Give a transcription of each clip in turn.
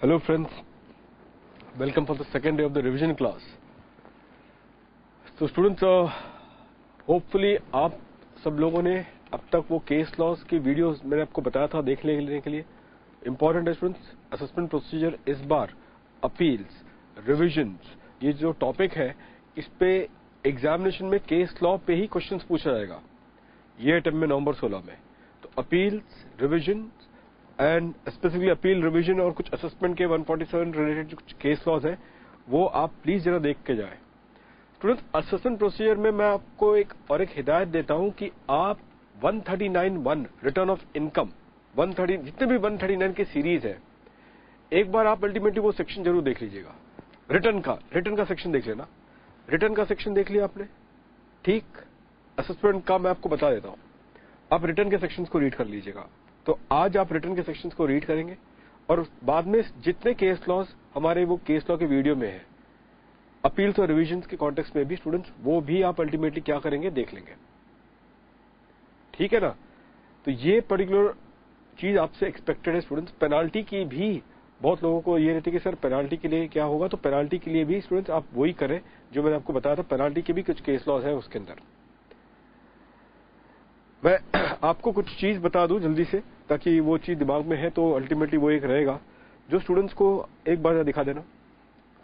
Hello friends, welcome for the second day of the revision class. So students, hopefully आप सब लोगों ने अब तक वो केस लॉस की वीडियोस मैंने आपको बताया था देख लेने के लिए इम्पोर्टेंट है स्टूडेंट्स. असेसमेंट प्रोसीजर इस बार अपील्स, रिविजन्स, ये जो टॉपिक है इस पे एग्जामिनेशन में केस लॉ पे ही क्वेश्चंस पूछा जाएगा ये अटेम्प्ट में नवंबर 16 में. तो appeals, revision and specifically appeal, revision और कुछ असेसमेंट के 147 रिलेटेड जो कुछ केस लॉज हैं वो आप प्लीज जरा देख के जाएं. स्टूडेंट्स, असेसमेंट प्रोसीजर में मैं आपको एक हिदायत देता हूं कि आप 139(1) रिटर्न ऑफ इनकम 130 जितने भी 139 की सीरीज है एक बार आप अल्टीमेटली वो सेक्शन जरूर देख लीजिएगा. रिटर्न का सेक्शन देख लेना. रिटर्न का सेक्शन देख लिया आपने, ठीक. असेसमेंट का मैं आपको बता देता हूं, आप रिटर्न के सेक्शंस को रीड कर लीजिएगा. तो आज आप रिटर्न के सेक्शंस को रीड करेंगे और बाद में जितने केस लॉज हमारे वो केस लॉ के वीडियो में है अपील्स और रिविजन्स के कॉन्टेक्स्ट में भी स्टूडेंट्स वो भी आप अल्टीमेटली क्या करेंगे देख लेंगे, ठीक है ना. तो ये पर्टिकुलर चीज आपसे एक्सपेक्टेड है स्टूडेंट्स. पेनाल्टी की भी बहुत लोगों को ये रहती है कि सर पेनाल्टी के लिए क्या होगा, तो पेनाल्टी के लिए भी स्टूडेंट्स आप वही करें जो मैंने आपको बताया था. पेनाल्टी के भी कुछ केस लॉज है उसके अंदर. मैं आपको कुछ चीज बता दूं जल्दी से ताकि वो चीज दिमाग में है तो अल्टीमेटली वो एक रहेगा जो स्टूडेंट्स को एक बार दिखा देना.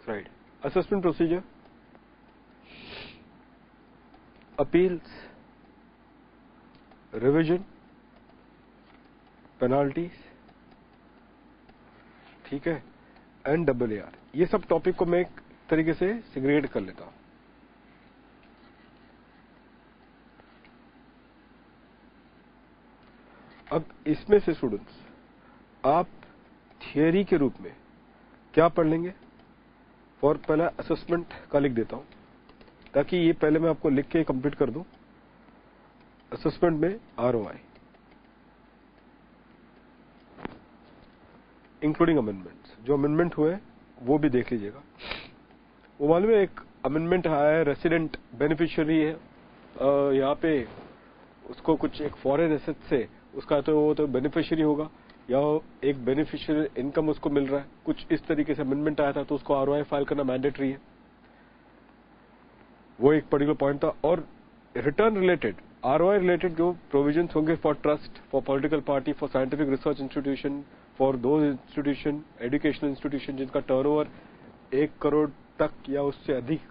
Right, assessment procedure, appeals, revision, penalties, ठीक है, एंड AAR. ये सब टॉपिक को मैं एक तरीके से सेग्रीगेट कर लेता हूं. अब इसमें से स्टूडेंट्स आप थियरी के रूप में क्या पढ़ लेंगे. फॉर पहला असेसमेंट का लिख देता हूं ताकि ये पहले मैं आपको लिख के कंप्लीट कर दूं. असेसमेंट में ROI इंक्लूडिंग अमेंडमेंट्स, जो अमेंडमेंट हुए वो भी देख लीजिएगा. वो मालूम है एक अमेंडमेंट आया है, रेसिडेंट बेनिफिशियरी है यहाँ पे उसको कुछ एक फॉरेन एसेट से उसका तो वो तो बेनिफिशियरी होगा या एक बेनिफिशियरी इनकम उसको मिल रहा है, कुछ इस तरीके से अमेंडमेंट आया था तो उसको ROI फाइल करना मैंडेटरी है. वो एक पर्टिकुलर पॉइंट था. और रिटर्न रिलेटेड ROI रिलेटेड जो प्रोविजंस होंगे for trust, for political party, for scientific research institution, for those institution, educational institution जिनका टर्नओवर 1 करोड़ तक या उससे अधिक,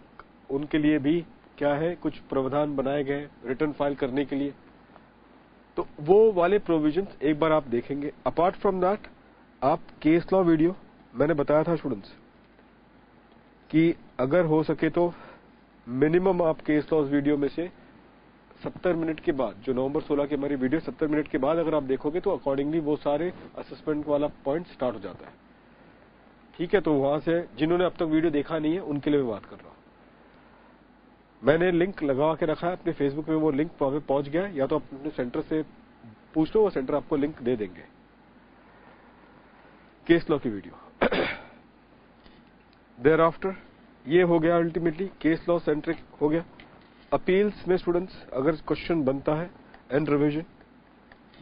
उनके लिए भी क्या है कुछ प्रावधान बनाए गए रिटर्न फाइल करने के लिए. तो वो वाले प्रोविजंस एक बार आप देखेंगे. अपार्ट फ्रॉम दैट आप केस लॉ वीडियो मैंने बताया था स्टूडेंट्स कि अगर हो सके तो मिनिमम आप केस लॉ वीडियो में से 70 मिनट के बाद, जो नवंबर 16 की हमारी वीडियो 70 मिनट के बाद अगर आप देखोगे तो अकॉर्डिंगली वो सारे असेसमेंट वाला पॉइंट स्टार्ट हो जाता है, ठीक है. तो वहां से जिन्होंने अब तक वीडियो देखा नहीं है उनके लिए मैं बात कर रहा हूं. मैंने लिंक लगा के रखा है अपने फेसबुक में, वो लिंक वहां पे पहुंच गया है, या तो आप अपने सेंटर से पूछ लो, वो सेंटर आपको लिंक दे देंगे केस लॉ की वीडियो. देयर आफ्टर ये हो गया अल्टीमेटली केस लॉ सेंट्रिक हो गया. अपील्स में स्टूडेंट्स अगर क्वेश्चन बनता है एंड रिविजन,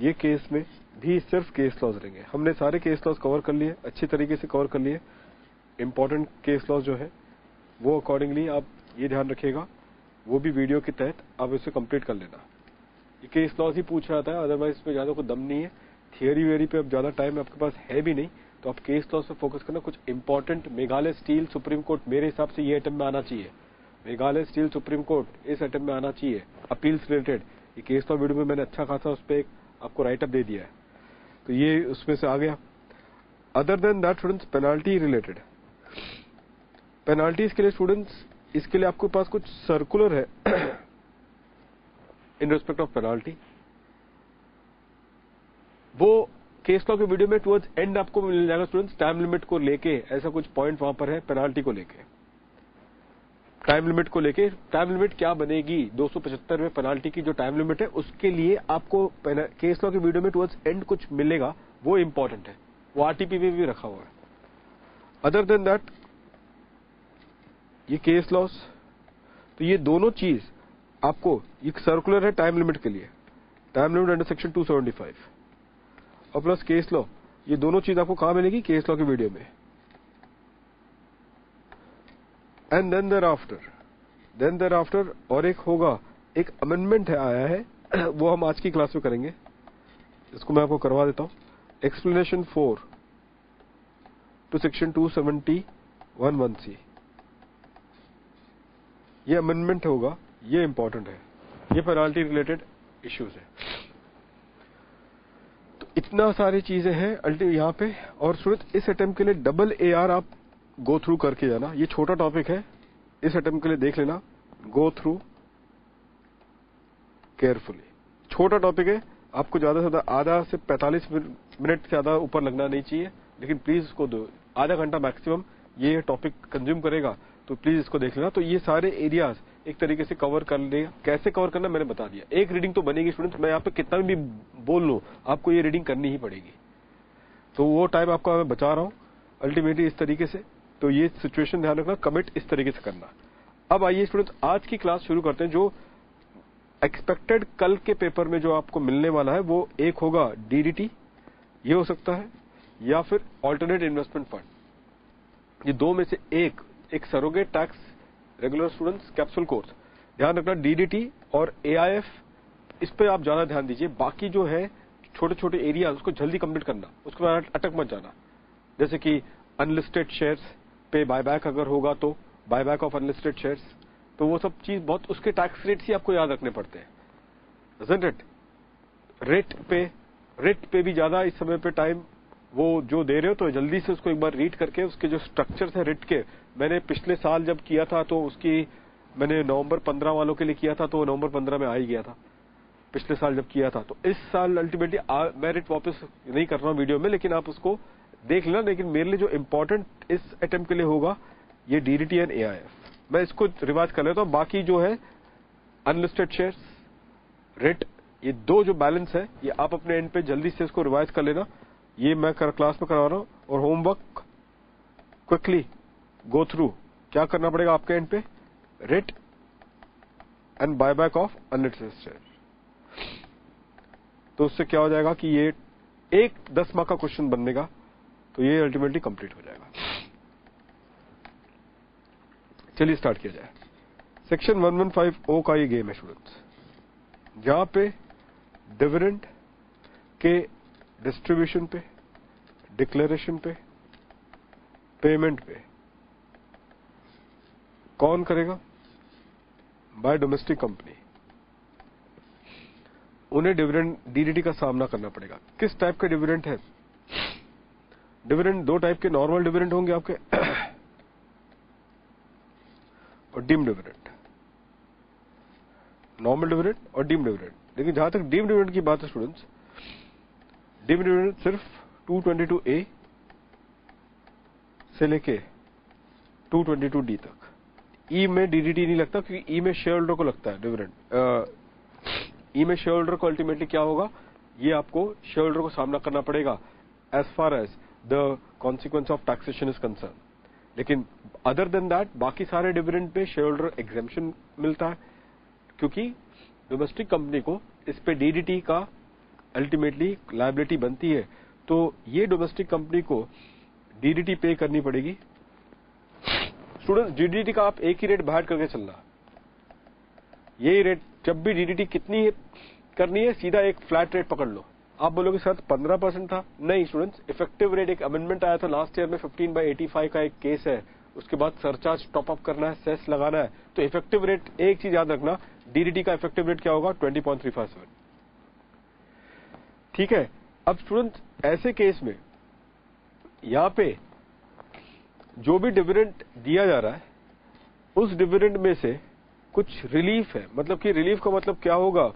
ये केस में भी सिर्फ केस लॉज रहेंगे. हमने सारे केस लॉज कवर कर लिए, अच्छी तरीके से कवर कर लिए. इंपॉर्टेंट केस लॉज जो है वो अकॉर्डिंगली आप ये ध्यान रखिएगा वो भी वीडियो के तहत आप इसे कंप्लीट कर लेना. ये केस लॉज ही पूछ रहा था, अदरवाइज इसमें ज्यादा कोई दम नहीं है. थियरी वेरी पे अब ज्यादा टाइम आपके पास है भी नहीं, तो आप केस लॉज पे फोकस करना. कुछ important Meghalaya steel supreme court मेरे हिसाब से ये अटेम्प्ट में आना चाहिए. मेघालय स्टील सुप्रीम कोर्ट इस अटेम्प्ट में आना चाहिए. अपील्स रिलेटेड ये केस लॉ वीडियो में मैंने अच्छा खासा उस पर आपको राइटअप दे दिया है, तो ये उसमें से आ गया. Other than that students penalty related, penalties के लिए स्टूडेंट्स इसके लिए आपके पास कुछ सर्कुलर है इन रिस्पेक्ट ऑफ पेनाल्टी. वो केस लॉ के वीडियो में टुवर्ड्स एंड आपको मिल जाएगा स्टूडेंट्स. टाइम लिमिट को लेके ऐसा कुछ पॉइंट वहां पर है पेनाल्टी को लेके, टाइम लिमिट को लेके. टाइम लिमिट क्या बनेगी 275 में पेनाल्टी की जो टाइम लिमिट है उसके लिए आपको केस लॉ के वीडियो में टुवर्ड्स एंड कुछ मिलेगा, वो इंपॉर्टेंट है. वो RTP में भी रखा हुआ है. अदर देन दैट ये केस लॉस, तो ये दोनों चीज आपको, ये सर्कुलर है टाइम लिमिट के लिए, टाइम लिमिट अंडर सेक्शन 275 और प्लस केस लॉ, ये दोनों चीज आपको कहां मिलेगी केस लॉ की वीडियो में. एंड देन देयर आफ्टर और एक होगा, एक अमेंडमेंट है आया है वो हम आज की क्लास में करेंगे, इसको मैं आपको करवा देता हूं। एक्सप्लेनेशन 4 टू सेक्शन 270(1)(1)(c), ये अमेंडमेंट होगा, ये इंपॉर्टेंट है, ये पेनाल्टी रिलेटेड इश्यूज है। तो इतना सारी चीजें हैं अल्टीमेट यहां पे। और स्टूडेंट इस अटेम्प्ट के लिए डबल AR आप गो थ्रू करके जाना, ये छोटा टॉपिक है, इस अटेम्प्ट के लिए देख लेना, गो थ्रू केयरफुली। छोटा टॉपिक है, आपको ज्यादा से ज्यादा आधा से 45 मिनट से ज्यादा ऊपर लगना नहीं चाहिए, लेकिन प्लीज इसको दो, आधा घंटा मैक्सिमम ये टॉपिक कंज्यूम करेगा, तो प्लीज इसको देख लेना। तो ये सारे एरियाज एक तरीके से कवर कर लेगा। कैसे कवर करना मैंने बता दिया, एक रीडिंग तो बनेगी स्टूडेंट, मैं यहाँ पे कितना भी बोल लूं आपको ये रीडिंग करनी ही पड़ेगी, तो वो टाइम आपका मैं बचा रहा हूं अल्टीमेटली इस तरीके से। तो ये सिचुएशन ध्यान रखना, कमिट इस तरीके से करना। अब आइए स्टूडेंट आज की क्लास शुरू करते हैं। जो एक्सपेक्टेड कल के पेपर में जो आपको मिलने वाला है वो एक होगा DDT, ये हो सकता है, या फिर ऑल्टरनेट इन्वेस्टमेंट फंड। ये दो में से एक surrogate tax regular students capsule course. ध्यान रखना DDT और AIF, इस पे आप ज्यादा ध्यान दीजिए। बाकी जो है छोटे छोटे एरिया उसको जल्दी कंप्लीट करना, उसके बाद अटक मत जाना। जैसे कि अनलिस्टेड शेयर्स पे बायबैक अगर होगा तो बायबैक ऑफ अनलिस्टेड शेयर्स, तो वो सब चीज बहुत, उसके टैक्स रेट्स ही आपको याद रखने पड़ते हैं, isn't it? रेट पे भी ज्यादा इस समय पे टाइम वो जो दे रहे हो, तो जल्दी से उसको एक बार रीड करके उसके जो स्ट्रक्चर्स है रेट के, मैंने पिछले साल जब किया था तो उसकी मैंने नवंबर 15 वालों के लिए किया था, तो नवंबर 15 में आ ही गया था पिछले साल जब किया था। तो इस साल अल्टीमेटली मैं रेट वापस नहीं कर रहा हूं वीडियो में, लेकिन आप उसको देख लेना। लेकिन मेरे लिए जो इंपॉर्टेंट इस अटेम्प्ट के लिए होगा ये DDT एंड AIF, मैं इसको रिवाइज कर लेता हूं। बाकी जो है अनलिस्टेड शेयर्स, रेट, ये दो जो बैलेंस है ये आप अपने एंड पे जल्दी से इसको रिवाइज कर लेना। ये मैं क्लास में करवा रहा हूं। और होमवर्क क्विकली गो थ्रू, क्या करना पड़ेगा आपके एंड पे, rate and buyback of unlisted share. तो उससे क्या हो जाएगा कि ये एक 10 मार्क का क्वेश्चन बनेगा, तो ये अल्टीमेटली कंप्लीट हो जाएगा। चलिए स्टार्ट किया जाए। सेक्शन 115O का ये गेम है स्टूडेंट्स, जहां पे डिविडेंड के डिस्ट्रीब्यूशन पे, डिक्लेरेशन पे, पेमेंट पे कौन करेगा, बाय डोमेस्टिक कंपनी। उन्हें डिविडेंड DDT का सामना करना पड़ेगा। किस टाइप के डिविडेंड है, डिविडेंड दो टाइप के नॉर्मल डिविडेंड होंगे आपके और डीम डिविडेंड, नॉर्मल डिविडेंड और डीम डिविडेंड। लेकिन जहां तक डीम डिविडेंड की बात है स्टूडेंट्स, डीम डिविडेंड सिर्फ 222A से लेके 222D तक। ई में DDT नहीं लगता, क्योंकि ई में शेयर होल्डर को लगता है डिविडेंड। ई में शेयर होल्डर को अल्टीमेटली क्या होगा, ये आपको शेयर होल्डर को सामना करना पड़ेगा as far as the consequence of taxation is concern. लेकिन अदर देन दैट बाकी सारे dividend pay share holder exemption मिलता है, क्योंकि डोमेस्टिक कंपनी को इस पे DDT का अल्टीमेटली लायबिलिटी बनती है। तो ये डोमेस्टिक कंपनी को DDT पे करनी पड़ेगी। स्टूडेंट DDT का आप एक ही रेट बाहर करके चलना, यही रेट जब भी DDT कितनी करनी है सीधा एक फ्लैट रेट पकड़ लो। आप बोलोगे सर 15% था, नहीं स्टूडेंट्स, इफेक्टिव रेट एक अमेंडमेंट आया था लास्ट ईयर में 15/85 का एक केस है, उसके बाद सरचार्ज टॉप अप करना है, सेस लगाना है। तो इफेक्टिव रेट एक चीज याद रखना, DDT का इफेक्टिव रेट क्या होगा, 20.357। ठीक है। अब स्टूडेंट ऐसे केस में यहां पे जो भी डिविडेंड दिया जा रहा है उस डिविडेंड में से कुछ रिलीफ है। मतलब कि रिलीफ का मतलब क्या होगा,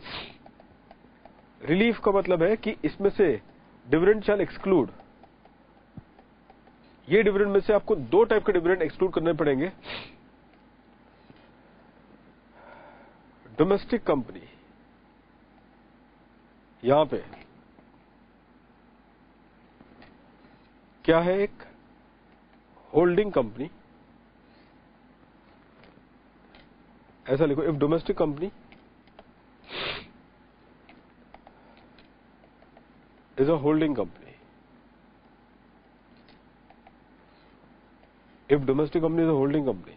रिलीफ का मतलब है कि इसमें से डिविडेंड शैल एक्सक्लूड, ये डिविडेंड में से आपको दो टाइप के डिविडेंड एक्सक्लूड करने पड़ेंगे। डोमेस्टिक कंपनी यहां पे क्या है, एक होल्डिंग कंपनी, ऐसा लिखो, if domestic company is a holding company. If domestic company is a holding company,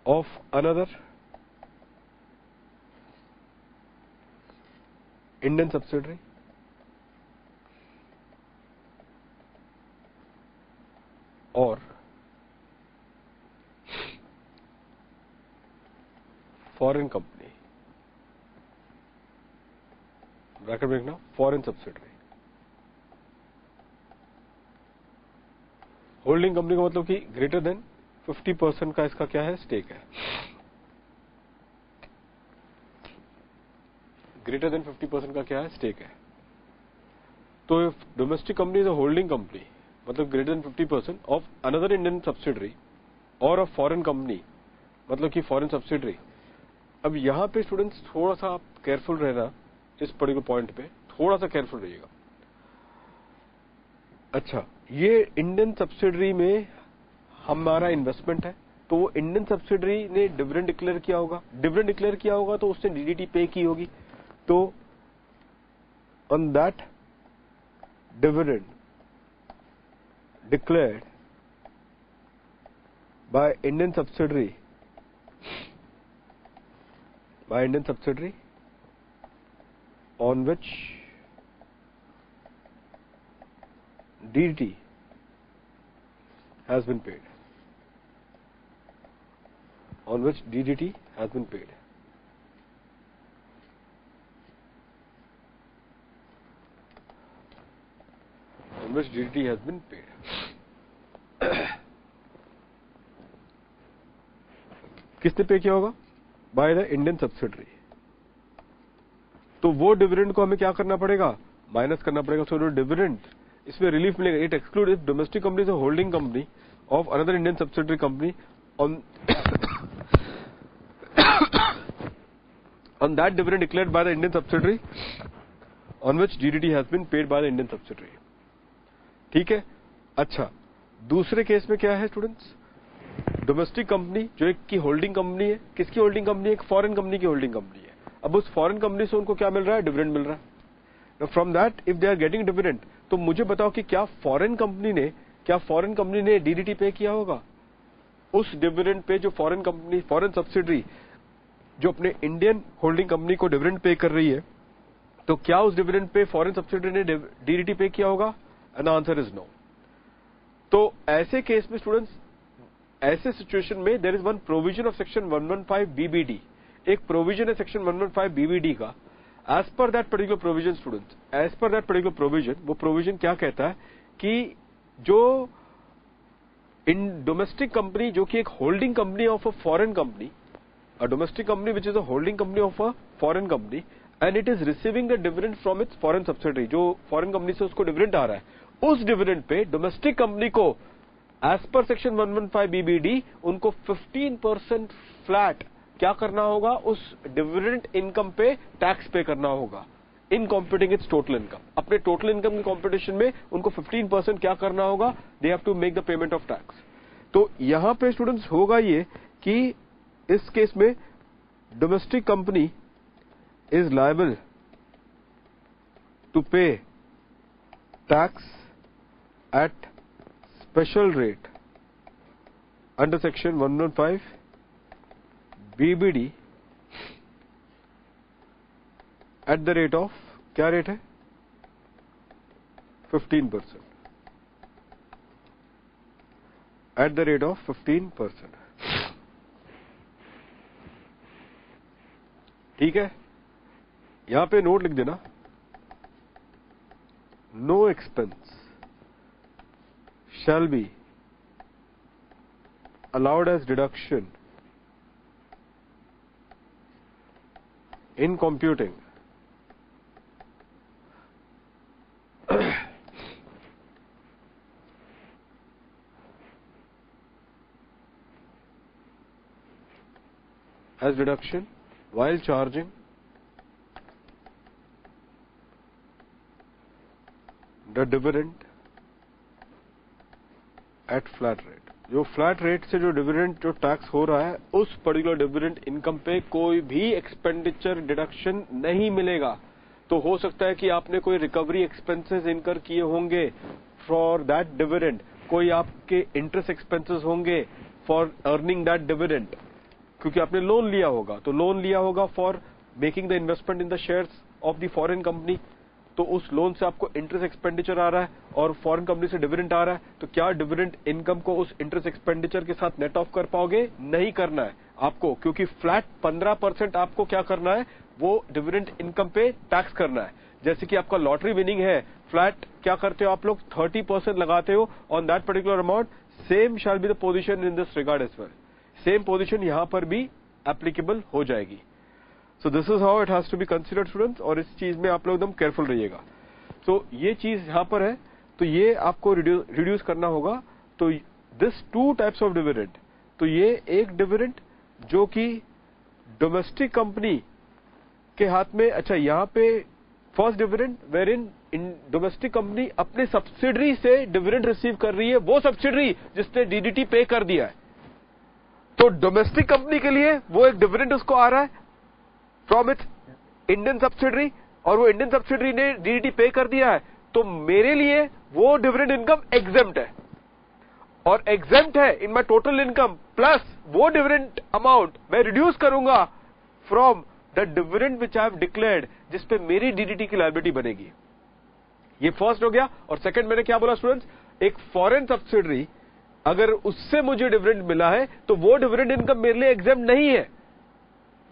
of another Indian subsidiary or foreign company, bracket में लिखना फॉरेन सब्सिडरी। होल्डिंग कंपनी का मतलब कि ग्रेटर देन 50% का इसका क्या है, स्टेक है। ग्रेटर देन 50% का क्या है, स्टेक है। तो if domestic company is a holding company, मतलब greater than 50% of another Indian subsidiary और अ फॉरेन कंपनी, मतलब कि फॉरेन सब्सिडरी। अब यहां पे स्टूडेंट्स थोड़ा सा आप केयरफुल रहना, इस पर्टिकुलर पॉइंट पे थोड़ा सा केयरफुल रहिएगा। अच्छा, ये इंडियन सब्सिडरी में हमारा इन्वेस्टमेंट है, तो वो इंडियन सब्सिडरी ने डिविडेंड डिक्लेयर किया होगा। डिविडेंड डिक्लेयर किया होगा तो उसने डीडीटी पे की होगी। तो on that dividend declared by Indian subsidiary on which DDT has been paid. On which DDT has been paid. On which DDT has been paid. किसने पे किया होगा? By the Indian subsidiary. तो वो डिविडेंड को हमें क्या करना पड़ेगा, माइनस करना पड़ेगा। सो डिविडेंड इसमें रिलीफ मिलेगा। It exclude if domestic company is a holding company of another Indian subsidiary company on that dividend declared by the Indian subsidiary on which DDT has been paid by the Indian subsidiary. ठीक है। अच्छा, दूसरे case में क्या है students, domestic company जो एक की होल्डिंग कंपनी है, किसकी होल्डिंग कंपनी है, एक फॉरेन कंपनी की होल्डिंग कंपनी है। अब उस फॉरेन कंपनी से उनको क्या मिल रहा है, डिविडेंड मिल रहा है। From that if they are getting dividend, तो मुझे बताओ कि क्या फॉरेन कंपनी ने डीडीटी पे किया होगा। उस डिविडेंड पे जो फॉरेन सब्सिडरी जो अपने इंडियन होल्डिंग कंपनी को डिविडेंड पे कर रही है, तो क्या उस डिविडेंड पे फॉरेन सब्सिडरी ने डीडीटी पे किया होगा? And answer is no. तो ऐसे केस में स्टूडेंट्स, ऐसे सिचुएशन में there is one provision of section 115 BBD. एक प्रोविजन है सेक्शन 115 बीबीडी का। As per that particular provision students, as per that particular provision, वो प्रोविजन क्या कहता है कि जो इन डोमेस्टिक कंपनी जो कि एक holding company of a foreign company, a domestic company which is a holding company of a foreign company and it is receiving the dividend from its foreign subsidiary, जो foreign company से उसको dividend आ रहा है, उस dividend pay domestic company को as per section 115 BBD उनको 15% flat क्या करना होगा, उस डिविडेंड इनकम पे टैक्स पे करना होगा इन कॉम्पिटिंग इट्स टोटल इनकम। अपने टोटल इनकम के कॉम्पिटिशन में उनको 15% क्या करना होगा, they have to make the payment of tax. तो यहां पे स्टूडेंट्स होगा ये कि इस केस में domestic company is liable to pay tax at special rate under section 115 BBD at the rate of, क्या रेट है, 15%, एट द रेट ऑफ 15%। ठीक है, यहां पे नोट लिख देना, no expense shall be allowed as deduction in computing as deduction while charging the dividend at flat rate। जो flat rate से जो डिविडेंड जो टैक्स हो रहा है, उस पर्टिकुलर डिविडेंड इनकम पे कोई भी एक्सपेंडिचर डिडक्शन नहीं मिलेगा। तो हो सकता है कि आपने कोई रिकवरी एक्सपेंसेस इनकर किए होंगे फॉर दैट डिविडेंड, कोई आपके इंटरेस्ट एक्सपेंसेस होंगे फॉर अर्निंग दैट डिविडेंड, क्योंकि आपने लोन लिया होगा, तो लोन लिया होगा for making the investment in the shares of the foreign company, तो उस लोन से आपको इंटरेस्ट एक्सपेंडिचर आ रहा है और फॉरेन कंपनी से डिविडेंड आ रहा है, तो क्या डिविडेंड इनकम को उस इंटरेस्ट एक्सपेंडिचर के साथ नेट ऑफ कर पाओगे? नहीं करना है आपको, क्योंकि फ्लैट 15% आपको क्या करना है, वो डिविडेंड इनकम पे टैक्स करना है। जैसे कि आपका लॉटरी विनिंग है, फ्लैट क्या करते हो आप लोग, 30% लगाते हो on that particular amount. Same shall be the position in this regard as well, same position यहां पर भी एप्लीकेबल हो जाएगी। So this is how it has to be considered students, और इस चीज में आप लोग एकदम केयरफुल रहिएगा। तो ये चीज यहां पर है, तो ये आपको रिड्यूस करना होगा। तो दिस 2 टाइप्स ऑफ डिविडेंड, तो ये एक डिविडेंड जो कि डोमेस्टिक कंपनी के हाथ में, अच्छा यहां पे first dividend where in domestic company अपने सब्सिडरी से डिविडेंड रिसीव कर रही है, वो सब्सिडरी जिसने डीडीटी पे कर दिया है। तो डोमेस्टिक कंपनी के लिए वो एक डिविडेंड उसको आ रहा है फ्रॉम इट्स इंडियन सब्सिडरी, और वो इंडियन सब्सिडरी ने डीडीटी पे कर दिया है, तो मेरे लिए वो डिविडेंड इनकम एग्जेम्प्ट है, और एग्जेम्प्ट है in my total income, plus वो डिविडेंड अमाउंट मैं रिड्यूस करूंगा from the dividend which I have declared, जिसपे मेरी डीडीटी की लायबिलिटी बनेगी। ये फर्स्ट हो गया। और सेकंड मैंने क्या बोला स्टूडेंट्स, एक फॉरेन सब्सिडरी अगर उससे मुझे डिविडेंड मिला है तो वो डिविडेंड इनकम मेरे लिए एग्जेम्प्ट नहीं है,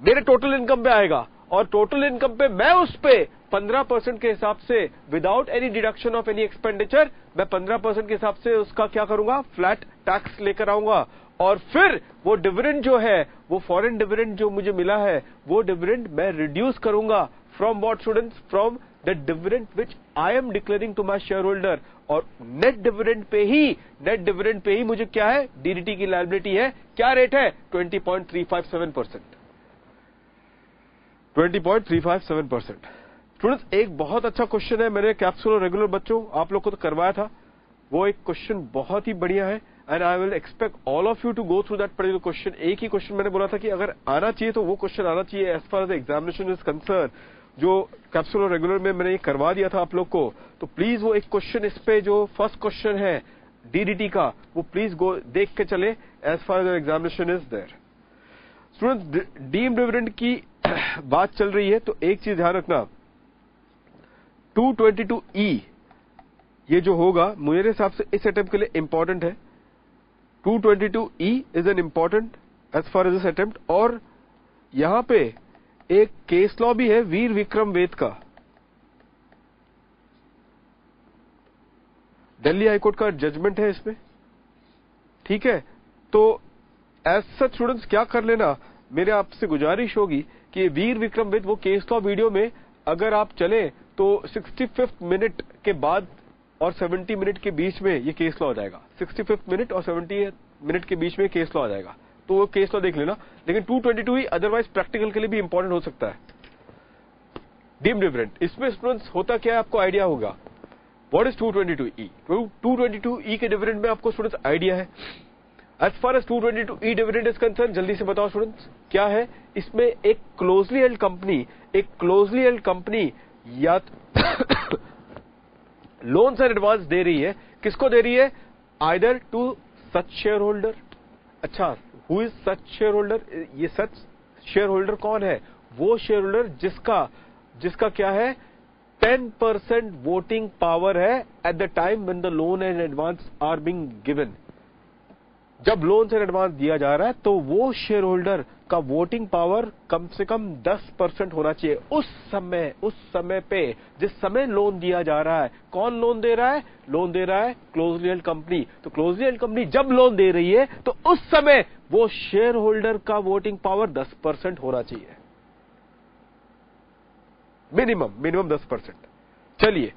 मेरे टोटल इनकम पे आएगा, और टोटल इनकम पे मैं उस पे 15% के हिसाब से without any deduction of any expenditure, मैं 15% के हिसाब से उसका क्या करूंगा, फ्लैट टैक्स लेकर आऊंगा। और फिर वो डिविडेंड जो है, वो फॉरेन डिविडेंड जो मुझे मिला है, वो डिविडेंड मैं रिड्यूस करूंगा from what students, from the dividend which I am declaring to my share holder. और नेट डिविडेंड पे ही मुझे क्या है, डीडीटी की लायबिलिटी है। क्या रेट है, 20.357%। 20.357%। स्टूडेंट्स एक बहुत अच्छा क्वेश्चन है, मैंने कैप्सूल और रेगुलर बच्चों आप लोग को तो करवाया था, वो एक क्वेश्चन बहुत ही बढ़िया है, and I will expect all of you to go through that particular question. एक ही क्वेश्चन मैंने बोला था कि अगर आना चाहिए तो वो क्वेश्चन आना चाहिए as far as examination is concern, जो कैप्सूल और रेगुलर में मैंने ये करवा दिया था आप लोग को। तो प्लीज वो एक क्वेश्चन इस पे जो फर्स्ट क्वेश्चन है डीडीटी का, वो प्लीज गो देख के चले as far as examination is there. Students deemed dividend की बात चल रही है, तो एक चीज ध्यान रखना, 222E ये जो होगा मेरे हिसाब से इस अटेम्प्ट के लिए इंपॉर्टेंट है। 222E is an important as far as this attempt. और यहां पे एक केस लॉ भी है वीर विक्रम वेद का, दिल्ली हाईकोर्ट का जजमेंट है इसमें, ठीक है। तो एज सच स्टूडेंट्स क्या कर लेना, मेरे आपसे गुजारिश होगी कि वीर विक्रम वेद वो केस लॉ वीडियो में अगर आप चले तो 65th मिनट के बाद और 70 मिनट के बीच में ये केस लॉ आ जाएगा। 65th मिनट और 70 मिनट के बीच में केस लॉ आ जाएगा, तो वो केस लॉ देख लेना। लेकिन 222 ही अदरवाइज प्रैक्टिकल के लिए भी इंपॉर्टेंट हो सकता है। डीम्ड डिविडेंड, इसमें स्टूडेंट्स होता क्या है आपको आइडिया होगा, व्हाट इज 222E? 222E के डिविडेंड में आपको स्टूडेंट्स आइडिया है। As far as 222E dividend is concern, जल्दी से बताओ स्टूडेंट्स क्या है इसमें। एक क्लोजली हेल्ड कंपनी या लोन्स एंड एडवांस दे रही है, किसको दे रही है, either to such shareholder. अच्छा, who is such shareholder, ये सच शेयर होल्डर कौन है, वो शेयर होल्डर जिसका क्या है 10% वोटिंग पावर है at the time when the loan and advance are being given. जब लोन एंड एडवांस दिया जा रहा है तो वो शेयर होल्डर का वोटिंग पावर कम से कम 10% होना चाहिए उस समय पे जिस समय लोन दिया जा रहा है। कौन लोन दे रहा है, लोन दे रहा है क्लोजली हेल्ड कंपनी। तो क्लोजली हेल्ड कंपनी जब लोन दे रही है तो उस समय वो शेयर होल्डर का वोटिंग पावर 10% होना चाहिए, मिनिमम 10%। चलिए,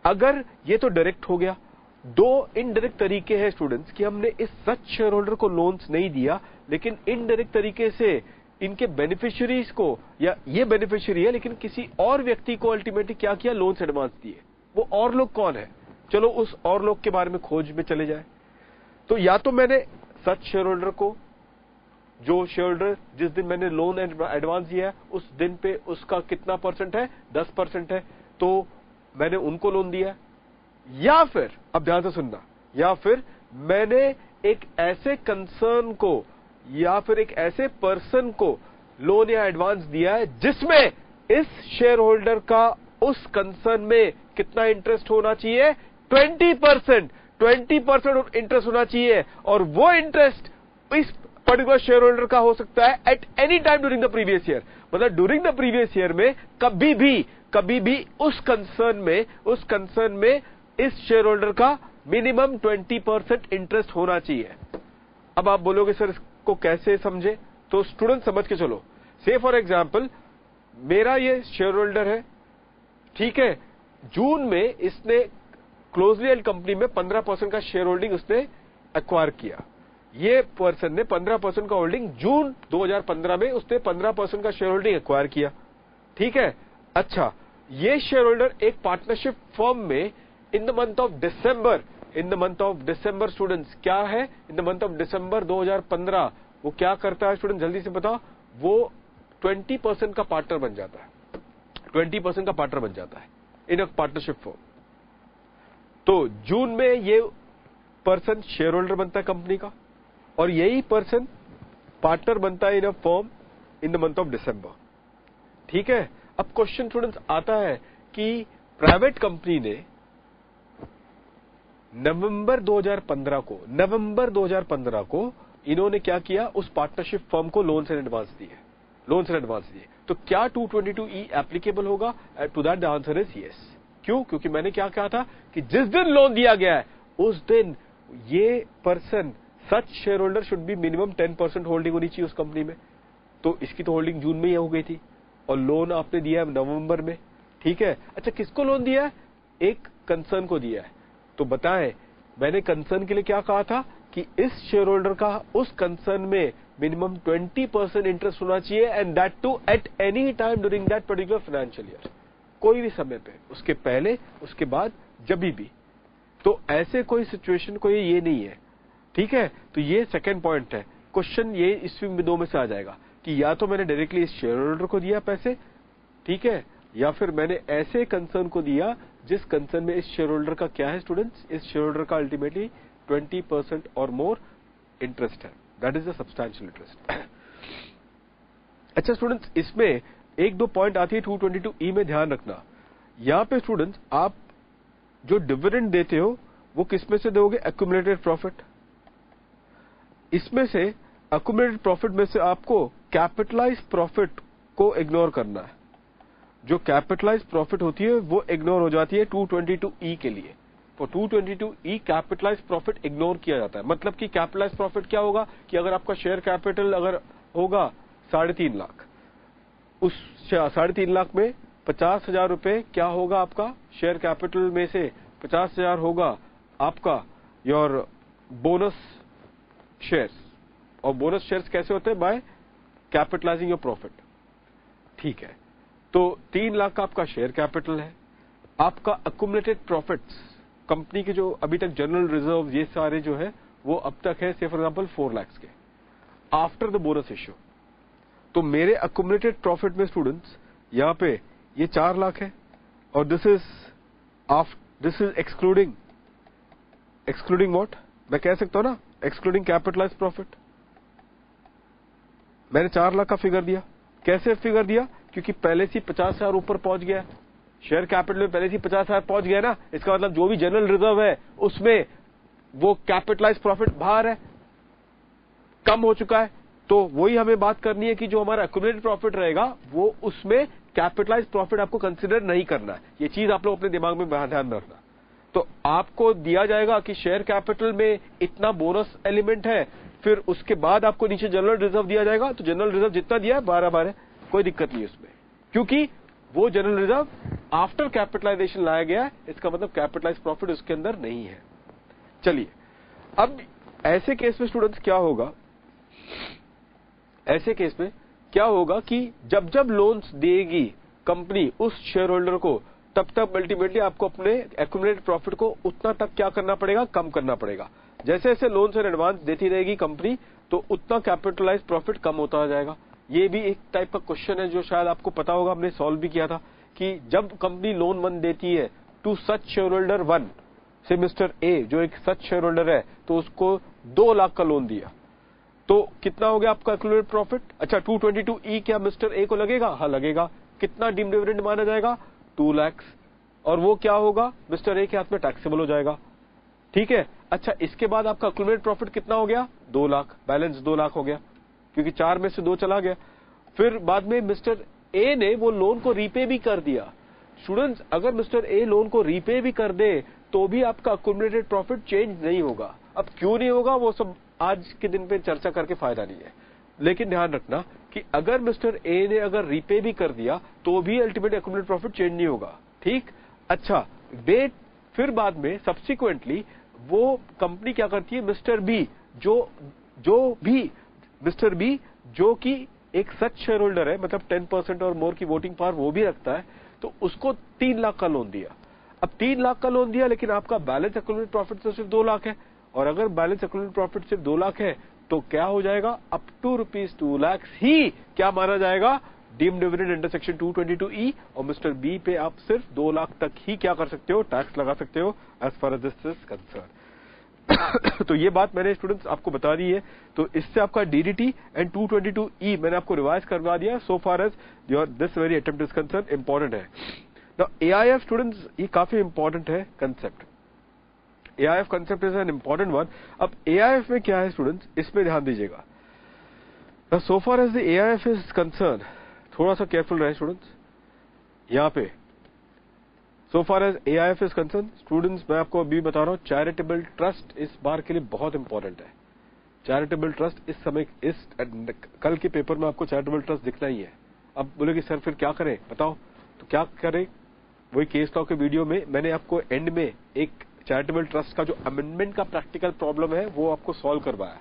अगर ये तो डायरेक्ट हो गया, दो इनडायरेक्ट तरीके हैं स्टूडेंट्स कि हमने इस सच शेयर होल्डर को लोन्स नहीं दिया, लेकिन इनडायरेक्ट तरीके से इनके बेनिफिशियरीज को, या ये बेनिफिशियरी है लेकिन किसी और व्यक्ति को अल्टीमेटली क्या किया, लोन्स एडवांस दिए। वो और लोग कौन है, चलो उस और लोग के बारे में खोज में चले जाए। तो या तो मैंने सच शेयर होल्डर को, जो शेयर होल्डर जिस दिन मैंने लोन एडवांस दिया है उस दिन पे उसका कितना परसेंट है, 10% है, तो मैंने उनको लोन दिया। या फिर, अब ध्यान से सुनना, या फिर मैंने एक ऐसे कंसर्न को या फिर एक ऐसे पर्सन को लोन या एडवांस दिया है जिसमें इस शेयर होल्डर का उस कंसर्न में कितना इंटरेस्ट होना चाहिए? 20%। 20% इंटरेस्ट होना चाहिए, और वो इंटरेस्ट इस पर्टिकुलर शेयर होल्डर का हो सकता है eight any time during the previous year. मतलब ड्यूरिंग द प्रीवियस ईयर में कभी भी उस कंसर्न में इस शेयर होल्डर का मिनिमम 20% इंटरेस्ट होना चाहिए। अब आप बोलोगे सर इसको कैसे समझे? तो स्टूडेंट समझ के चलो। से फॉर एग्जांपल मेरा ये शेयर होल्डर है, ठीक है, जून में इसने क्लोजली हेल्ड कंपनी में 15% का शेयर होल्डिंग उसने एक्वायर किया। ये पर्सन ने 15% का होल्डिंग जून 2015 में उसने 15% का शेयर होल्डिंग एक्वायर किया, ठीक है। अच्छा, ये शेयर होल्डर एक पार्टनरशिप फर्म में इन the month of December students क्या है? इन द मंथ ऑफ डिसंबर 2015 वो क्या करता है स्टूडेंट? जल्दी से बताओ। वो 20% का पार्टनर बन जाता है। 20% का पार्टनर बन जाता है इन अ पार्टनरशिप फर्म। तो जून में ये पर्सन शेयर होल्डर बनता है कंपनी का, और यही पर्सन पार्टनर बनता है in a firm in the month of December, ठीक है। अब क्वेश्चन स्टूडेंट्स आता है कि प्राइवेट कंपनी ने नवंबर 2015 को इन्होंने क्या किया? उस पार्टनरशिप फर्म को लोन एंड एडवांस दिए। तो क्या 222E एप्लीकेबल होगा? To that the answer is yes. क्यों? क्योंकि मैंने क्या कहा था कि जिस दिन लोन दिया गया है उस दिन ये person such share holder should be minimum 10% holding होनी चाहिए उस कंपनी में। तो इसकी तो होल्डिंग जून में ही हो गई थी, और लोन आपने दिया है नवंबर में, ठीक है। अच्छा, किसको लोन दिया है? एक कंसर्न को दिया है। तो बताएं, मैंने कंसर्न के लिए क्या कहा था कि इस शेयर होल्डर का उस कंसर्न में मिनिमम 20% इंटरेस्ट होना चाहिए, and that too at any time during that particular financial year. कोई भी समय पे, उसके पहले उसके बाद, जब भी। तो ऐसे कोई सिचुएशन कोई ये नहीं है, ठीक है। तो ये सेकंड पॉइंट है। क्वेश्चन ये इसमें दो में से आ जाएगा कि या तो मैंने डायरेक्टली इस शेयर होल्डर को दिया पैसे, ठीक है, या फिर मैंने ऐसे कंसर्न को दिया जिस कंसर्न में इस शेयर होल्डर का क्या है स्टूडेंट्स? इस शेयर होल्डर का अल्टीमेटली 20% और मोर इंटरेस्ट है। That is the substantial interest. अच्छा स्टूडेंट्स, इसमें एक दो पॉइंट आती है 222E में, ध्यान रखना। यहां पे स्टूडेंट्स आप जो डिविडेंड देते हो वो किस में से दोगे? Accumulated profit. इसमें से एक्यूमुलेटेड प्रॉफिट में से आपको कैपिटलाइज प्रॉफिट को इग्नोर करना है। जो कैपिटलाइज प्रॉफिट होती है वो इग्नोर हो जाती है 222E के लिए। तो 222E कैपिटलाइज प्रॉफिट इग्नोर किया जाता है। मतलब कि कैपिटलाइज प्रॉफिट क्या होगा कि अगर आपका शेयर कैपिटल अगर होगा 3.5 लाख, उस 3.5 लाख में 50,000 रुपए क्या होगा आपका? शेयर कैपिटल में से 50,000 होगा आपका योर बोनस शेयर्स। और बोनस शेयर्स कैसे होते हैं? बाय कैपिटलाइजिंग योर प्रॉफिट, ठीक है। तो 3 लाख का आपका शेयर कैपिटल है। आपका अक्यूमुलेटेड प्रॉफिट्स, कंपनी के जो अभी तक जनरल रिजर्व ये सारे जो है वो अब तक है से फॉर एग्जांपल 4 लाख के आफ्टर द बोनस इश्यू। तो मेरे अक्यूमुलेटेड प्रॉफिट में स्टूडेंट्स यहां पे ये 4 लाख है, और दिस इज एक्सक्लूडिंग व्हाट? मैं कह सकता हूं ना, एक्सक्लूडिंग कैपिटलाइज प्रॉफिट। मैंने 4 लाख का फिगर दिया। कैसे फिगर दिया? क्योंकि पहले से 50,000 ऊपर पहुंच गया, शेयर कैपिटल में पहले से 50,000 पहुंच गया ना। इसका मतलब जो भी जनरल रिजर्व है उसमें वो कैपिटलाइज प्रॉफिट बाहर है, कम हो चुका है। तो वही हमें बात करनी है कि जो हमारा एक्यूमुलेटेड प्रॉफिट रहेगा वो उसमें कैपिटलाइज प्रॉफिट आपको कंसिडर नहीं करना है। ये चीज आप लोग अपने दिमाग में ध्यान रखना। तो आपको दिया जाएगा कि शेयर कैपिटल में इतना बोनस एलिमेंट है, फिर उसके बाद आपको नीचे जनरल रिजर्व दिया जाएगा। तो जनरल रिजर्व जितना दिया है 12 कोई दिक्कत नहीं उसमें, क्योंकि वो जनरल रिजर्व आफ्टर कैपिटलाइजेशन लाया गया है। इसका मतलब कैपिटलाइज प्रॉफिट उसके अंदर नहीं है। चलिए, अब ऐसे केस में स्टूडेंट्स क्या होगा? ऐसे केस में क्या होगा कि जब जब लोन्स देगी कंपनी उस शेयर होल्डर को, तब तक अल्टीमेटली आपको अपने एक्यूमुलेटेड प्रॉफिट को उतना तक क्या करना पड़ेगा? कम करना पड़ेगा। जैसे जैसे लोन्स एंड एडवांस देती रहेगी कंपनी, तो उतना कैपिटलाइज प्रॉफिट कम होता जाएगा। ये भी एक टाइप का क्वेश्चन है जो शायद आपको पता होगा, हमने सॉल्व भी किया था कि जब कंपनी लोन 1 देती है टू सच शेयर होल्डर 1, से मिस्टर ए जो एक सच शेयर होल्डर है, तो उसको 2 लाख का लोन दिया। तो कितना हो गया आपका एक्यूमुलेटेड प्रॉफिट? अच्छा 222E क्या मिस्टर ए को लगेगा? हाँ लगेगा। कितना डीम्ड डिविडेंड माना जाएगा? 2 लाख, और वो क्या होगा? मिस्टर ए के हाथ में टैक्सेबल हो जाएगा। ठीक है। अच्छा इसके बाद आपका एक्यूमुलेटेड प्रॉफिट कितना हो गया? 2 लाख, बैलेंस 2 लाख हो गया क्योंकि 4 में से 2 चला गया। फिर बाद में मिस्टर ए ने वो लोन को रीपे भी कर दिया। स्टूडेंट्स अगर मिस्टर ए लोन को रीपे भी कर दे तो भी आपका एक्यूमुलेटेड प्रॉफिट चेंज नहीं होगा। अब क्यों नहीं होगा वो सब आज के दिन पे चर्चा करके फायदा नहीं है, लेकिन ध्यान रखना कि अगर मिस्टर ए ने अगर रीपे भी कर दिया तो भी अल्टीमेट एक्यूमुलेटेड प्रॉफिट चेंज नहीं होगा। ठीक। अच्छा फिर बाद में सब्सिक्वेंटली वो कंपनी क्या करती है? मिस्टर बी जो कि एक सच शेयर होल्डर है, मतलब 10% और मोर की वोटिंग पावर वो भी रखता है, तो उसको 3 लाख का लोन दिया। अब 3 लाख का लोन दिया लेकिन आपका बैलेंस एक्यूमुलेटेड प्रॉफिट तो सिर्फ 2 लाख है, और अगर बैलेंस एक्यूमुलेटेड प्रॉफिट सिर्फ 2 लाख है तो क्या हो जाएगा? अप टू ₹2 लाख ही क्या माना जाएगा? Deemed dividend under section 222E, और मिस्टर बी पे आप सिर्फ 2 लाख तक ही क्या कर सकते हो? टैक्स लगा सकते हो as far as this is concern. तो ये बात मैंने स्टूडेंट्स आपको बता दी है। तो इससे आपका DDT एंड 222E मैंने आपको रिवाइज करवा दिया so far as your this very attempt is concern. Important है ना AIF स्टूडेंट्स, ये काफी इंपॉर्टेंट है concept. AIF concept is an important one. अब AIF में क्या है स्टूडेंट्स, इसमें ध्यान दीजिएगा। So far as the AIF is concern, थोड़ा सा केयरफुल रहे स्टूडेंट्स यहां पे। So far as AIF is concern students, मैं आपको अभी बता रहा हूं चैरिटेबल ट्रस्ट इस बार के लिए बहुत इंपॉर्टेंट है। चैरिटेबल ट्रस्ट इस समय कल के पेपर में आपको चैरिटेबल ट्रस्ट दिखना ही है। अब बोले कि सर फिर क्या करें बताओ, तो क्या करें? वही केस लॉ के वीडियो में मैंने आपको एंड में एक चैरिटेबल ट्रस्ट का जो अमेंडमेंट का प्रैक्टिकल प्रॉब्लम है वो आपको सॉल्व करवाया,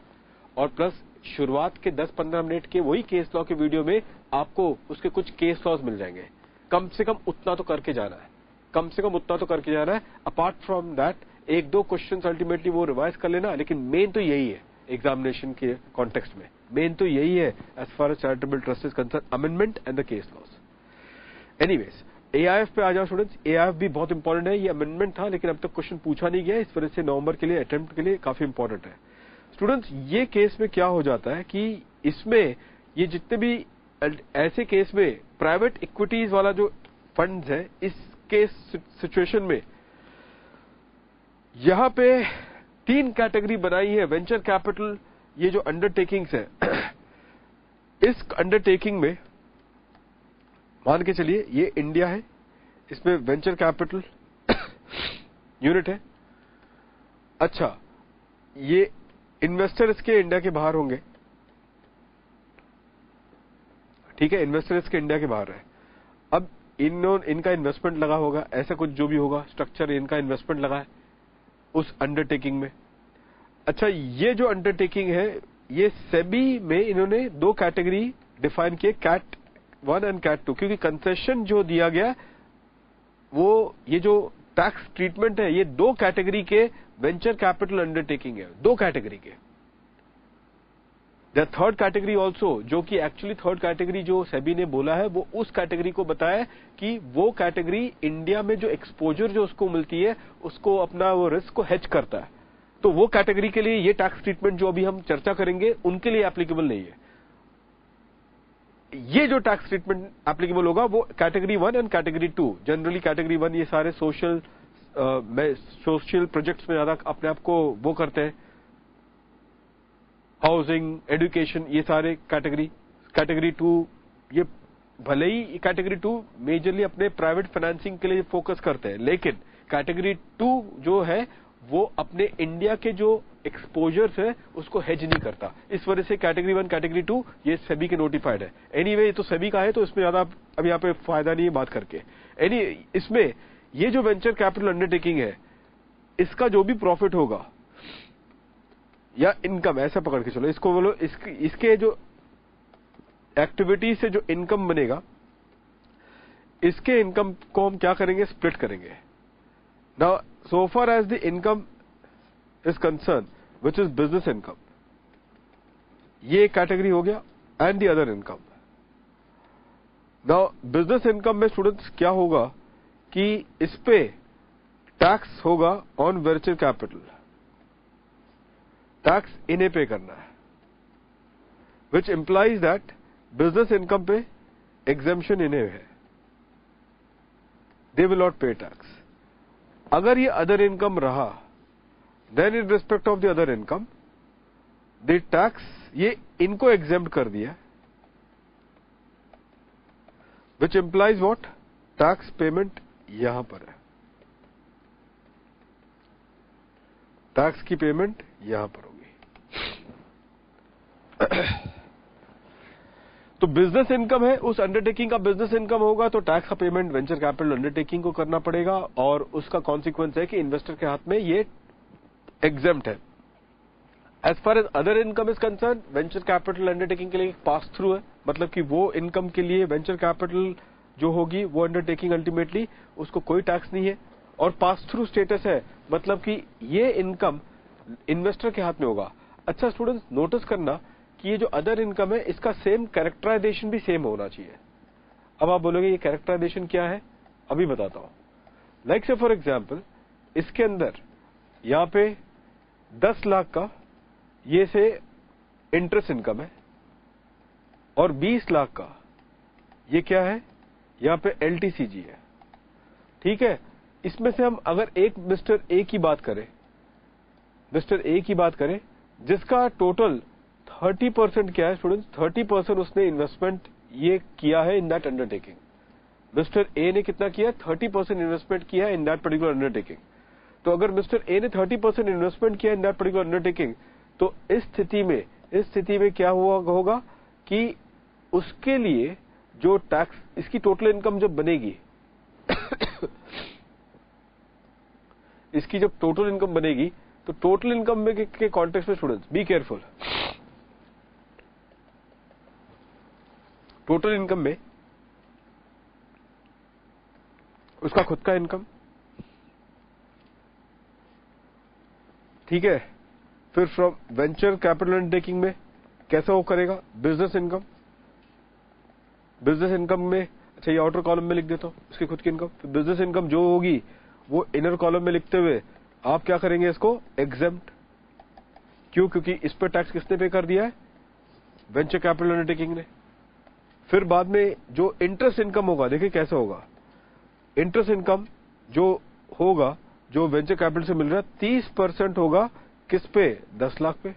और प्लस शुरुआत के 10-15 मिनट के वही केस लॉ के वीडियो में आपको उसके कुछ केस लॉज मिल जाएंगे। कम से कम उतना तो करके जाना है, कम से कम उतना तो करके जाना है। Apart from that 1-2 questions ultimately वो रिवाइज कर लेना, लेकिन मेन तो यही है एग्जामिनेशन के कॉन्टेक्स्ट में, मेन तो यही है as far as charitable trust is concern, amendment and the case laws. Anyways AIF पे आ जाओ स्टूडेंट्स। AIF भी बहुत इंपॉर्टेंट है, ये अमेंडमेंट था लेकिन अब तक क्वेश्चन पूछा नहीं गया, इस वजह से नवंबर के लिए अटेम्प्ट के लिए काफी इंपॉर्टेंट है स्टूडेंट्स। ये केस में क्या हो जाता है कि इसमें ये जितने भी ऐसे केस में प्राइवेट इक्विटीज वाला जो फंड्स है, इसके सिचुएशन में यहां पे 3 कैटेगरी बनाई है वेंचर कैपिटल। ये जो अंडरटेकिंग्स है इस अंडरटेकिंग में मान के चलिए ये इंडिया है, इसमें वेंचर कैपिटल यूनिट है। अच्छा ये इन्वेस्टर इसके इंडिया के बाहर होंगे, ठीक है, इन्वेस्टर इसके इंडिया के बाहर है। अब इनका इन्वेस्टमेंट लगा होगा, ऐसा कुछ जो भी होगा स्ट्रक्चर, इनका इन्वेस्टमेंट लगा है उस अंडरटेकिंग में। अच्छा ये जो अंडरटेकिंग है ये सेबी में इन्होंने 2 कैटेगरी डिफाइन किए, कैट 1 एंड कैट 2, क्योंकि कंसेशन जो दिया गया वो ये जो टैक्स ट्रीटमेंट है ये 2 कैटेगरी के वेंचर कैपिटल अंडरटेकिंग है, 2 कैटेगरी के। द थर्ड कैटेगरी ऑल्सो, जो कि एक्चुअली थर्ड कैटेगरी जो सेबी ने बोला है वो उस कैटेगरी को बताया कि वो कैटेगरी इंडिया में जो एक्सपोजर जो उसको मिलती है उसको अपना वो रिस्क को हेज करता है, तो वो कैटेगरी के लिए ये टैक्स ट्रीटमेंट जो अभी हम चर्चा करेंगे उनके लिए एप्लीकेबल नहीं है। ये जो टैक्स ट्रीटमेंट एप्लीकेबल होगा वो category 1 and category 2। Generally category 1 ये सारे सोशल प्रोजेक्ट्स में ज्यादा अपने आप को वो करते हैं, हाउसिंग, एजुकेशन, ये सारे कैटेगरी। कैटेगरी 2 ये भले ही कैटेगरी 2 मेजरली अपने प्राइवेट फाइनेंसिंग के लिए फोकस करते हैं, लेकिन कैटेगरी 2 जो है वो अपने इंडिया के जो एक्सपोजर्स है उसको हेज नहीं करता। इस वजह से कैटेगरी 1 कैटेगरी 2 ये सेबी के नोटिफाइड है। एनीवे तो सेबी का है तो इसमें ज्यादा अब यहाँ पे फायदा नहीं है बात करके। इसमें ये जो वेंचर कैपिटल अंडरटेकिंग है इसका जो भी प्रॉफिट होगा या इनकम, ऐसा पकड़ के चलो इसको, बोलो इसके जो एक्टिविटी से जो इनकम बनेगा इसके इनकम को हम क्या करेंगे, स्प्लिट करेंगे। Now so far as the income is concern which is business income, ये कैटेगरी हो गया, and the other income. Now business income में स्टूडेंट्स क्या होगा कि इस पे टैक्स होगा ऑन वेंचर कैपिटल, टैक्स इन्हें पे करना है। Which implies that business income पे एग्जेम्पशन इन्हें है, they will not pay tax. अगर ये अदर इनकम रहा, then in respect of the other income the tax ये इनको एग्जेम्प्ट कर दिया, which implies what, tax payment यहां पर है, टैक्स की पेमेंट यहां पर होगी। तो बिजनेस इनकम है, उस अंडरटेकिंग का बिजनेस इनकम होगा तो टैक्स का पेमेंट वेंचर कैपिटल अंडरटेकिंग को करना पड़ेगा, और उसका कॉन्सिक्वेंस है कि इन्वेस्टर के हाथ में ये एग्जेम्प्ट है। As far as other income is concern, venture capital undertaking के लिए पास थ्रू है, मतलब कि वो इनकम के लिए वेंचर कैपिटल जो होगी वो अंडरटेकिंग अल्टीमेटली उसको कोई टैक्स नहीं है, और पास थ्रू स्टेटस है, मतलब कि ये इनकम इन्वेस्टर के हाथ में होगा। अच्छा स्टूडेंट्स, नोटिस करना कि ये जो अदर इनकम है इसका सेम कैरेक्टराइजेशन भी सेम होना चाहिए। अब आप बोलोगे ये कैरेक्टराइजेशन क्या है, अभी बताता हूं। लाइक से फॉर एग्जांपल, इसके अंदर यहां पे 10 लाख का ये से इंटरेस्ट इनकम है, और 20 लाख का ये क्या है, यहां पे एलटीसीजी है। ठीक है, इसमें से हम अगर एक मिस्टर ए की बात करें, मिस्टर ए की बात करें, जिसका टोटल 30% क्या है स्टूडेंट्स, 30% उसने इन्वेस्टमेंट ये किया है in that undertaking. Mister A ने कितना किया, 30% इन्वेस्टमेंट किया है इन दैट पर्टिकुलर अंडरटेकिंग। तो अगर मिस्टर ए ने 30% इन्वेस्टमेंट किया इन दैट पर्टिकुलर अंडरटेकिंग, तो इस स्थिति में क्या होगा कि उसके लिए जो टैक्स, इसकी टोटल इनकम जब बनेगी इसकी जब टोटल इनकम बनेगी, तो टोटल इनकम में के कॉन्टेक्स्ट में students be careful, total income में उसका खुद का इनकम, ठीक है, फिर फ्रॉम वेंचर कैपिटल अंडरटेकिंग में कैसे वो करेगा, बिजनेस इनकम, बिजनेस इनकम में, अच्छा ये आउटर कॉलम में लिख देता हूं इसकी खुद की इनकम। तो बिजनेस इनकम जो होगी वो इनर कॉलम में लिखते हुए आप क्या करेंगे, इसको एग्जेम्प्ट। क्यों, क्योंकि इस पर टैक्स किसने पे कर दिया है, वेंचर कैपिटल अंडरटेकिंग ने। फिर बाद में जो इंटरेस्ट इनकम होगा, देखिए कैसे होगा, इंटरेस्ट इनकम जो होगा, जो वेंचर कैपिटल से मिल रहा है, 30% होगा किस पे, 10 लाख पे,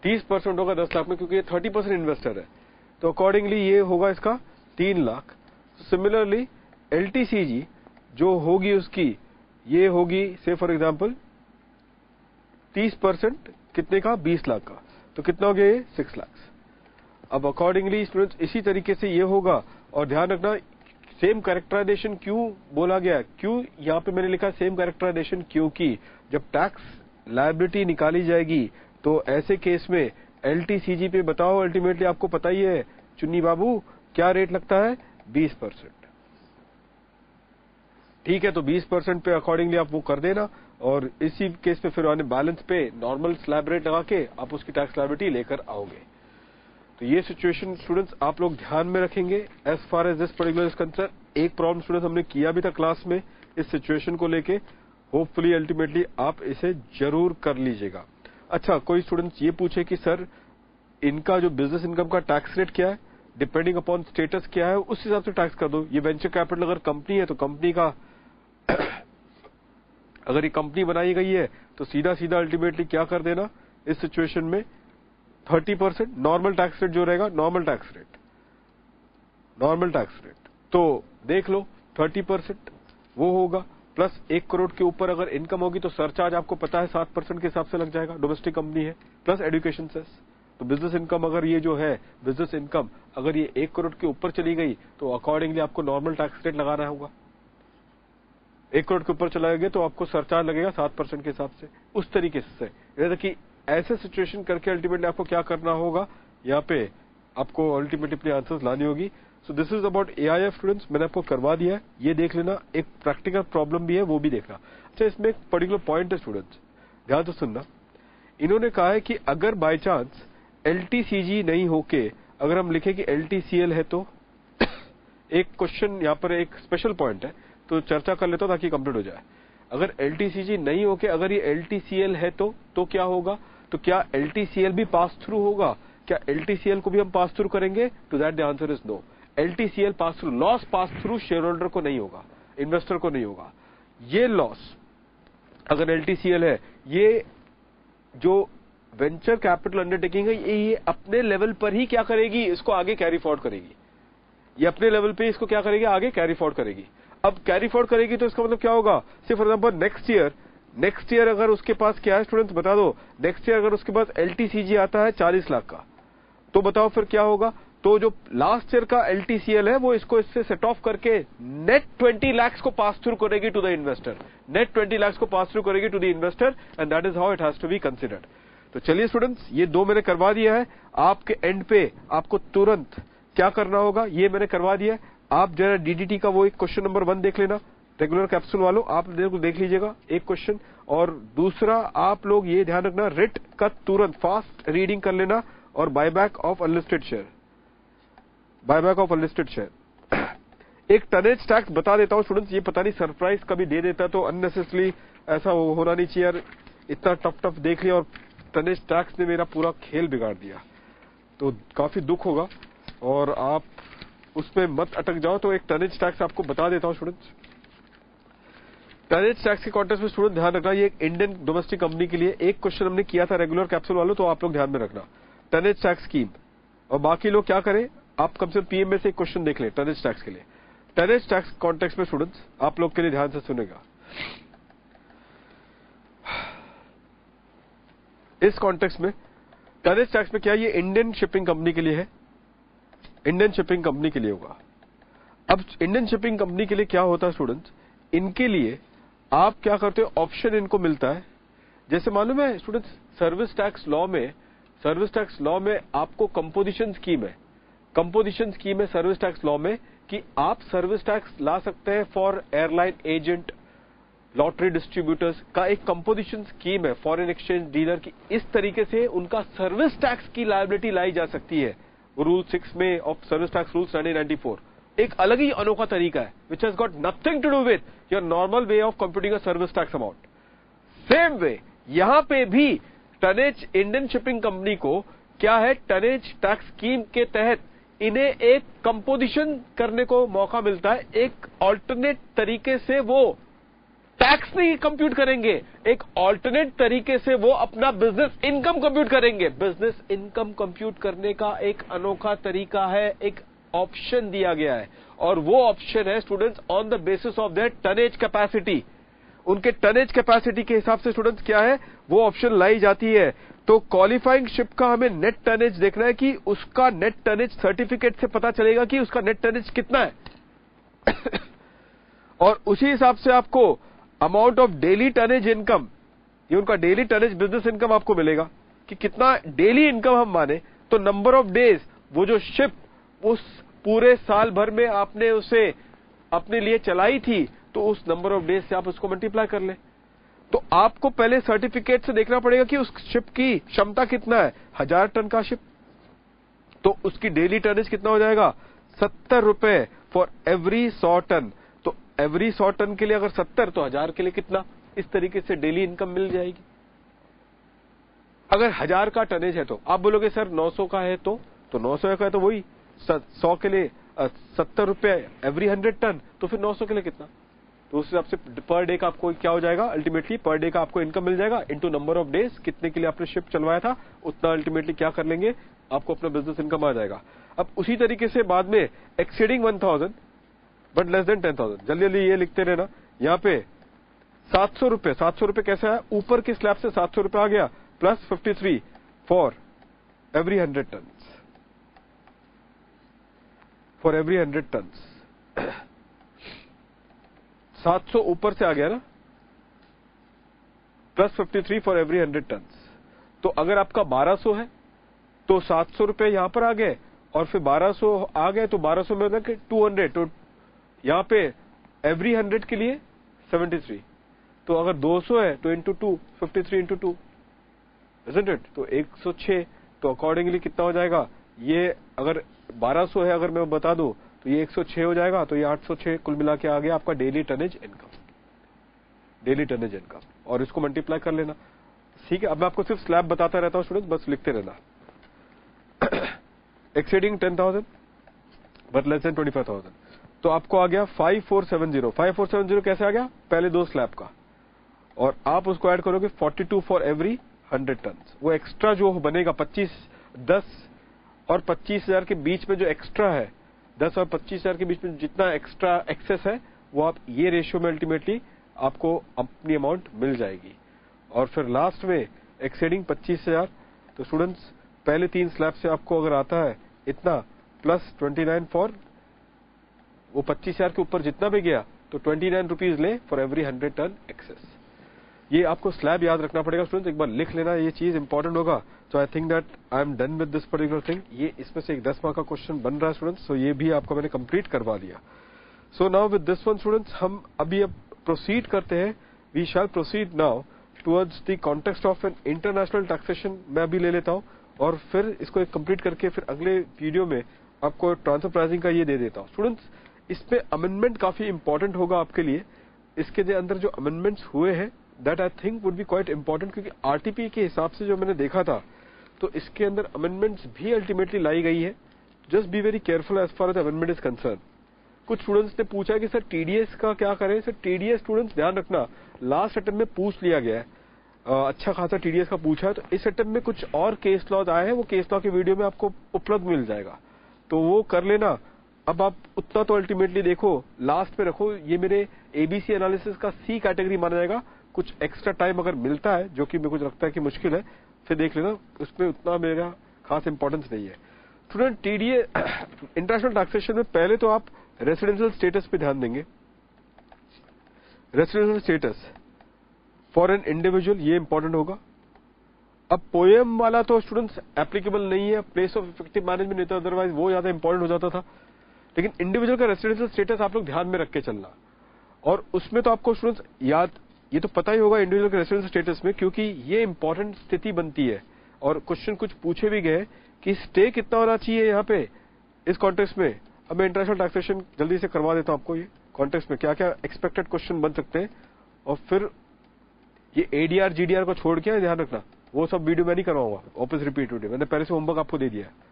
30% होगा 10 लाख में, क्योंकि ये 30% इन्वेस्टर है, तो अकॉर्डिंगली ये होगा इसका 3 लाख। सिमिलरली एलटीसीजी जो होगी उसकी, ये होगी से फॉर एग्जांपल 30% कितने का, 20 लाख का, तो कितना हो गया ये, 6 लाख। अब अकॉर्डिंगली स्टूडेंट्स इसी तरीके से ये होगा, और ध्यान रखना सेम कैरेक्टराइजेशन क्यों बोला गया, क्यों यहां पे मैंने लिखा सेम कैरेक्टराइजेशन, क्योंकि जब टैक्स लायबिलिटी निकाली जाएगी तो ऐसे केस में एलटीसीजी पे बताओ, अल्टीमेटली आपको पता ही है चुन्नी बाबू क्या रेट लगता है, 20%। ठीक है, तो 20% पे अकॉर्डिंगली आप वो कर देना, और इसी केस पे फिर आने बैलेंस पे नॉर्मल स्लैब रेट लगा के आप उसकी टैक्स लायबिलिटी लेकर आओगे। तो ये सिचुएशन स्टूडेंट्स आप लोग ध्यान में रखेंगे as far as this particular is concern. एक प्रॉब्लम स्टूडेंट्स हमने किया भी था क्लास में इस सिचुएशन को लेके, होपफुली अल्टीमेटली आप इसे जरूर कर लीजिएगा। अच्छा, कोई स्टूडेंट्स ये पूछे कि सर इनका जो बिजनेस इनकम का टैक्स रेट क्या है, डिपेंडिंग अपॉन स्टेटस क्या है, उस हिसाब से टैक्स कर दो। ये वेंचर कैपिटल अगर कंपनी है तो कंपनी का अगर ये कंपनी बनाई गई है तो सीधा सीधा अल्टीमेटली क्या कर देना इस सिचुएशन में, 30% नॉर्मल टैक्स रेट जो रहेगा, नॉर्मल टैक्स रेट तो देख लो 30% वो होगा, प्लस 1 करोड़ के ऊपर अगर इनकम होगी तो सरचार्ज आपको पता है 7% के हिसाब से लग जाएगा, डोमेस्टिक कंपनी है, प्लस एजुकेशन सेस। तो बिजनेस इनकम अगर ये जो है, बिजनेस इनकम अगर ये 1 करोड़ के ऊपर चली गई तो अकॉर्डिंगली आपको नॉर्मल टैक्स रेट लगाना होगा। 1 करोड़ के ऊपर चला गया तो आपको सरचार्ज लगेगा 7% के हिसाब से, उस तरीके से। जैसे कि ऐसे सिचुएशन करके अल्टीमेटली आपको क्या करना होगा, यहाँ पे आपको अल्टीमेटली अपने आंसर्स लानी होगी। सो this is about AIF students, मैंने आपको करवा दिया है, ये देख लेना। एक प्रैक्टिकल प्रॉब्लम भी है, वो भी देखना। अच्छा, इसमें एक पर्टिकुलर पॉइंट है स्टूडेंट्स, ध्यान से सुनना। इन्होंने कहा है कि अगर बाय चांस एलटीसीजी नहीं होके अगर हम लिखे कि एलटीसीएल है तो एक क्वेश्चन यहाँ पर एक स्पेशल पॉइंट है, तो चर्चा कर लेता हूं ताकि कंप्लीट हो जाए। अगर एलटीसीजी नहीं होके अगर ये एलटीसीएल है तो क्या होगा, तो क्या LTCL भी पास थ्रू होगा? क्या LTCL को भी हम पास थ्रू करेंगे? To that the answer is no. LTCL pass through, loss pass through share holder को नहीं होगा, इन्वेस्टर को नहीं होगा। ये लॉस अगर LTCL है, ये जो वेंचर कैपिटल अंडरटेकिंग है, ये अपने लेवल पर ही क्या करेगी, इसको आगे कैरी फॉरवर्ड करेगी। ये अपने लेवल पे इसको क्या करेगी, आगे कैरी फॉरवर्ड करेगी। अब कैरी फॉरवर्ड करेगी तो इसका मतलब क्या होगा? से फॉर एग्जांपल नेक्स्ट ईयर अगर उसके पास क्या है स्टूडेंट्स, बता दो। नेक्स्ट ईयर अगर उसके पास LTCG आता है 40 लाख का, तो बताओ फिर क्या होगा? तो जो लास्ट ईयर का LTCL है वो इसको इससे सेट ऑफ करके नेट 20 लाख को पास थ्रू करेगी to the investor. Net 20 lakh को पास थ्रू करेगी to the investor, and that is how it has to be considered. तो चलिए स्टूडेंट्स, ये दो मैंने करवा दिया है। आपके एंड पे आपको तुरंत क्या करना होगा, ये मैंने करवा दिया है। आप जरा DDT का वो एक क्वेश्चन नंबर 1 देख लेना, रेगुलर कैप्सूल वालों, आप देख लीजिएगा एक क्वेश्चन। और दूसरा आप लोग ये ध्यान रखना, रिट का तुरंत फास्ट रीडिंग कर लेना, और buyback of unlisted share, buyback of unlisted share. एक टनेज टैक्स बता देता हूं स्टूडेंट्स, ये पता नहीं सरप्राइज कभी दे देता तो अननेसेसरी ऐसा होना नहीं चाहिए यार। इतना टफ देख लिया और टनेज टैक्स ने मेरा पूरा खेल बिगाड़ दिया, तो काफी दुख होगा, और आप उसमें मत अटक जाओ। तो एक टनेज टैक्स आपको बता देता हूं स्टूडेंट्स। टनेज टैक्स के कॉन्टेक्स्ट में स्टूडेंट ध्यान रखना, ये एक इंडियन डोमेस्टिक कंपनी के लिए एक क्वेश्चन हमने किया था रेगुलर कैप्सूल वालों, तो आप लोग ध्यान में रखना टनेज टैक्स स्कीम। और बाकी लोग क्या करें, आप कम से कम PM में से एक क्वेश्चन देख लें टनेज टैक्स के लिए। टनेज टैक्स कॉन्टेक्स्ट में स्टूडेंट्स आप लोग के लिए ध्यान से सुनेगा। इस कॉन्टेक्स्ट में टनेज टैक्स में क्या, ये इंडियन शिपिंग कंपनी के लिए है, इंडियन शिपिंग कंपनी के लिए होगा। अब इंडियन शिपिंग कंपनी के लिए क्या होता है स्टूडेंट्स, इनके लिए आप क्या करते हो, ऑप्शन इनको मिलता है। जैसे मालूम है स्टूडेंट्स, सर्विस टैक्स लॉ में आपको कंपोजिशन स्कीम है, सर्विस टैक्स लॉ में, कि आप सर्विस टैक्स ला सकते हैं for airline agent, lottery distributors का एक कंपोजिशन स्कीम है, फॉरेन एक्सचेंज डीलर की। इस तरीके से उनका सर्विस टैक्स की लायबिलिटी लाई जा सकती है। रूल 6 में ऑफ सर्विस टैक्स रूल्स 1994 एक अलग ही अनोखा तरीका है, which has got nothing to do with your normal way of computing a service tax amount. Same way यहां पे भी टनेज, इंडियन शिपिंग कंपनी को क्या है, टनेज टैक्स स्कीम के तहत इन्हें एक कंपोजिशन करने को मौका मिलता है। एक ऑल्टरनेट तरीके से वो टैक्स नहीं कंप्यूट करेंगे, एक ऑल्टरनेट तरीके से वो अपना बिजनेस इनकम कंप्यूट करेंगे। बिजनेस इनकम कंप्यूट करने का एक अनोखा तरीका है, एक ऑप्शन दिया गया है, और वो ऑप्शन है students on the basis of their tonnage capacity. उनके टनेज कैपेसिटी के हिसाब से स्टूडेंट्स क्या है, वो ऑप्शन लाई जाती है। तो क्वालिफाइंग शिप का हमें नेट टनेज देखना है कि उसका नेट टनेज सर्टिफिकेट से पता चलेगा कि उसका नेट टनेज कितना है और उसी हिसाब से आपको amount of daily tonnage income, ये उनका डेली टनेज बिजनेस इनकम आपको मिलेगा कि कितना डेली इनकम हम माने। तो नंबर ऑफ डेज, वो जो शिप उस पूरे साल भर में आपने उसे अपने लिए चलाई थी, तो उस नंबर ऑफ डेज से आप उसको मल्टीप्लाई कर लें। तो आपको पहले सर्टिफिकेट से देखना पड़ेगा कि उस शिप की क्षमता कितना है। 1000 टन का शिप, तो उसकी डेली टनेज कितना हो जाएगा, 70 रुपए फॉर एवरी 100 टन। तो एवरी 100 टन के लिए अगर 70, तो 1000 के लिए कितना, इस तरीके से डेली इनकम मिल जाएगी। अगर 1000 का टनेज है तो आप बोलोगे सर 900 का है, तो 900 का है तो वही 100 के लिए 70 रुपए एवरी 100 टन, तो फिर 900 के लिए कितना। तो उस हिसाब से पर डे का आपको क्या हो जाएगा, अल्टीमेटली पर डे का आपको इनकम मिल जाएगा इनटू नंबर ऑफ डेज, कितने के लिए आपने शिप चलवाया था उतना अल्टीमेटली क्या कर लेंगे, आपको अपना बिजनेस इनकम आ जाएगा। अब उसी तरीके से बाद में एक्सीडिंग 1000 बट लेस देन 10,000, जल्दी जल्दी ये लिखते रहना। यहाँ पे 700 रुपए कैसा है, ऊपर के स्लैब से 700 रुपए आ गया, plus 53 for every 100 ton, for every 100 ton 700 ऊपर से आ गया ना, प्लस 53 फॉर एवरी 100 टन। तो अगर आपका 1200 है तो 700 रुपए यहां पर आ गए, और फिर 1200 आ गए तो 1200 में होता है 200, तो यहां पे एवरी 100 के लिए 73। तो अगर 200 है तो इंटू 2, 53 इंटू 2, इजंट इट, तो 106। तो अकॉर्डिंगली कितना हो जाएगा, ये अगर 1200 है, अगर मैं बता दूं तो ये 106 हो जाएगा, तो ये 806 कुल मिला के आ गया आपका daily tonnage income, daily tonnage income. और इसको मल्टीप्लाई कर लेना, ठीक है, अब मैं आपको सिर्फ स्लैब बताता रहता हूं स्टूडेंट्स, बस लिखते रहना। एक्सीडिंग 10,000 बट लेस देन 25,000, तो आपको आ गया 5470। 5470 कैसे आ गया? पहले दो स्लैब का, और आप उसको ऐड करोगे 42 फॉर एवरी 100 टन। वो एक्स्ट्रा जो बनेगा 10 और 25,000 के बीच में जो एक्स्ट्रा है, 10 और 25,000 के बीच में जितना एक्स्ट्रा एक्सेस है, वो आप ये रेशियो में अल्टीमेटली आपको अपनी अमाउंट मिल जाएगी। और फिर लास्ट में एक्सेडिंग 25,000, तो स्टूडेंट्स पहले 3 स्लैब से आपको अगर आता है इतना, प्लस 29 फॉर वो 25,000 के ऊपर जितना भी गया, तो 29 रुपीज ले फॉर एवरी 100 टन एक्सेस। ये आपको स्लैब याद रखना पड़ेगा स्टूडेंट्स, एक बार लिख लेना, ये चीज इंपॉर्टेंट होगा। So I think that I am done with this particular thing. ये इसमें से एक 10 मार्क का क्वेश्चन बन रहा है स्टूडेंट्स, सो ये भी आपको मैंने कंप्लीट करवा दिया। So now with this one students, हम अभी अब प्रोसीड करते हैं। We shall proceed now towards the context of an international taxation. मैं अभी ले लेता हूं और फिर इसको एक कंप्लीट करके फिर अगले वीडियो में आपको ट्रांसफर प्राइसिंग का ये दे देता हूं। स्टूडेंट्स इसमें अमेंडमेंट काफी इंपॉर्टेंट होगा आपके लिए। इसके अंदर जो अमेंडमेंट्स हुए हैं that I think would be quite important, क्योंकि आरटीपी के हिसाब से जो मैंने देखा था, तो इसके अंदर अमेंडमेंट्स भी अल्टीमेटली लाई गई है। Just be very careful as far as amendment is concern. कुछ स्टूडेंट्स ने पूछा कि सर टीडीएस का क्या करें। सर टीडीएस स्टूडेंट्स ध्यान रखना, लास्ट अटेम्प्ट में पूछ लिया गया है, अच्छा खासा टीडीएस का पूछा है, तो इस अटेम्प्ट में कुछ और केस लॉज आए हैं, वो केस लॉ की वीडियो में आपको उपलब्ध मिल जाएगा, तो वो कर लेना। अब आप उतना तो अल्टीमेटली देखो, लास्ट पे रखो, ये मेरे एबीसी एनालिसिस का सी कैटेगरी माना जाएगा। कुछ एक्स्ट्रा टाइम अगर मिलता है, जो कि मेरे को लगता है कि मुश्किल है, फिर देख लेना, उसमें उतना मेरा खास इंपॉर्टेंस नहीं है। स्टूडेंट टीडीए इंटरनेशनल टैक्सेशन में पहले तो आप रेसिडेंशियल स्टेटस पे ध्यान देंगे। Residential status for an individual, ये इंपॉर्टेंट होगा। अब पोएम वाला तो स्टूडेंट्स एप्लीकेबल नहीं है, प्लेस ऑफ इफेक्टिव मैनेजमेंट, नहीं तो अदरवाइज वो ज्यादा इंपॉर्टेंट हो जाता था। लेकिन इंडिविजुअल का रेसिडेंशियल स्टेटस आप लोग ध्यान में रख के चलना, और उसमें तो आपको स्टूडेंट्स याद, ये तो पता ही होगा इंडिविजुअल के रेसिडेंशियल स्टेटस में, क्योंकि ये इंपॉर्टेंट स्थिति बनती है। और क्वेश्चन कुछ पूछे भी गए कि स्टे कितना होना चाहिए यहाँ पे इस कॉन्टेक्स्ट में। अब मैं इंटरनेशनल टैक्सेशन जल्दी से करवा देता हूं आपको, ये कॉन्टेक्स्ट में क्या क्या एक्सपेक्टेड क्वेश्चन बन सकते हैं। और फिर ये एडीआर जीडीआर को छोड़ के ध्यान रखना, वो सब वीडियो मैं नहीं करवाऊंगा, वापस रिपीट वीडियो, मैंने पहले से होमवर्क आपको दे दिया है।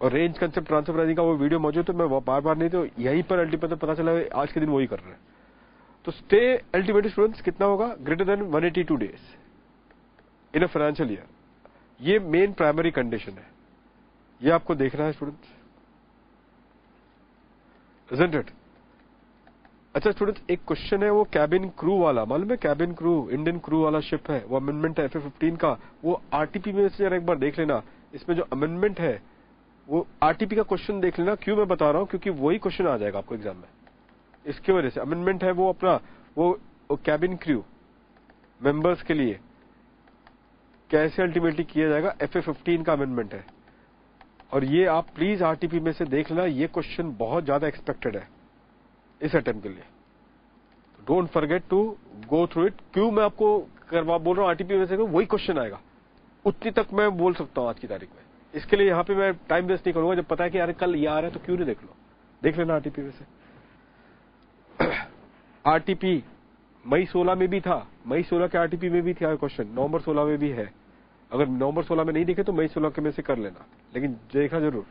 और रेंज कंसेप्ट ट्रांसफर प्राइसिंग का वो वीडियो मौजूद, तो मैं बार बार नहीं, तो यहीं पर अल्टीमेटली पता चला आज के दिन वही कर रहे हैं। तो स्टे अल्टीमेटली स्टूडेंट्स कितना होगा? Greater than 182 days in a financial year. ये मेन प्राइमरी कंडीशन है, ये आपको देखना है स्टूडेंट्स, इजंट इट? अच्छा स्टूडेंट्स, एक क्वेश्चन है वो कैबिन क्रू वाला, मालूम है कैबिन क्रू, इंडियन क्रू वाला शिप है, वो अमेंडमेंट है FA15 का, वो आरटीपी में से जरा एक बार देख लेना। इसमें जो अमेंडमेंट है वो आरटीपी का क्वेश्चन देख लेना। क्यों मैं बता रहा हूं? क्योंकि वही क्वेश्चन आ जाएगा आपको एग्जाम में, इसकी वजह से। अमेंडमेंट है वो अपना, वो कैबिन क्रू मेंबर्स के लिए कैसे अल्टीमेटली किया जाएगा, FA15 का अमेंडमेंट है। और ये आप प्लीज आरटीपी में से देख लेना, ये क्वेश्चन बहुत ज्यादा एक्सपेक्टेड है इस अटेम्प्ट के लिए। Don't forget to go through it. क्यों मैं आपको बोल रहा हूं आरटीपी में से, वही क्वेश्चन आएगा, उतनी तक मैं बोल सकता हूं आज की तारीख में। इसके लिए यहां पे मैं टाइम वेस्ट नहीं करूंगा, जब पता है कि यार कल ये आ रहा है तो क्यों नहीं देख लो, देख लेना आरटीपी में से। आरटीपी मई 16 में भी था, मई 16 के आरटीपी में भी था क्वेश्चन, नवंबर 16 में भी है। अगर नवंबर 16 में नहीं देखे तो मई 16 के में से कर लेना, लेकिन देखना जरूर।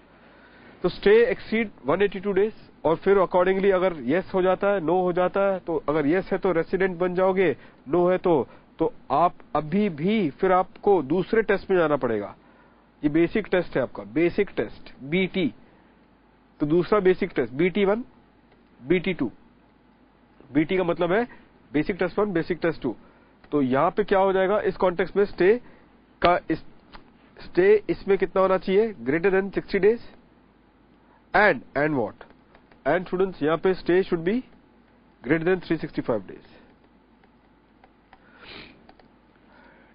तो स्टे एक्सीड 182 डेज, और फिर अकॉर्डिंगली अगर येस हो जाता है, नो हो जाता है, तो अगर येस है तो रेसिडेंट बन जाओगे, नो है तो आप अभी भी फिर आपको दूसरे टेस्ट में जाना पड़ेगा। ये बेसिक टेस्ट है आपका, बेसिक टेस्ट BT, तो दूसरा basic test BT1 BT2। BT का मतलब है बेसिक टेस्ट 1 बेसिक टेस्ट 2। तो यहां पे क्या हो जाएगा इस कॉन्टेक्स्ट में, स्टे का स्टे इसमें कितना होना चाहिए? Greater than 60 days and what? And students यहां पे stay should be greater than 365 days.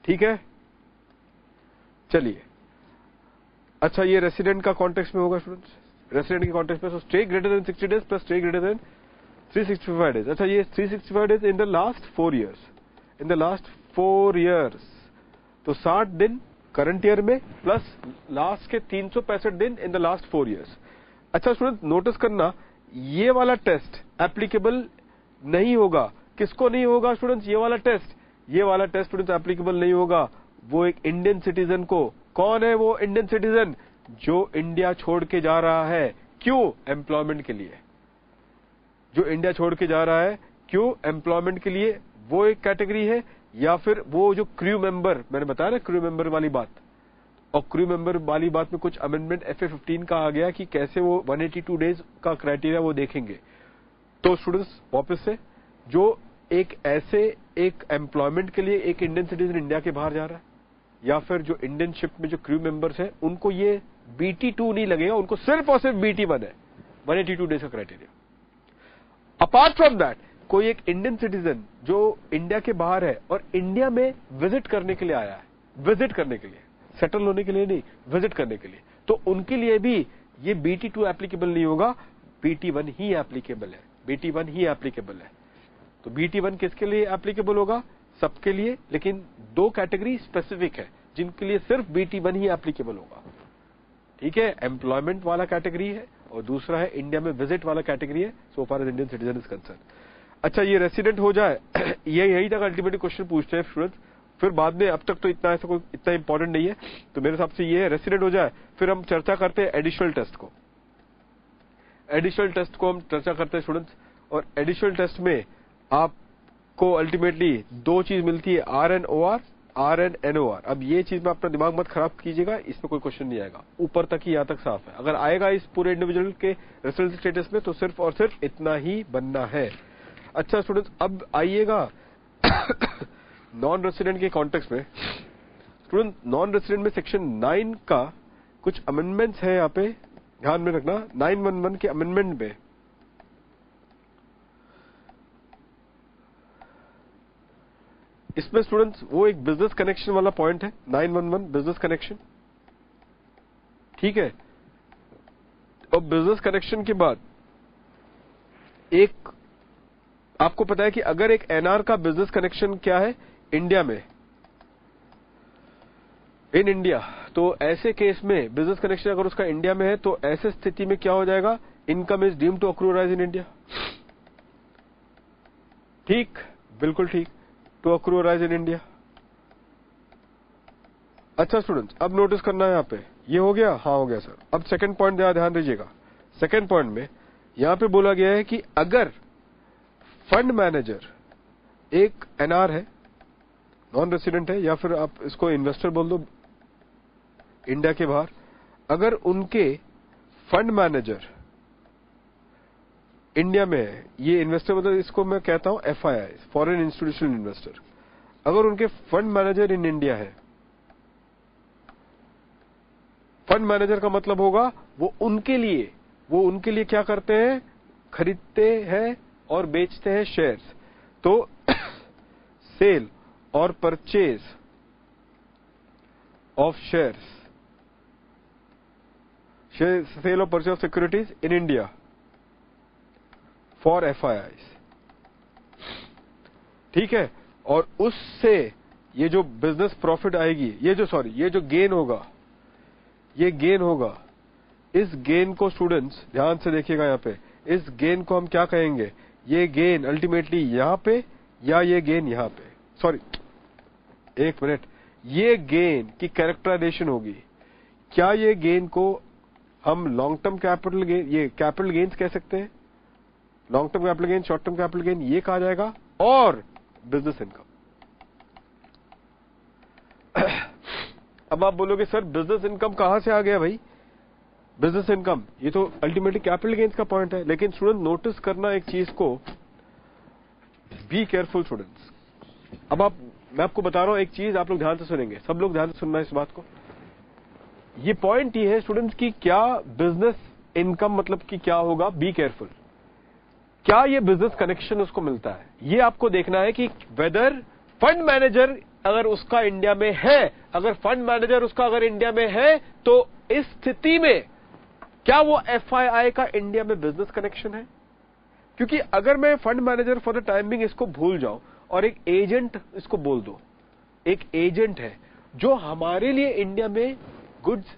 ठीक है, चलिए। अच्छा, ये रेसिडेंट का कॉन्टेक्स्ट में होगा स्टूडेंट्स, रेसिडेंट के कॉन्टेक्स्ट में। So stay greater than 60 days plus stay greater than 365 days. अच्छा, ये 365 days in the last 4 years, in the last 4 years, तो 60 दिन करंट ईयर में प्लस लास्ट के 365 दिन इन द लास्ट 4 ईयर्स। अच्छा स्टूडेंट, नोटिस करना ये वाला टेस्ट एप्लीकेबल नहीं होगा किसको नहीं होगा स्टूडेंट्स? ये वाला टेस्ट स्टूडेंट्स एप्लीकेबल नहीं होगा वो एक इंडियन सिटीजन को। कौन है वो इंडियन सिटीजन? जो इंडिया छोड़ के जा रहा है। क्यों? एम्प्लॉयमेंट के लिए। जो इंडिया छोड़ के जा रहा है क्यों? एम्प्लॉयमेंट के लिए, वो एक कैटेगरी है। या फिर वो जो क्रू मेंबर, मैंने बताया ना क्रू मेंबर वाली बात, और क्रू मेंबर वाली बात में कुछ अमेंडमेंट FA15 का आ गया कि कैसे वो 182 डेज का क्राइटेरिया वो देखेंगे। तो स्टूडेंट्स वापस से, जो एक ऐसे एक एम्प्लॉयमेंट के लिए एक इंडियन सिटीजन इंडिया के बाहर जा रहा है, या फिर जो इंडियन शिप में जो क्रू मेंबर्स हैं उनको ये BT2 नहीं लगेगा, उनको सिर्फ और सिर्फ BT1 है, 182 डेज का क्राइटेरिया। अपार्ट फ्रॉम दैट, कोई एक इंडियन सिटीजन जो इंडिया के बाहर है और इंडिया में विजिट करने के लिए आया है, विजिट करने के लिए, सेटल होने के लिए नहीं, विजिट करने के लिए, तो उनके लिए भी ये BT2 एप्लीकेबल नहीं होगा, BT1 ही एप्लीकेबल है, BT1 ही एप्लीकेबल है। तो BT1 किसके लिए एप्लीकेबल होगा? सबके लिए, लेकिन दो कैटेगरी स्पेसिफिक है जिनके लिए सिर्फ BT1 ही एप्लीकेबल होगा। ठीक है, एम्प्लॉयमेंट वाला कैटेगरी है और दूसरा है इंडिया में विजिट वाला कैटेगरी है, so far as Indian citizen is concern. अच्छा, ये रेसिडेंट हो जाए ये यही तक अल्टीमेटली क्वेश्चन पूछते हैं स्टूडेंट्स, फिर बाद में, अब तक तो इतना ऐसा कोई इतना इंपॉर्टेंट नहीं है, तो मेरे हिसाब से ये रेसिडेंट हो जाए, फिर हम चर्चा करते हैं एडिशनल टेस्ट को। एडिशनल टेस्ट को हम चर्चा करते हैं स्टूडेंट्स, और एडिशनल टेस्ट में आपको अल्टीमेटली दो चीज मिलती है, RNOR, RNNOR। अब ये चीज में अपना दिमाग मत खराब कीजिएगा, इसमें कोई क्वेश्चन नहीं आएगा, ऊपर तक ही यहां तक साफ है। अगर आएगा इस पूरे इंडिविजुअल के रिजल्ट स्टेटस में तो सिर्फ और सिर्फ इतना ही बनना है। अच्छा स्टूडेंट्स, अब आइएगा नॉन रेसिडेंट के कॉन्टेक्स्ट में। स्टूडेंट, नॉन रेसिडेंट में सेक्शन 9 का कुछ अमेंडमेंट्स है, यहाँ पे ध्यान में रखना। 911 के अमेंडमेंट में इसमें स्टूडेंट्स वो एक बिजनेस कनेक्शन वाला पॉइंट है, 911 बिजनेस कनेक्शन। ठीक है, और बिजनेस कनेक्शन के बाद एक आपको पता है कि अगर एक NR का बिजनेस कनेक्शन क्या है इंडिया में, इन इंडिया, तो ऐसे केस में बिजनेस कनेक्शन अगर उसका इंडिया में है तो ऐसे स्थिति में क्या हो जाएगा? Income is deemed to accrue arise in India. ठीक, बिल्कुल ठीक, to accrue arise in India. अच्छा स्टूडेंट्स, अब नोटिस करना है यहाँ पे, ये हो गया? हाँ हो गया सर। अब सेकंड पॉइंट ध्यान दीजिएगा। सेकंड पॉइंट में यहां पे बोला गया है कि अगर फंड मैनेजर एक NR है, नॉन रेसिडेंट है, या फिर आप इसको इन्वेस्टर बोल दो इंडिया के बाहर, अगर उनके फंड मैनेजर इंडिया में है, ये इन्वेस्टर मतलब इसको मैं कहता हूं FII, फॉरेन इंस्टीट्यूशनल इन्वेस्टर, अगर उनके फंड मैनेजर इन इंडिया है, फंड मैनेजर का मतलब होगा वो उनके लिए क्या करते हैं? खरीदते हैं और बेचते हैं शेयर्स। तो सेल और परचेज ऑफ शेयर्स, सेल और purchase of securities in India for FIIs। ठीक है, और उससे ये जो बिजनेस प्रॉफिट आएगी, ये जो गेन होगा, ये गेन होगा, इस गेन को स्टूडेंट्स ध्यान से देखिएगा यहाँ पे, इस गेन को हम क्या कहेंगे? ये गेन अल्टीमेटली यहां पे या ये गेन यहां पे, सॉरी एक मिनट, ये गेन की कैरेक्टराइजेशन होगी। क्या ये गेन को हम लॉन्ग टर्म कैपिटल गेन, ये कैपिटल गेन्स कह सकते हैं, long term capital gain, short term capital gain, ये कहा जाएगा, और बिजनेस इनकम। अब आप बोलोगे सर बिजनेस इनकम कहां से आ गया भाई? बिजनेस इनकम ये तो अल्टीमेटली कैपिटल गेन्स का पॉइंट है, लेकिन स्टूडेंट नोटिस करना एक चीज को, बी केयरफुल स्टूडेंट्स। अब मैं आपको बता रहा हूं एक चीज, आप लोग ध्यान से सुनेंगे, सब लोग ध्यान से सुनना है इस बात को। ये पॉइंट ये है स्टूडेंट्स की क्या बिजनेस इनकम मतलब कि क्या होगा? Be careful. क्या ये बिजनेस कनेक्शन उसको मिलता है? ये आपको देखना है कि वेदर फंड मैनेजर अगर उसका इंडिया में है, अगर फंड मैनेजर उसका अगर इंडिया में है, तो इस स्थिति में क्या वो FII का इंडिया में बिजनेस कनेक्शन है? क्योंकि अगर मैं fund manager for the timing इसको भूल जाऊं और एक एजेंट इसको बोल दो, एक एजेंट है जो हमारे लिए इंडिया में गुड्स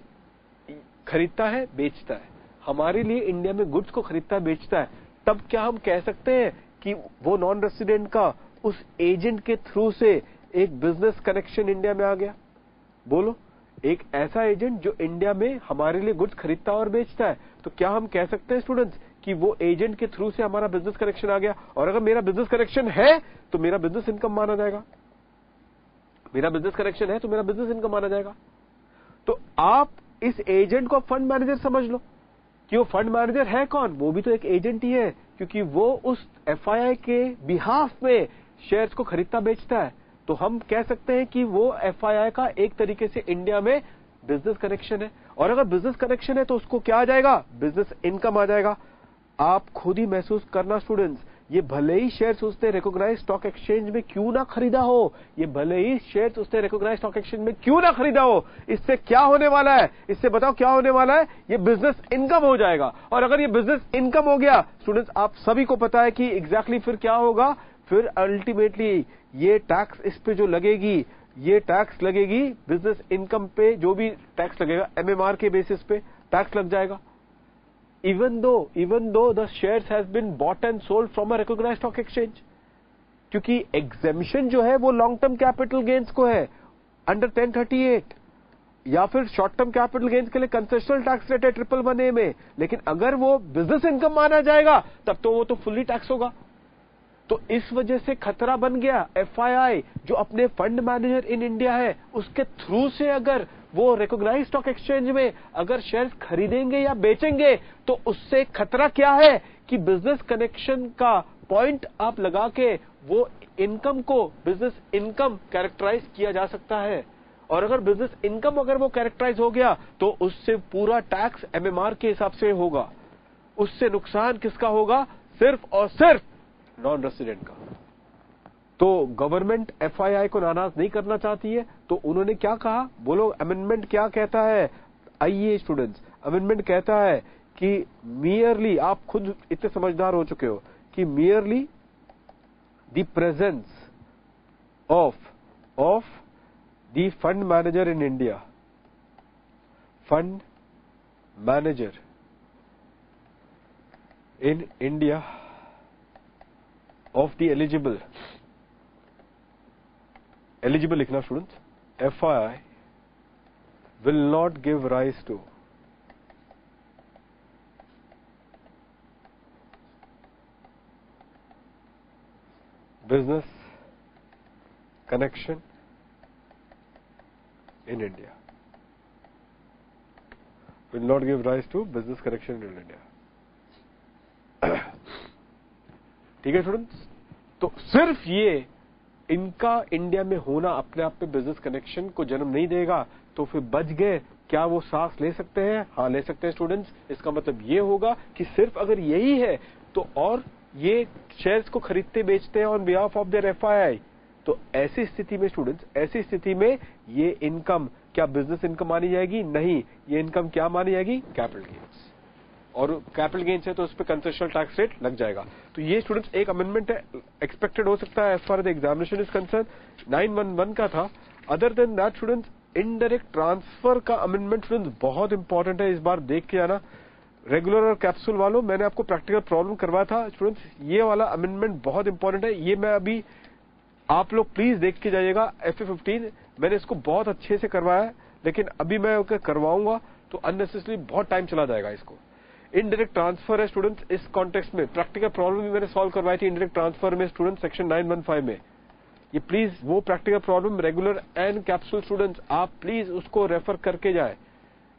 खरीदता है बेचता है, हमारे लिए इंडिया में गुड्स को खरीदता है बेचता है, तब क्या हम कह सकते हैं कि वो नॉन रेसिडेंट का उस एजेंट के थ्रू से एक बिजनेस कनेक्शन इंडिया में आ गया? बोलो, एक ऐसा एजेंट जो इंडिया में हमारे लिए गुड्स खरीदता और बेचता है, तो क्या हम कह सकते हैं स्टूडेंट्स कि वो एजेंट के थ्रू से हमारा बिजनेस कनेक्शन आ गया? और अगर मेरा बिजनेस कनेक्शन है तो मेरा बिजनेस इनकम माना जाएगा। मेरा बिजनेस कनेक्शन है तो मेरा बिजनेस इनकम माना जाएगा। तो आप इस एजेंट को फंड मैनेजर समझ लो कि वो फंड मैनेजर है कौन? वो भी तो एक एजेंट ही है, क्योंकि वो उस एफआईआई के बिहाफ में शेयर्स को खरीदता बेचता है। तो हम कह सकते हैं कि वो एफआईआई का एक तरीके से इंडिया में बिजनेस कनेक्शन है। और अगर बिजनेस कनेक्शन है तो उसको क्या आ जाएगा? बिजनेस इनकम आ जाएगा। आप खुद ही महसूस करना स्टूडेंट्स, ये भले ही शेयर्स उसने रिकॉग्नाइज स्टॉक एक्सचेंज में क्यों ना खरीदा हो, ये भले ही शेयर्स उसने रिकॉग्नाइज स्टॉक एक्सचेंज में क्यों ना खरीदा हो, इससे क्या होने वाला है? इससे बताओ क्या होने वाला है? ये बिजनेस इनकम हो जाएगा। और अगर ये बिजनेस इनकम हो गया स्टूडेंट्स, आप सभी को पता है कि एग्जैक्टली फिर क्या होगा? फिर अल्टीमेटली ये टैक्स इस पे जो लगेगी, ये टैक्स लगेगी बिजनेस इनकम पे, जो भी टैक्स लगेगा एमएमआर के बेसिस पे टैक्स लग जाएगा। even though the shares has been bought and sold from a recognized stock exchange, क्योंकि एग्जेम्पशन जो है वो लॉन्ग टर्म कैपिटल गेन्स को है अंडर 1038, या फिर शॉर्ट टर्म कैपिटल गेन्स के लिए कंसेशनल टैक्स रेट है 111A में। लेकिन अगर वो बिजनेस इनकम माना जाएगा तब तो वो तो फुल्ली टैक्स होगा। तो इस वजह से खतरा बन गया। एफआईआई जो अपने फंड मैनेजर इन इंडिया है उसके थ्रू से अगर वो रिकॉग्नाइज स्टॉक एक्सचेंज में अगर शेयर्स खरीदेंगे या बेचेंगे तो उससे खतरा क्या है कि बिजनेस कनेक्शन का पॉइंट आप लगा के वो इनकम को बिजनेस इनकम कैरेक्टराइज किया जा सकता है। और अगर बिजनेस इनकम अगर वो कैरेक्टराइज हो गया तो उससे पूरा टैक्स एमएमआर के हिसाब से होगा। उससे नुकसान किसका होगा? सिर्फ और सिर्फ नॉन रेसिडेंट का। तो गवर्नमेंट एफआईआई को नाराज नहीं करना चाहती है, तो उन्होंने क्या कहा? बोलो, अमेंडमेंट क्या कहता है? आइए स्टूडेंट्स, अमेंडमेंट कहता है कि मियरली, आप खुद इतने समझदार हो चुके हो कि merely the presence of the fund manager in India, fund manager in India of the eligible लिखना students, FII will not give rise to business connection in India, will not give rise to business connection in India। ठीक है students, तो सिर्फ ये इनका India में होना अपने आप में बिजनेस कनेक्शन को जन्म नहीं देगा। तो फिर बच गए, क्या वो सांस ले सकते हैं? हाँ, ले सकते हैं स्टूडेंट्स। इसका मतलब ये होगा कि सिर्फ अगर यही है तो, और ये शेयर्स को खरीदते बेचते हैं on behalf of their FII, तो ऐसी स्थिति में स्टूडेंट्स, ऐसी स्थिति में ये इनकम क्या बिजनेस इनकम मानी जाएगी? नहीं, ये इनकम क्या मानी जाएगी? Capital gains. और कैपिटल गेन्स है तो उस पर कंसेशनल टैक्स रेट लग जाएगा। तो ये स्टूडेंट्स एक अमेंडमेंट है, एक्सपेक्टेड हो सकता है as far the examination is concern. 911 का था। Other than that students, indirect transfer का अमेंडमेंट स्टूडेंट्स बहुत इंपॉर्टेंट है, इस बार देख के आना। रेगुलर और कैप्सूल वालों, मैंने आपको प्रैक्टिकल प्रॉब्लम करवाया था स्टूडेंट्स, ये वाला अमेंडमेंट बहुत इंपॉर्टेंट है। ये मैं अभी, आप लोग प्लीज देख के जाइएगा। FA15 मैंने इसको बहुत अच्छे से करवाया है, लेकिन अभी मैं करवाऊंगा तो अननेसेसरी बहुत टाइम चला जाएगा इसको। इनडायरेक्ट ट्रांसफर है स्टूडेंट्स, इस कॉन्टेक्स्ट में प्रैक्टिकल प्रॉब्लम भी मैंने सॉल्व करवाई थी इनडायरेक्ट ट्रांसफर में स्टूडेंट्स, सेक्शन 915 में। ये प्लीज वो practical problem regular and capsule students, आप प्लीज उसको रेफर करके जाए।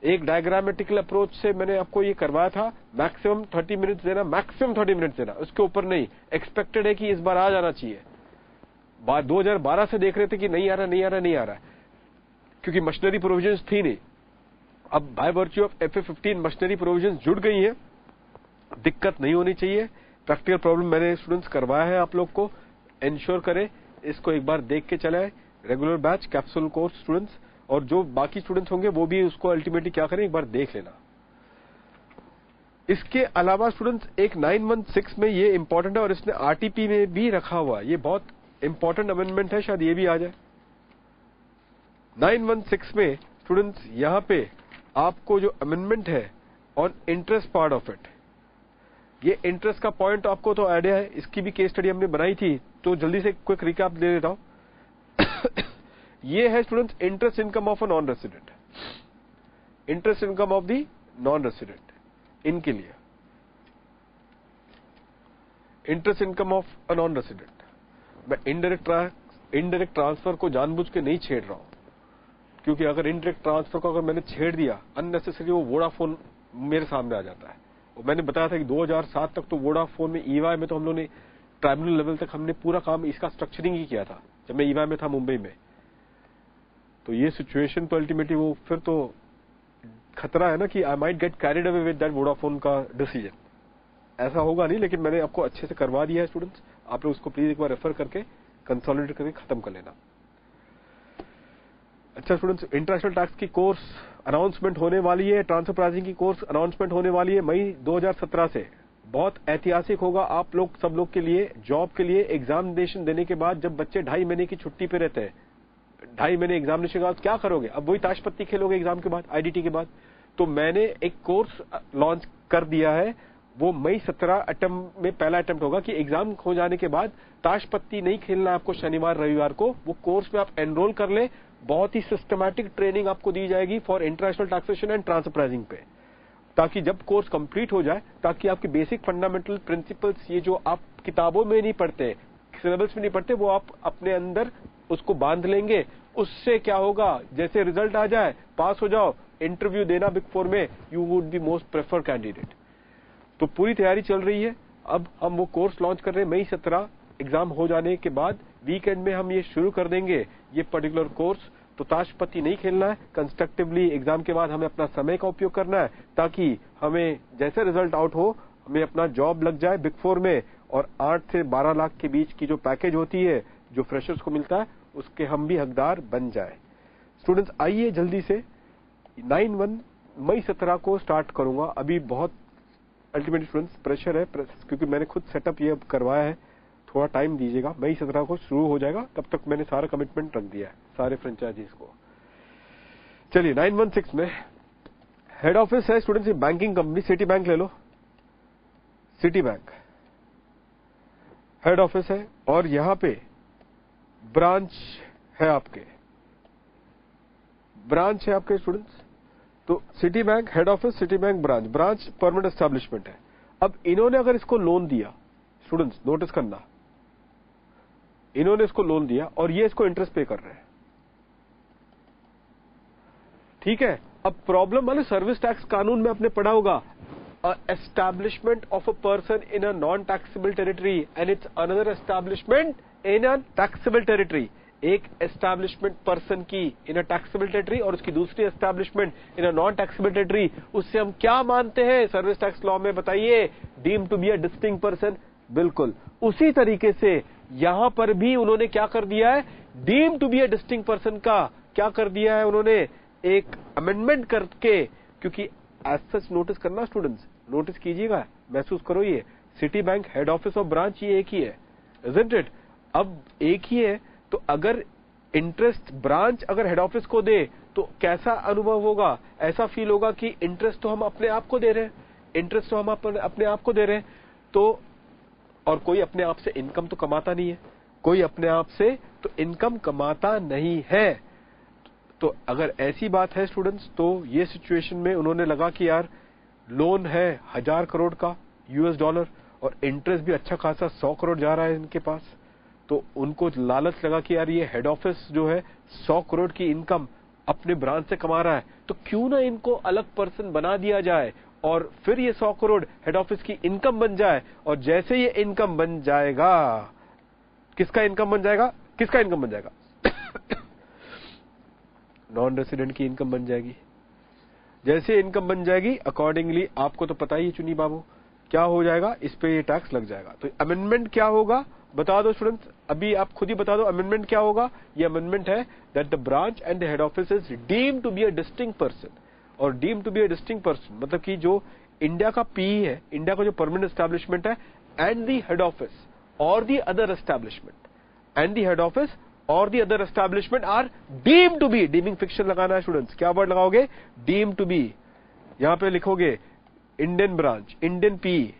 एक डायग्रामेटिकल अप्रोच से मैंने आपको ये करवाया था। मैक्सिमम 30 मिनट्स देना, मैक्सिमम 30 मिनट्स देना, उसके ऊपर नहीं। एक्सपेक्टेड है कि इस बार आ जाना चाहिए। 2012 से देख रहे थे कि नहीं आ रहा, क्योंकि मशीनरी प्रोविजंस थी नहीं। अब by virtue of FA15 machinery provisions जुड़ गई हैं, दिक्कत नहीं होनी चाहिए। प्रैक्टिकल प्रॉब्लम मैंने स्टूडेंट्स करवाया है, आप लोग को इंश्योर करें इसको एक बार देख के चलाए। Regular batch, capsule course students, और जो बाकी स्टूडेंट्स होंगे वो भी उसको अल्टीमेटली क्या करें, एक बार देख लेना। इसके अलावा स्टूडेंट्स एक 916 में ये इंपॉर्टेंट है और इसने RTP में भी रखा हुआ है, ये बहुत इंपॉर्टेंट अमेंडमेंट है, शायद ये भी आ जाए। 916 में स्टूडेंट्स यहां पे आपको जो अमेंडमेंट है on interest part of it, ये इंटरेस्ट का पॉइंट आपको तो आइडिया है, इसकी भी केस स्टडी हमने बनाई थी, तो जल्दी से क्विक रिकैप दे देता हूं। ये है students interest income of a non resident, interest income of the non resident, इनके लिए interest income of a non resident. मैं इनडायरेक्ट ट्रांसफर को जानबूझ के नहीं छेड़ रहा हूं, क्योंकि अगर इनडायरेक्ट ट्रांसफर को अगर मैंने छेड़ दिया अननेसेसरी, वो वोडाफोन मेरे सामने आ जाता है। और मैंने बताया था कि 2007 तक तो वोडाफोन में ईवाई में तो हम लोगों ने ट्राइब्यूनल लेवल तक हमने पूरा काम इसका स्ट्रक्चरिंग ही किया था जब मैं ईवाई में था मुंबई में। तो ये सिचुएशन तो अल्टीमेटली वो फिर तो खतरा है ना कि I might get carried away with that Vodafone का डिसीजन। ऐसा होगा नहीं, लेकिन मैंने आपको अच्छे से करवा दिया है स्टूडेंट्स, आप लोग उसको प्लीज एक बार रेफर करके कंसोलिडेट करके खत्म कर लेना। अच्छा स्टूडेंट्स, इंटरनेशनल टैक्स की कोर्स अनाउंसमेंट होने वाली है, ट्रांसफर प्राइसिंग की कोर्स अनाउंसमेंट होने वाली है मई 2017 से। बहुत ऐतिहासिक होगा आप लोग सब लोग के लिए, जॉब के लिए। एग्जामिनेशन देने के बाद जब बच्चे 2.5 महीने की छुट्टी पे रहते हैं, 2.5 महीने एग्जामिनेशन के बाद क्या करोगे? अब वही ताश पत्ती खेलोगे एग्जाम के बाद, आईडीटी के बाद। तो मैंने एक कोर्स लॉन्च कर दिया है, वो मई 17 अटेम्प्ट में पहला अटेम्प्ट होगा कि एग्जाम हो जाने के बाद ताश पत्ती नहीं खेलना है आपको शनिवार रविवार को। वो कोर्स में आप एनरोल कर ले, बहुत ही सिस्टमैटिक ट्रेनिंग आपको दी जाएगी for international taxation and transfer pricing पे, ताकि जब कोर्स कंप्लीट हो जाए, ताकि आपके बेसिक फंडामेंटल प्रिंसिपल्स, ये जो आप किताबों में नहीं पढ़ते, सिलेबस में नहीं पढ़ते, वो आप अपने अंदर उसको बांध लेंगे। उससे क्या होगा, जैसे रिजल्ट आ जाए, पास हो जाओ, इंटरव्यू देना बिग फोर में, you would be most preferred candidate. तो पूरी तैयारी चल रही है। अब हम वो कोर्स लॉन्च कर रहे हैं मई 17, एग्जाम हो जाने के बाद वीकेंड में हम ये शुरू कर देंगे ये पर्टिकुलर कोर्स। तो ताश पत्ती नहीं खेलना है, कंस्ट्रक्टिवली एग्जाम के बाद हमें अपना समय का उपयोग करना है, ताकि हमें जैसे रिजल्ट आउट हो हमें अपना जॉब लग जाए बिग फोर में, और 8 से 12 लाख के बीच की जो पैकेज होती है जो फ्रेशर्स को मिलता है, उसके हम भी हकदार बन जाए। स्टूडेंट्स आइए जल्दी से, 9/1 मई 17 को स्टार्ट करूंगा। अभी बहुत अल्टीमेट स्टूडेंट्स प्रेशर है, क्योंकि मैंने खुद सेटअप ये करवाया है, थोड़ा टाइम दीजिएगा। मई 17 को शुरू हो जाएगा, तब तक मैंने सारा कमिटमेंट रख दिया है सारे फ्रेंचाइजीज को। चलिए 916 में हेड ऑफिस है students, banking company, city bank ले लो, सिटी बैंक हेड ऑफिस है, और यहां पे ब्रांच है आपके, ब्रांच है आपके स्टूडेंट्स। तो city bank head office, city bank branch, branch permanent establishment है। अब इन्होंने अगर इसको लोन दिया, स्टूडेंट्स नोटिस करना, इन्होंने इसको लोन दिया और ये इसको इंटरेस्ट पे कर रहे हैं, ठीक है। अब प्रॉब्लम वाले सर्विस टैक्स कानून में आपने पढ़ा होगा, establishment of a person in a non taxable territory and it's another establishment in a taxable territory. एक एस्टैब्लिशमेंट पर्सन की इन अ टैक्सेबल टेरिटरी और उसकी दूसरी establishment in a non taxable territory, उससे हम क्या मानते हैं सर्विस टैक्स लॉ में, बताइए? Deem to be a distinct person. बिल्कुल उसी तरीके से यहां पर भी उन्होंने क्या कर दिया है, deem to be a distinct person का क्या कर दिया है उन्होंने, एक अमेंडमेंट करके। क्योंकि एज सच नोटिस करना स्टूडेंट्स, नोटिस कीजिएगा, महसूस करो, ये सिटी बैंक हेड ऑफिस और ब्रांच ये एक ही है, इजंट इट? अब एक ही है, तो अगर इंटरेस्ट ब्रांच अगर हेड ऑफिस को दे तो कैसा अनुभव होगा? ऐसा फील होगा कि इंटरेस्ट तो हम अपने आप को दे रहे हैं, इंटरेस्ट तो हम अपने आप को दे रहे हैं। तो और कोई अपने आप से इनकम तो कमाता नहीं है, कोई अपने आप से तो इनकम कमाता नहीं है। तो अगर ऐसी बात है स्टूडेंट्स, तो ये सिचुएशन में उन्होंने लगा कि यार लोन है 1000 करोड़ का यूएस डॉलर और इंटरेस्ट भी अच्छा खासा 100 करोड़ जा रहा है इनके पास, तो उनको लालच लगा कि यार ये हेड ऑफिस जो है 100 करोड़ की इनकम अपने ब्रांच से कमा रहा है, तो क्यों ना इनको अलग पर्सन बना दिया जाए और फिर ये 100 करोड़ हेड ऑफिस की इनकम बन जाए। और जैसे ये इनकम बन जाएगा, किसका इनकम बन जाएगा, किसका इनकम बन जाएगा? नॉन रेसिडेंट की इनकम बन जाएगी। जैसे इनकम बन जाएगी अकॉर्डिंगली आपको तो पता ही है चुनी बाबू, क्या हो जाएगा, इस पे ये टैक्स लग जाएगा। तो अमेंडमेंट क्या होगा बता दो स्टूडेंट्स, अभी आप खुद ही बता दो अमेंडमेंट क्या होगा। ये अमेंडमेंट है that the branch and the head office is deemed to be a distinct person. और deemed to be a distinct person मतलब कि जो इंडिया का पीई है, इंडिया का जो परमानेंट एस्टैब्लिशमेंट है, एंड द हेड ऑफिस और the other establishment, and the head office और the other establishment are deemed to be, deeming fiction लगाना है स्टूडेंट्स, क्या वर्ड लगाओगे, डीम्ड टू बी। यहां पे लिखोगे इंडियन ब्रांच, इंडियन पीई,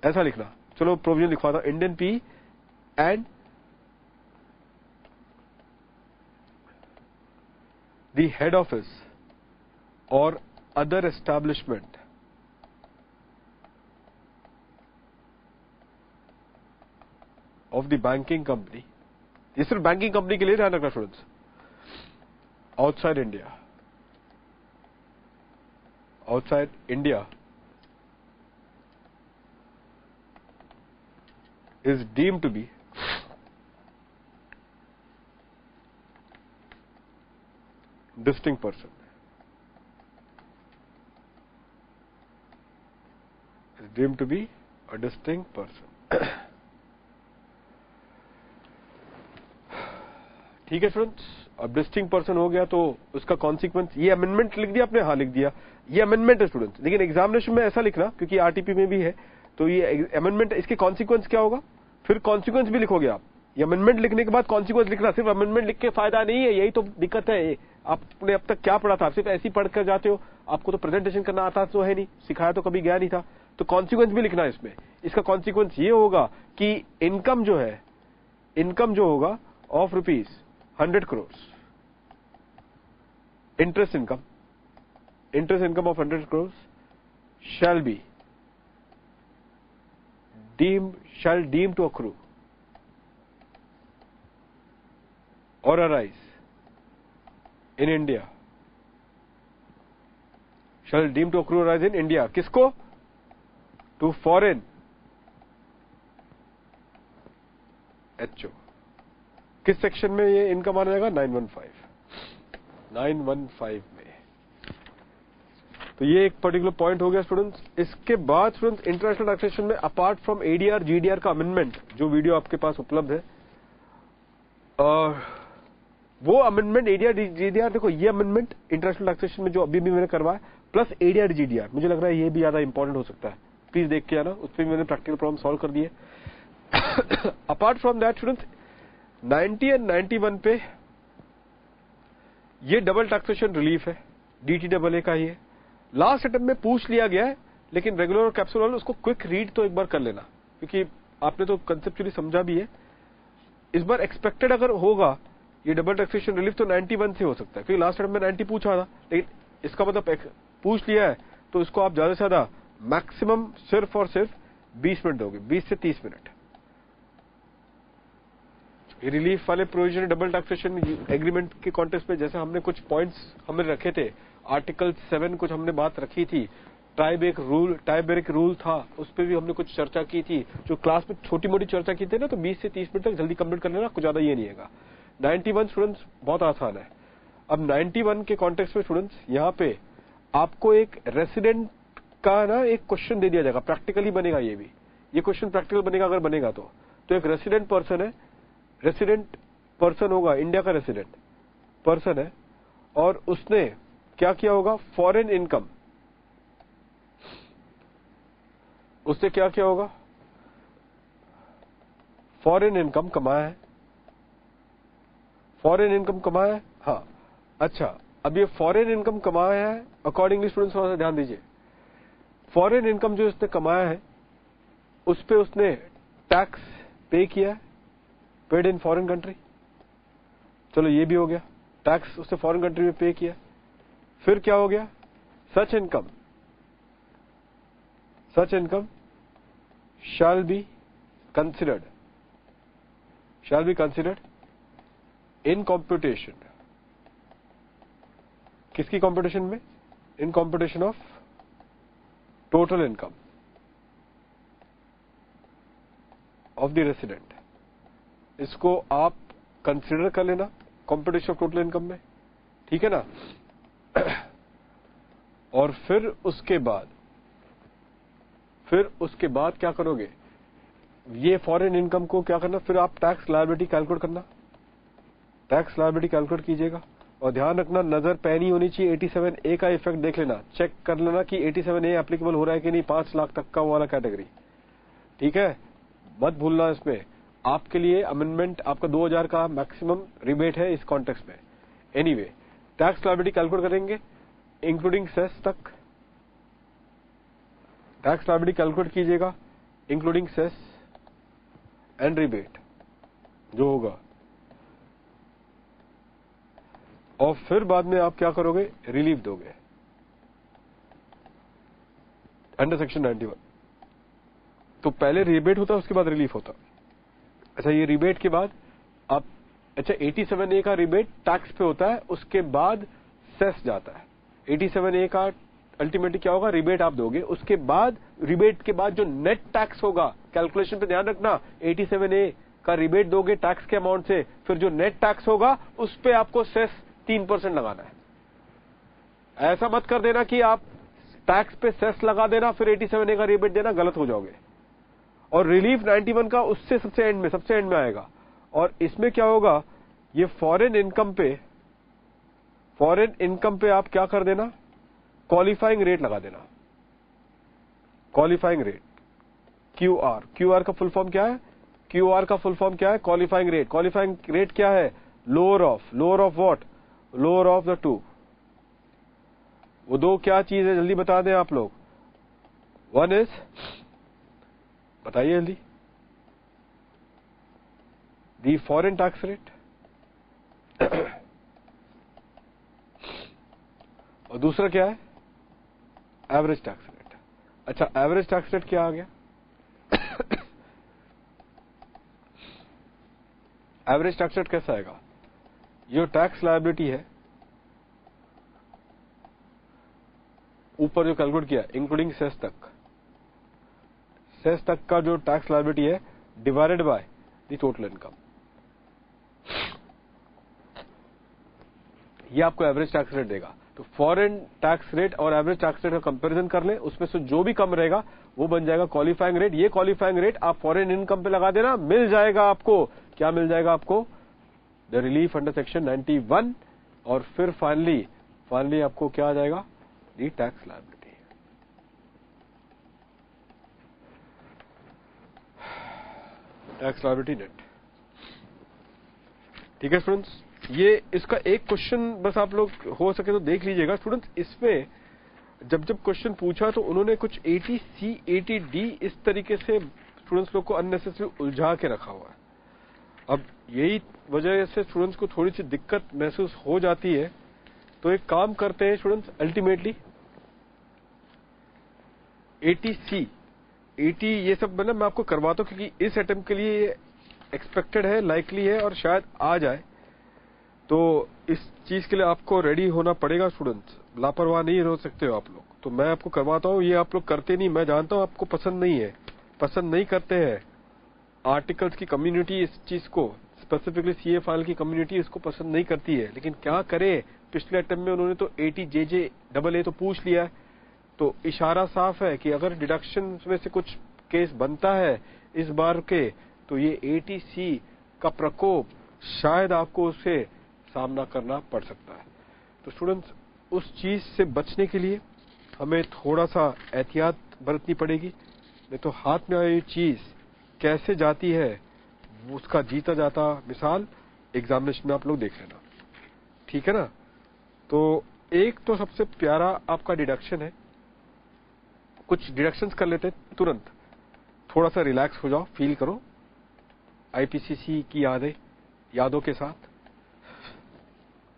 ऐसा लिखना। चलो प्रोविजन लिखवा था, Indian P and the head office और other establishment of the banking company, ये सिर्फ बैंकिंग कंपनी के लिए ध्यान रखना students, outside India is deemed to be distinct person. Is deemed to be a distinct person. ठीक है स्टूडेंट्स, अब डिस्टिंक्ट पर्सन हो गया तो उसका कॉन्सिक्वेंस, ये अमेंडमेंट लिख दिया आपने, हाँ लिख दिया, ये अमेंडमेंट है स्टूडेंट्स, लेकिन एग्जामिनेशन में ऐसा लिखना क्योंकि आरटीपी में भी है, तो ये अमेंडमेंट, इसके कॉन्सिक्वेंस क्या होगा, फिर कॉन्सिक्वेंस भी लिखोगे आप। ये अमेंडमेंट लिखने के बाद कॉन्सिक्वेंस लिखना, सिर्फ अमेंडमेंट लिख के फायदा नहीं है, यही तो दिक्कत है। आपने अब तक क्या पढ़ा था, सिर्फ ऐसे ही पढ़ कर जाते हो, आपको तो प्रेजेंटेशन करना आता तो है नहीं, सिखाया तो कभी गया नहीं था, तो कॉन्सिक्वेंस भी लिखना है इसमें। इसका कॉन्सिक्वेंस ये होगा कि इनकम जो है, इनकम जो होगा of ₹100 crore, interest income of 100 crore shall deem to accrue or arise in India, shall deem to accrue or arise in India, किसको, to foreign HO, किस सेक्शन में ये इनकम आने जाएगा, 915 में। तो ये एक पर्टिकुलर पॉइंट हो गया स्टूडेंट्स। इसके बाद स्टूडेंट्स इंटरनेशनल टैक्सेशन में अपार्ट फ्रॉम एडीआर जीडीआर का अमेंडमेंट, जो वीडियो आपके पास उपलब्ध है, वो अमेंडमेंट एडीआर जीडीआर, देखो ये अमेंडमेंट इंटरनेशनल टैक्सेशन में जो अभी भी मैंने करवाया, प्लस एडीआर जीडीआर, मुझे लग रहा है ये भी ज्यादा इंपॉर्टेंट हो सकता है, प्लीज देख के आना, उस पर मैंने प्रैक्टिकल प्रॉब्लम सॉल्व कर दिए। Apart from that students 90 and 91 पे ये डबल टैक्सेशन रिलीफ है, DTAA का ही है। लास्ट अटेम्प्ट में पूछ लिया गया है, लेकिन रेगुलर और कैप्सूल वाले उसको क्विक रीड तो एक बार कर लेना, क्योंकि आपने तो कंसेप्चुअली समझा भी है। इस बार एक्सपेक्टेड अगर होगा ये डबल टैक्सेशन रिलीफ तो 91 से हो सकता है, क्योंकि लास्ट अटेम्प्ट में 90 पूछा था, लेकिन इसका मतलब पूछ लिया है तो इसको आप ज्यादा से ज्यादा मैक्सिमम सिर्फ और सिर्फ 20 मिनट दोगे, 20 से 30 मिनट। ये रिलीफ वाले प्रोविजन डबल टैक्सेशन एग्रीमेंट के कॉन्टेक्स्ट में, जैसे हमने कुछ पॉइंट्स हमने रखे थे, आर्टिकल 7 कुछ हमने बात रखी थी, टाई ब्रेक रूल था, उस पर भी हमने कुछ चर्चा की थी, जो क्लास में छोटी मोटी चर्चा की थी ना, तो 20 से 30 मिनट तक जल्दी कंप्लीट कर लेना, कुछ ज्यादा ये नहीं है। 91 स्टूडेंट्स बहुत आसान है। अब 91 के कॉन्टेक्स्ट में स्टूडेंट्स यहाँ पे आपको एक रेसिडेंट का ना एक क्वेश्चन दे दिया जाएगा, प्रैक्टिकली बनेगा, ये भी ये क्वेश्चन प्रैक्टिकल बनेगा अगर बनेगा तो एक रेसिडेंट पर्सन है, रेसिडेंट पर्सन होगा, इंडिया का रेसिडेंट पर्सन है, और उसने क्या किया होगा, फॉरेन इनकम, उसने क्या किया होगा, फॉरेन इनकम कमाया है, फॉरेन इनकम कमाया है, हाँ अच्छा। अब ये फॉरेन इनकम कमाया है, अकॉर्डिंगली स्टूडेंट्स थोड़ा सा ध्यान दीजिए, फॉरेन इनकम जो उसने कमाया है उस पे उसने टैक्स पे किया है, पेड इन फॉरेन कंट्री, चलो ये भी हो गया, टैक्स उसने फॉरेन कंट्री में पे किया। फिर क्या हो गया, such income shall be considered in computation, किसकी कंप्यूटेशन में, in computation of total income of the resident, इसको आप कंसिडर कर लेना कंप्यूटेशन ऑफ टोटल इनकम में, ठीक है ना। और फिर उसके बाद क्या करोगे, ये फॉरेन इनकम को क्या करना, फिर आप टैक्स लायबिलिटी कैलकुलेट करना, टैक्स लायबिलिटी कैलकुलेट कीजिएगा, और ध्यान रखना नजर पैनी होनी चाहिए, 87A का इफेक्ट देख लेना, चेक कर लेना कि 87A एप्लीकेबल हो रहा है कि नहीं, 5 लाख तक का वाला कैटेगरी, ठीक है, मत भूलना। इसमें आपके लिए अमेंडमेंट आपका 2000 का मैक्सिमम रिबेट है इस कॉन्टेक्स्ट में। एनीवे टैक्स लायबिलिटी कैलकुलेट करेंगे इंक्लूडिंग सेस तक, टैक्स लायबिलिटी कैलकुलेट कीजिएगा, इंक्लूडिंग सेस एंड रिबेट जो होगा, और फिर बाद में आप क्या करोगे, रिलीफ दोगे अंडर सेक्शन 91। तो पहले रिबेट होता, उसके बाद रिलीफ होता। अच्छा, ये रिबेट के बाद आप, अच्छा 87A का रिबेट टैक्स पे होता है, उसके बाद सेस जाता है। 87A का अल्टीमेटली क्या होगा, रिबेट आप दोगे, उसके बाद रिबेट के बाद जो नेट टैक्स होगा, कैलकुलेशन पे ध्यान रखना, 87A का रिबेट दोगे टैक्स के अमाउंट से, फिर जो नेट टैक्स होगा उस पे आपको सेस 3% लगाना है। ऐसा मत कर देना कि आप टैक्स पे सेस लगा देना फिर 87A का रिबेट देना, गलत हो जाओगे। और रिलीफ 91 का उससे सबसे एंड में आएगा। और इसमें क्या होगा, ये फॉरेन इनकम पे आप क्या कर देना, क्वालिफाइंग रेट लगा देना। क्वालिफाइंग रेट क्यूआर का फुल फॉर्म क्या है, क्वालिफाइंग रेट। क्वालिफाइंग रेट क्या है, lower of what, lower of the two. वो दो क्या चीज है, जल्दी बता दें आप लोग। वन इज, बताइए जल्दी, दी फॉरेन टैक्स रेट, और दूसरा क्या है, एवरेज टैक्स रेट। अच्छा, एवरेज टैक्स रेट क्या आ गया, एवरेज टैक्स रेट कैसा आएगा, जो टैक्स लायबिलिटी है ऊपर जो कैलकुलेट किया इंक्लूडिंग सेस तक का जो टैक्स लायबिलिटी है divided by the total income, ये आपको एवरेज टैक्स रेट देगा। तो फॉरेन टैक्स रेट और एवरेज टैक्स रेट का कंपैरिजन कर ले, उसमें से जो भी कम रहेगा वो बन जाएगा क्वालिफाइंग रेट। ये क्वालिफाइंग रेट आप फॉरेन इनकम पे लगा देना, मिल जाएगा आपको, क्या मिल जाएगा आपको, द रिलीफ अंडर सेक्शन 91। और फिर फाइनली आपको क्या आ जाएगा, the tax liability. Tax liability net. ठीक है स्टूडेंट्स, ये इसका एक क्वेश्चन बस आप लोग हो सके तो देख लीजिएगा स्टूडेंट्स। इसमें जब क्वेश्चन पूछा तो उन्होंने कुछ 80C 80D इस तरीके से स्टूडेंट्स लोग को अननेसेसरी उलझा के रखा हुआ है। अब यही वजह से स्टूडेंट्स को थोड़ी सी दिक्कत महसूस हो जाती है। तो एक काम करते हैं स्टूडेंट्स, अल्टीमेटली 80C 80 ये सब मतलब मैं आपको करवाता हूं, क्योंकि इस अटेम्प्ट के लिए एक्सपेक्टेड है, लाइकली है और शायद आ जाए। तो इस चीज के लिए आपको रेडी होना पड़ेगा स्टूडेंट्स, लापरवाह नहीं हो सकते हो आप लोग। तो मैं आपको करवाता हूं, ये आप लोग करते नहीं, मैं जानता हूं आपको पसंद नहीं है, पसंद नहीं करते हैं। आर्टिकल्स की कम्युनिटी इस चीज को, स्पेसिफिकली सीए फाइल की कम्युनिटी इसको पसंद नहीं करती है, लेकिन क्या करे, पिछले अटेम्प्ट में उन्होंने तो 80 JJ AA तो पूछ लिया है। तो इशारा साफ है कि अगर डिडक्शन में से कुछ केस बनता है इस बार के, तो ये 80C का प्रकोप शायद आपको उससे सामना करना पड़ सकता है। तो स्टूडेंट्स, उस चीज से बचने के लिए हमें थोड़ा सा एहतियात बरतनी पड़ेगी, नहीं तो हाथ में आई चीज कैसे जाती है उसका जीता जाता मिसाल एग्जामिनेशन में आप लोग देख लेना, ठीक है ना। तो एक तो सबसे प्यारा आपका डिडक्शन है, कुछ डिडक्शंस कर लेते हैं तुरंत, थोड़ा सा रिलैक्स हो जाओ, फील करो आईपीसीसी की यादों के साथ।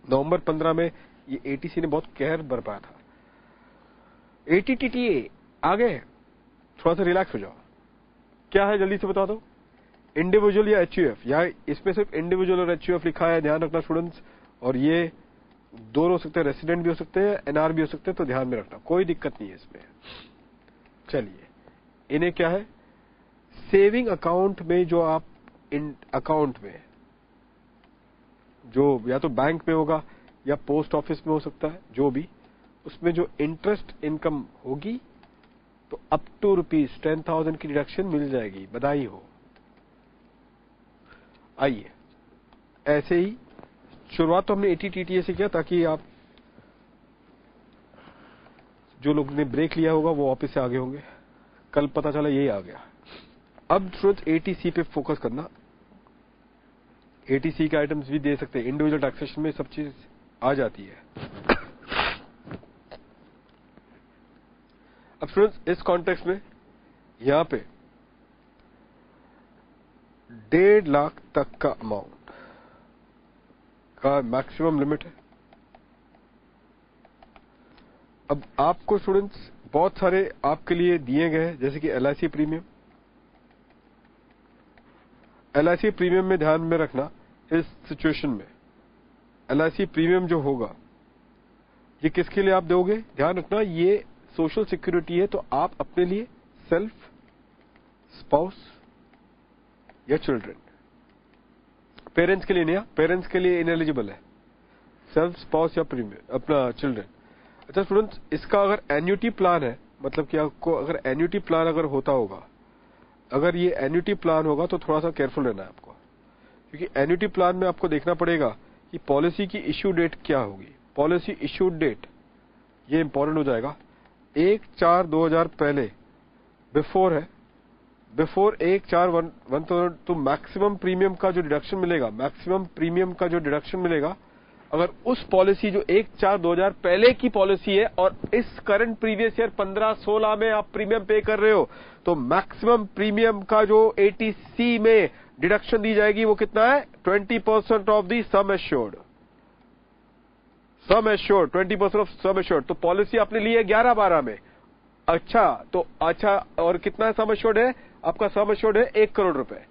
नवंबर 15 में ये एटीसी ने बहुत कहर बरपाया था। एटीटीटीए आ गए, थोड़ा सा रिलैक्स हो जाओ। क्या है जल्दी से बता दो, इंडिविजुअल या एचयूएफ, या इसमें सिर्फ इंडिविजुअल और एचयूएफ लिखा है, ध्यान रखना स्टूडेंट्स। और ये दोनों हो सकते हैं, रेसिडेंट भी हो सकते हैं, एनआर भी हो सकते हैं, तो ध्यान में रखना, कोई दिक्कत नहीं है इसमें। चलिए, इन्हें क्या है, सेविंग अकाउंट में जो आप इन अकाउंट में जो या तो बैंक में होगा या पोस्ट ऑफिस में हो सकता है, जो भी उसमें जो इंटरेस्ट इनकम होगी तो अप टू ₹10,000 की डिडक्शन मिल जाएगी, बधाई हो। आइए, ऐसे ही शुरुआत तो हमने एटीटीटीए से किया ताकि आप जो लोग ने ब्रेक लिया होगा वो वापस से आगे होंगे, कल पता चला यही आ गया। अब तुरंत एटीसी पे फोकस करना। एटीसी के आइटम्स भी दे सकते हैं, इंडिविजुअल टैक्सेशन में सब चीज आ जाती है। अब स्टूडेंट्स, इस कॉन्टेक्स्ट में यहां पे 1.5 लाख तक का अमाउंट का मैक्सिमम लिमिट है। अब आपको स्टूडेंट्स बहुत सारे आपके लिए दिए गए हैं, जैसे कि एलआईसी प्रीमियम। एलआईसी प्रीमियम में ध्यान में रखना, इस सिचुएशन में एलआईसी प्रीमियम जो होगा ये किसके लिए आप दोगे, ध्यान रखना ये सोशल सिक्योरिटी है, तो आप अपने लिए, सेल्फ, स्पाउस या चिल्ड्रन, पेरेंट्स के लिए नहीं, पेरेंट्स के लिए इनएलिजिबल है, सेल्फ, स्पाउस या प्रीमियम अपना चिल्ड्रन। अच्छा स्टूडेंट्स, इसका अगर एन्युटी प्लान है, मतलब कि आपको अगर एन्युटी प्लान अगर होता होगा, अगर ये एन्युटी प्लान होगा तो थोड़ा सा केयरफुल रहना है आपको, क्योंकि एन्युटी प्लान में आपको देखना पड़ेगा कि पॉलिसी की इश्यू डेट क्या होगी। पॉलिसी इश्यू डेट ये इंपॉर्टेंट हो जाएगा। 1/4/2000 पहले बिफोर है, बिफोर 1/4/1000 तो मैक्सिमम प्रीमियम का जो डिडक्शन मिलेगा, मैक्सिमम प्रीमियम का जो डिडक्शन मिलेगा, अगर उस पॉलिसी जो 1/4/2000 पहले की पॉलिसी है और इस करंट प्रीवियस ईयर 15-16 में आप प्रीमियम पे कर रहे हो, तो मैक्सिमम प्रीमियम का जो एटीसी में डिडक्शन दी जाएगी वो कितना है, 20% of the sum assured. Sum assured 20% of sum assured. तो पॉलिसी आपने ली है 11-12 में। अच्छा, तो अच्छा, और कितना सम एश्योर्ड है आपका, सम एश्योर्ड है 1 करोड़ रुपए,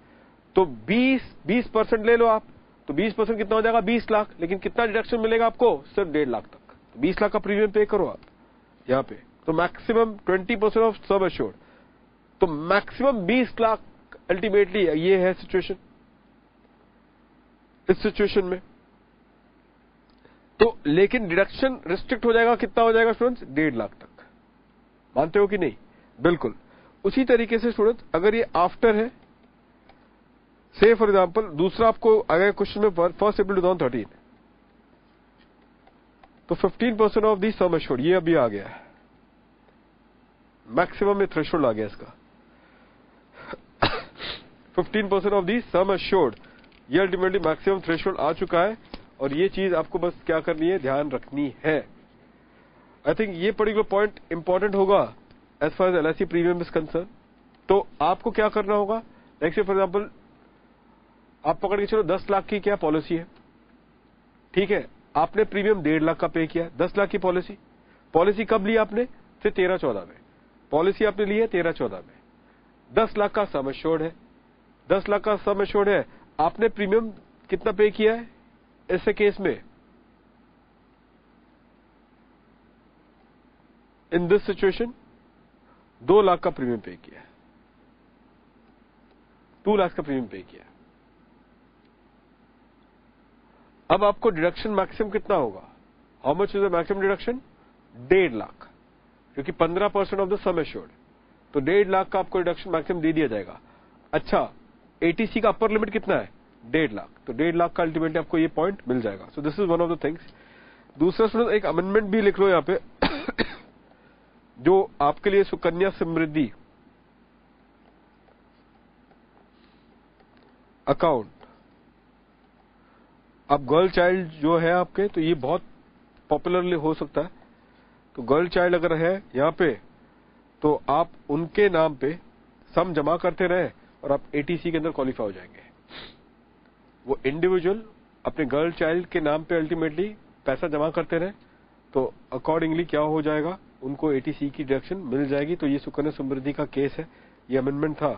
तो 20% ले लो आप, तो 20% कितना हो जाएगा, 20 लाख। लेकिन कितना डिडक्शन मिलेगा आपको, सिर्फ 1.5 लाख तक। तो 20 लाख का प्रीमियम पे करो आप यहां पे, तो मैक्सिमम 20% ऑफ सम एश्योर्ड, तो मैक्सिमम 20 लाख अल्टीमेटली। ये है सिचुएशन, इस सिचुएशन में तो, लेकिन डिडक्शन रिस्ट्रिक्ट हो जाएगा, कितना हो जाएगा स्टूडेंट्स, 1.5 लाख तक। मानते हो कि नहीं, बिल्कुल। उसी तरीके से स्टूडेंट अगर ये आफ्टर है, से फॉर एग्जाम्पल दूसरा आपको अगर क्वेश्चन में 1 April 2013, तो 15% ऑफ दी सम एश्योर्ड, ये अभी आ गया है, मैक्सिमम में थ्रेशोल्ड आ गया इसका 15% ऑफ दी सम एश्योर्ड, ये अल्टीमेटली मैक्सिमम थ्रेशोल्ड आ चुका है। और ये चीज आपको बस क्या करनी है, ध्यान रखनी है। आई थिंक ये पर्टिकुलर पॉइंट इंपॉर्टेंट होगा as far as LIC premium is concern. तो आपको क्या करना होगा, लाइक फॉर एग्जाम्पल आप पकड़ के चलो 10 लाख की क्या पॉलिसी है, ठीक है, आपने प्रीमियम 1.5 लाख का पे किया, 10 लाख की पॉलिसी। पॉलिसी कब ली आपने, फिर 13-14 में पॉलिसी आपने ली है, 13-14 में 10 लाख का सम एश्योर्ड है, 10 लाख का सम एश्योर्ड है, आपने प्रीमियम कितना पे किया है ऐसे केस में, इन दिस सिचुएशन 2 लाख का प्रीमियम पे किया है, 2 लाख का प्रीमियम पे किया है। अब आपको डिडक्शन मैक्सिमम कितना होगा, how much is the maximum deduction, 1.5 lakh, क्योंकि 15% ऑफ द सम एश्योर्ड, तो 1.5 लाख का आपको डिडक्शन मैक्सिमम दे दिया जाएगा। अच्छा, एटीसी का अपर लिमिट कितना है, 1.5 लाख, तो 1.5 लाख का अल्टीमेटली आपको ये पॉइंट मिल जाएगा। सो this is one of the things. दूसरा स्टूडेंट एक अमेंडमेंट भी लिख लो यहां पे जो आपके लिए सुकन्या समृद्धि अकाउंट, अब गर्ल चाइल्ड जो है आपके, तो ये बहुत पॉपुलरली हो सकता है, तो गर्ल चाइल्ड अगर है यहां पे, तो आप उनके नाम पे सम जमा करते रहे और आप एटीसी के अंदर क्वालिफाई हो जाएंगे। वो इंडिविजुअल अपने गर्ल चाइल्ड के नाम पे अल्टीमेटली पैसा जमा करते रहे, तो अकॉर्डिंगली क्या हो जाएगा, उनको एटीसी की डिडक्शन मिल जाएगी। तो ये सुकन्या समृद्धि का केस है, ये अमेंडमेंट था।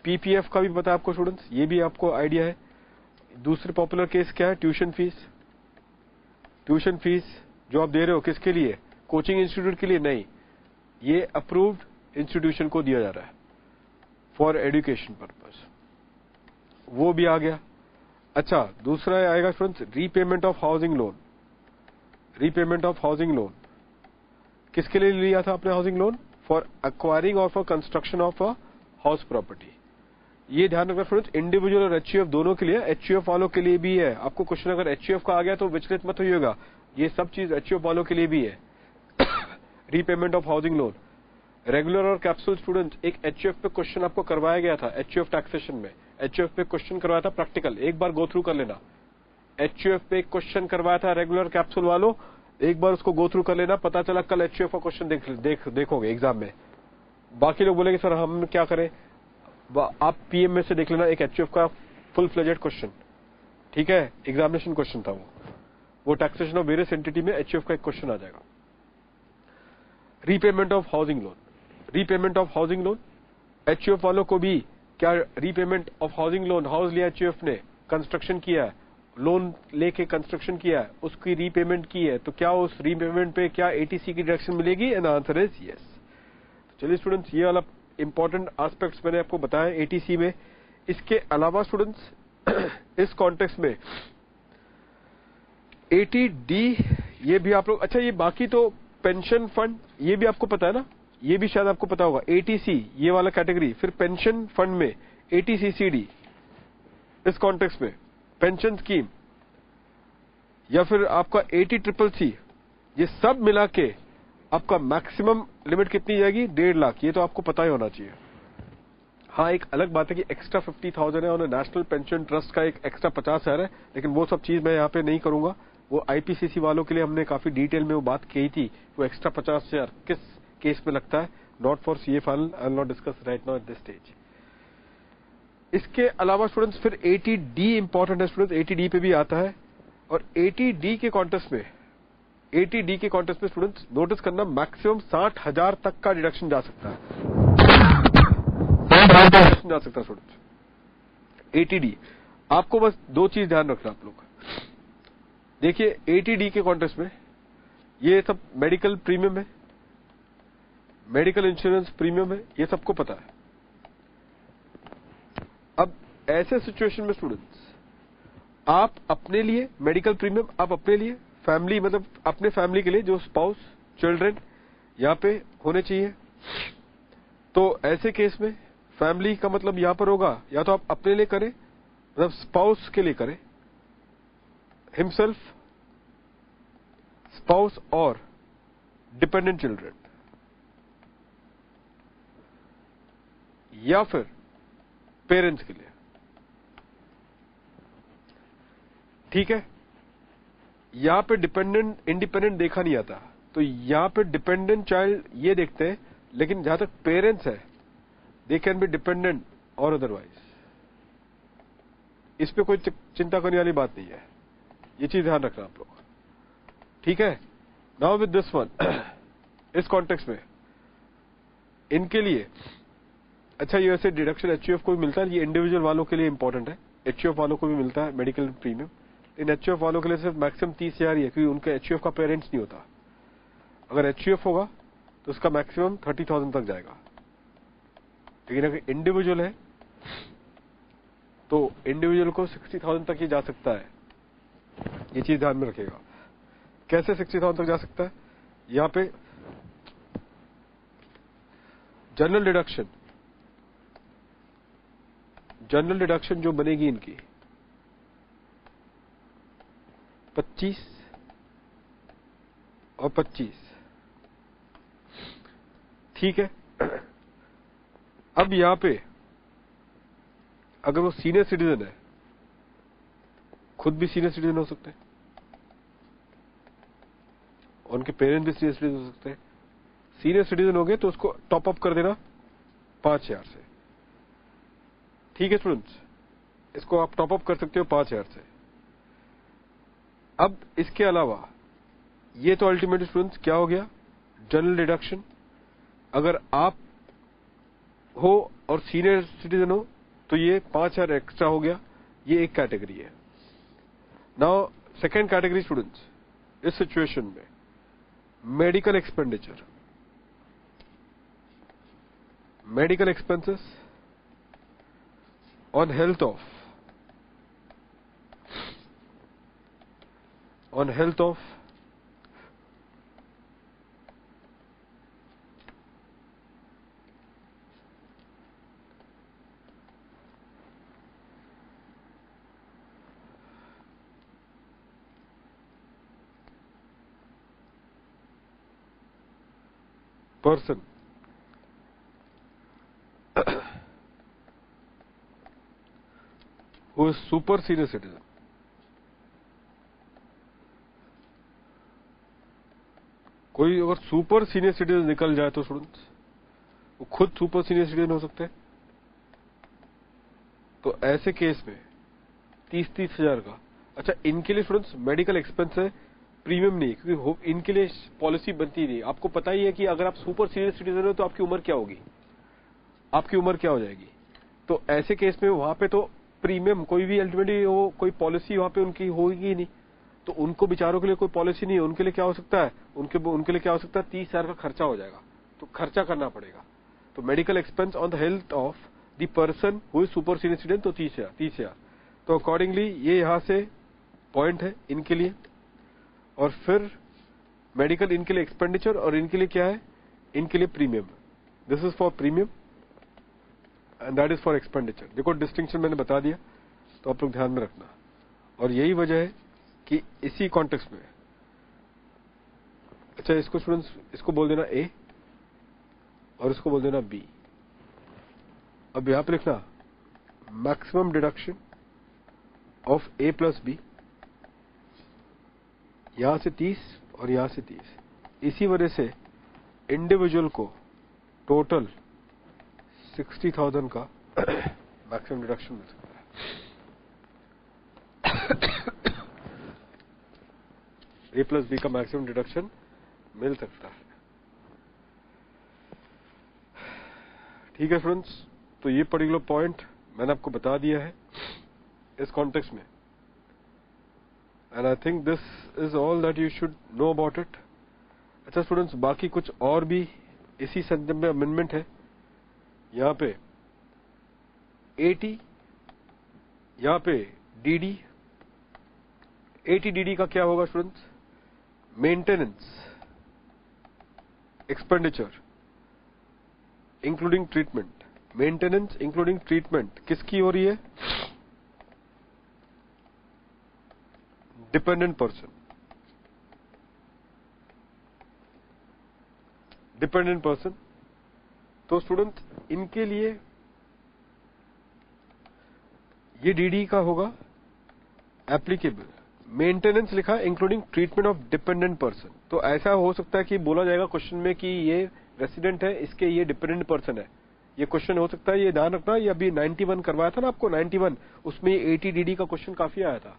पीपीएफ का भी पता है आपको स्टूडेंट्स, ये भी आपको आइडिया है। दूसरे पॉपुलर केस क्या है, ट्यूशन फीस। ट्यूशन फीस जो आप दे रहे हो किसके लिए, कोचिंग इंस्टीट्यूट के लिए नहीं, ये अप्रूव्ड इंस्टीट्यूशन को दिया जा रहा है फॉर एजुकेशन पर्पस, वो भी आ गया। अच्छा, दूसरा आएगा students repayment of housing loan. Repayment of housing loan किसके लिए लिया था आपने हाउसिंग लोन, फॉर एक्वायरिंग और for construction of a house property. ये ध्यान रखना स्टूडेंट्स, इंडिविजुअल और एचयूएफ दोनों के लिए, एचयूएफ वालों के लिए भी है। आपको क्वेश्चन अगर एचयूएफ का आ गया तो विचलित मत होइएगा, ये सब चीज एचयूएफ वालों के लिए भी है। Repayment of housing loan, regular और कैप्सूल स्टूडेंट, एक एचयूएफ पे क्वेश्चन आपको करवाया गया था, एचयूएफ टैक्सेशन में एचयूएफ पे क्वेश्चन करवाया था प्रैक्टिकल, एक बार गो थ्रू कर लेना। एचयूएफ पे क्वेश्चन करवाया था रेगुलर कैप्सूल वालों, एक बार उसको गो थ्रू कर लेना, पता चला कल एचयूएफ का क्वेश्चन देखोगे एग्जाम में। बाकी लोग बोलेंगे सर हम क्या करें, आप पीएम में से देख लेना, एक एचयूएफ का फुल फ्लेजेड क्वेश्चन, ठीक है, एग्जामिनेशन क्वेश्चन था वो टैक्सेशन ऑफ वेरियस एंटिटी में एचयूएफ का एक क्वेश्चन आ जाएगा। Repayment of housing loan, repayment of housing loan, HUF वालों को भी क्या repayment of housing loan, house लिया एचयूएफ ने, कंस्ट्रक्शन किया है, लोन लेके कंस्ट्रक्शन किया है, उसकी रीपेमेंट की है, तो क्या उस रीपेमेंट पे क्या एटीसी की डिडक्शन मिलेगी? And answer is yes. चलिए स्टूडेंट्स, ये वाला इंपॉर्टेंट एस्पेक्ट्स मैंने आपको बताया एटीसी में। इसके अलावा स्टूडेंट्स इस कॉन्टेक्स्ट में एटीडी, ये भी आप लोग, अच्छा ये बाकी तो पेंशन फंड ये भी आपको पता है ना, ये भी शायद आपको पता होगा। एटीसी ये वाला कैटेगरी, फिर पेंशन फंड में एटीसीसीडी, इस कॉन्टेक्स्ट में पेंशन स्कीम, या फिर आपका एटी-ट्रिपल-सी, ये सब मिला के आपका मैक्सिमम लिमिट कितनी जाएगी? 1.5 लाख। ये तो आपको पता ही होना चाहिए। हाँ, एक अलग बात है कि एक्स्ट्रा 50,000 है और नेशनल पेंशन ट्रस्ट का एक एक्स्ट्रा 50,000 है, लेकिन वो सब चीज मैं यहाँ पे नहीं करूंगा। वो आईपीसीसी वालों के लिए हमने काफी डिटेल में वो बात की थी। वो एक्स्ट्रा 50,000 किस केस में लगता है, not for CA final, I will not discuss right now at this stage. इसके अलावा स्टूडेंट्स फिर एटीडी इंपॉर्टेंट है स्टूडेंट्स, एटीडी पे भी आता है। और एटीडी के कॉन्टेस्ट में, एटीडी के कॉन्टेस्ट में स्टूडेंट्स नोटिस करना, मैक्सिमम 60,000 तक का डिडक्शन जा सकता है, 60,000 जा सकता है स्टूडेंट्स। एटीडी आपको बस दो चीज ध्यान रखना आप लोग। देखिए एटीडी के कॉन्टेस्ट में ये सब मेडिकल प्रीमियम है, मेडिकल इंश्योरेंस प्रीमियम है, ये सबको पता है। अब ऐसे सिचुएशन में स्टूडेंट्स आप अपने लिए मेडिकल प्रीमियम, आप अपने लिए फैमिली, मतलब अपने फैमिली के लिए जो स्पाउस, चिल्ड्रन यहां पे होने चाहिए, तो ऐसे केस में फैमिली का मतलब यहां पर होगा या तो आप अपने लिए करें, मतलब स्पाउस के लिए करें, हिमसेल्फ, स्पाउस और डिपेंडेंट चिल्ड्रन, या फिर पेरेंट्स के लिए, ठीक है। यहां पे डिपेंडेंट इंडिपेंडेंट देखा नहीं आता, तो यहां पे डिपेंडेंट चाइल्ड ये देखते हैं, लेकिन जहां तक पेरेंट्स है दे कैन बी डिपेंडेंट और अदरवाइज, इस पे कोई चिंता करने वाली बात नहीं है। ये चीज ध्यान रखना आप लोग, ठीक है। नाउ विद दिस वन, इस कॉन्टेक्स्ट में इनके लिए, अच्छा ये वैसे डिडक्शन एचयूएफ को भी मिलता है, ये इंडिविजुअल वालों के लिए इंपॉर्टेंट है, एचयूएफ वालों को भी मिलता है मेडिकल प्रीमियम। इन एचयूएफ वालों के लिए सिर्फ मैक्सिमम 30,000 ही है, क्योंकि उनका एचयूएफ का पेरेंट्स नहीं होता। अगर एचयूएफ होगा तो उसका मैक्सिमम 30,000 तक जाएगा, लेकिन अगर इंडिविजुअल है तो इंडिविजुअल को 60,000 तक ही जा सकता है। ये चीज ध्यान में रखिएगा। कैसे 60,000 तक जा सकता है? यहां पे जनरल डिडक्शन, जनरल डिडक्शन जो बनेगी इनकी 25 और 25, ठीक है। अब यहां पे अगर वो सीनियर सिटीजन है, खुद भी सीनियर सिटीजन हो सकते हैं, उनके पेरेंट्स भी सीनियर सिटीजन हो सकते हैं। सीनियर सिटीजन हो गए तो उसको टॉप अप कर देना 5,000 से, ठीक है स्टूडेंट्स, इसको आप टॉप अप कर सकते हो 5,000 से। अब इसके अलावा ये तो अल्टीमेटली स्टूडेंट्स क्या हो गया, जनरल डिडक्शन। अगर आप हो और सीनियर सिटीजन हो तो ये 5,000 एक्स्ट्रा हो गया, ये एक कैटेगरी है। नाउ सेकेंड कैटेगरी स्टूडेंट्स, इस सिचुएशन में medical expenditure, medical expenses on health of person who is super senior citizen, कोई अगर सुपर सीनियर सिटीजन निकल जाए तो स्टूडेंट्स वो खुद सुपर सीनियर सिटीजन हो सकते हैं। तो ऐसे केस में 30 हजार का। अच्छा, इनके लिए स्टूडेंट्स मेडिकल एक्सपेंस है, प्रीमियम नहीं, क्योंकि इनके लिए पॉलिसी बनती नहीं। आपको पता ही है कि अगर आप सुपर सीनियर सिटीजन हो तो आपकी उम्र क्या होगी, आपकी उम्र क्या हो जाएगी। तो ऐसे केस में वहां पे तो प्रीमियम कोई भी अल्टीमेटली वो कोई पॉलिसी वहां पे उनकी होगी ही नहीं, तो उनको बेचारों के लिए कोई पॉलिसी नहीं है। उनके लिए क्या हो सकता है, उनके लिए क्या हो सकता है, 30 हजार का खर्चा हो जाएगा, तो खर्चा करना पड़ेगा। तो medical expense on the health of the person who is super senior citizen, तो 30 हजार। तो अकॉर्डिंगली ये यहां से पॉइंट है इनके लिए। और फिर मेडिकल इनके लिए एक्सपेंडिचर, और इनके लिए क्या है, इनके लिए premium. This is for premium and that is for expenditure. देखो डिस्टिंक्शन मैंने बता दिया, तो आप लोग ध्यान में रखना। और यही वजह है कि इसी कॉन्टेक्स्ट में, अच्छा इसको स्टूडेंट्स, इसको बोल देना ए और इसको बोल देना बी। अब यहां पर लिखना maximum deduction of A plus B, यहां से 30 और यहां से 30। इसी वजह से इंडिविजुअल को टोटल 60,000 का मैक्सिमम डिडक्शन मिल सकता है। ए प्लस बी का मैक्सिमम डिडक्शन मिल सकता है। ठीक है फ्रेंड्स, तो ये पर्टिकुलर पॉइंट मैंने आपको बता दिया है इस कॉन्टेक्स्ट में, and I think this is all that you should know about it. अच्छा स्टूडेंट्स, बाकी कुछ और भी इसी संदर्भ में अमेंडमेंट है। यहां पे 80, यहां पे डीडी, 80 डीडी का क्या होगा students, maintenance expenditure including treatment. Maintenance including treatment किसकी हो रही है, डिपेंडेंट पर्सन, डिपेंडेंट पर्सन। तो स्टूडेंट इनके लिए ये डीडी का होगा एप्लीकेबल। मेंटेनेंस लिखा including treatment of dependent person, तो ऐसा हो सकता है कि बोला जाएगा क्वेश्चन में कि ये रेसिडेंट है, इसके ये डिपेंडेंट पर्सन है, ये क्वेश्चन हो सकता है। ये ध्यान रखना, ये अभी 91 करवाया था ना आपको, 91, उसमें 80 डीडी का क्वेश्चन काफी आया था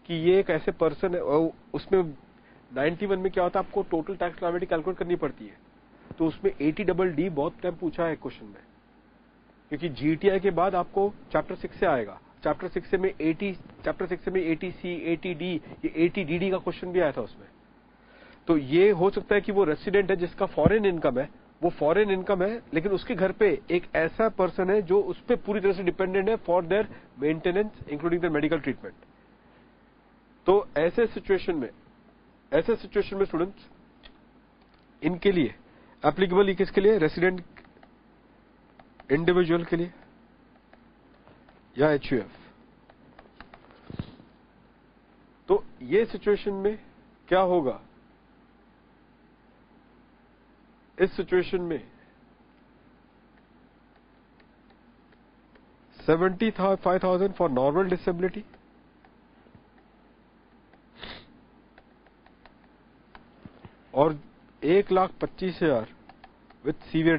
कि ये एक ऐसे पर्सन है। और उसमें 91 में क्या होता है, आपको टोटल टैक्स लायबिलिटी कैलकुलेट करनी पड़ती है, तो उसमें 80 डबल डी बहुत टाइम पूछा है क्वेश्चन में, क्योंकि जीटीआई के बाद आपको चैप्टर 6 से आएगा। चैप्टर 6 में 80C 80D, ये 80 डीडी का क्वेश्चन भी आया था उसमें। तो ये हो सकता है कि वो रेसिडेंट है जिसका फॉरेन इनकम है, वो फॉरेन इनकम है, लेकिन उसके घर पे एक ऐसा पर्सन है जो उस पर पूरी तरह से डिपेंडेंट है for their maintenance including their medical treatment. तो ऐसे सिचुएशन में स्टूडेंट्स इनके लिए एप्लीकेबल, ये किसके लिए, रेसिडेंट इंडिविजुअल के लिए या एचयूएफ। तो ये सिचुएशन में क्या होगा, इस सिचुएशन में 75,000 फॉर नॉर्मल डिसेबिलिटी और 1,25,000 विथ सीवियर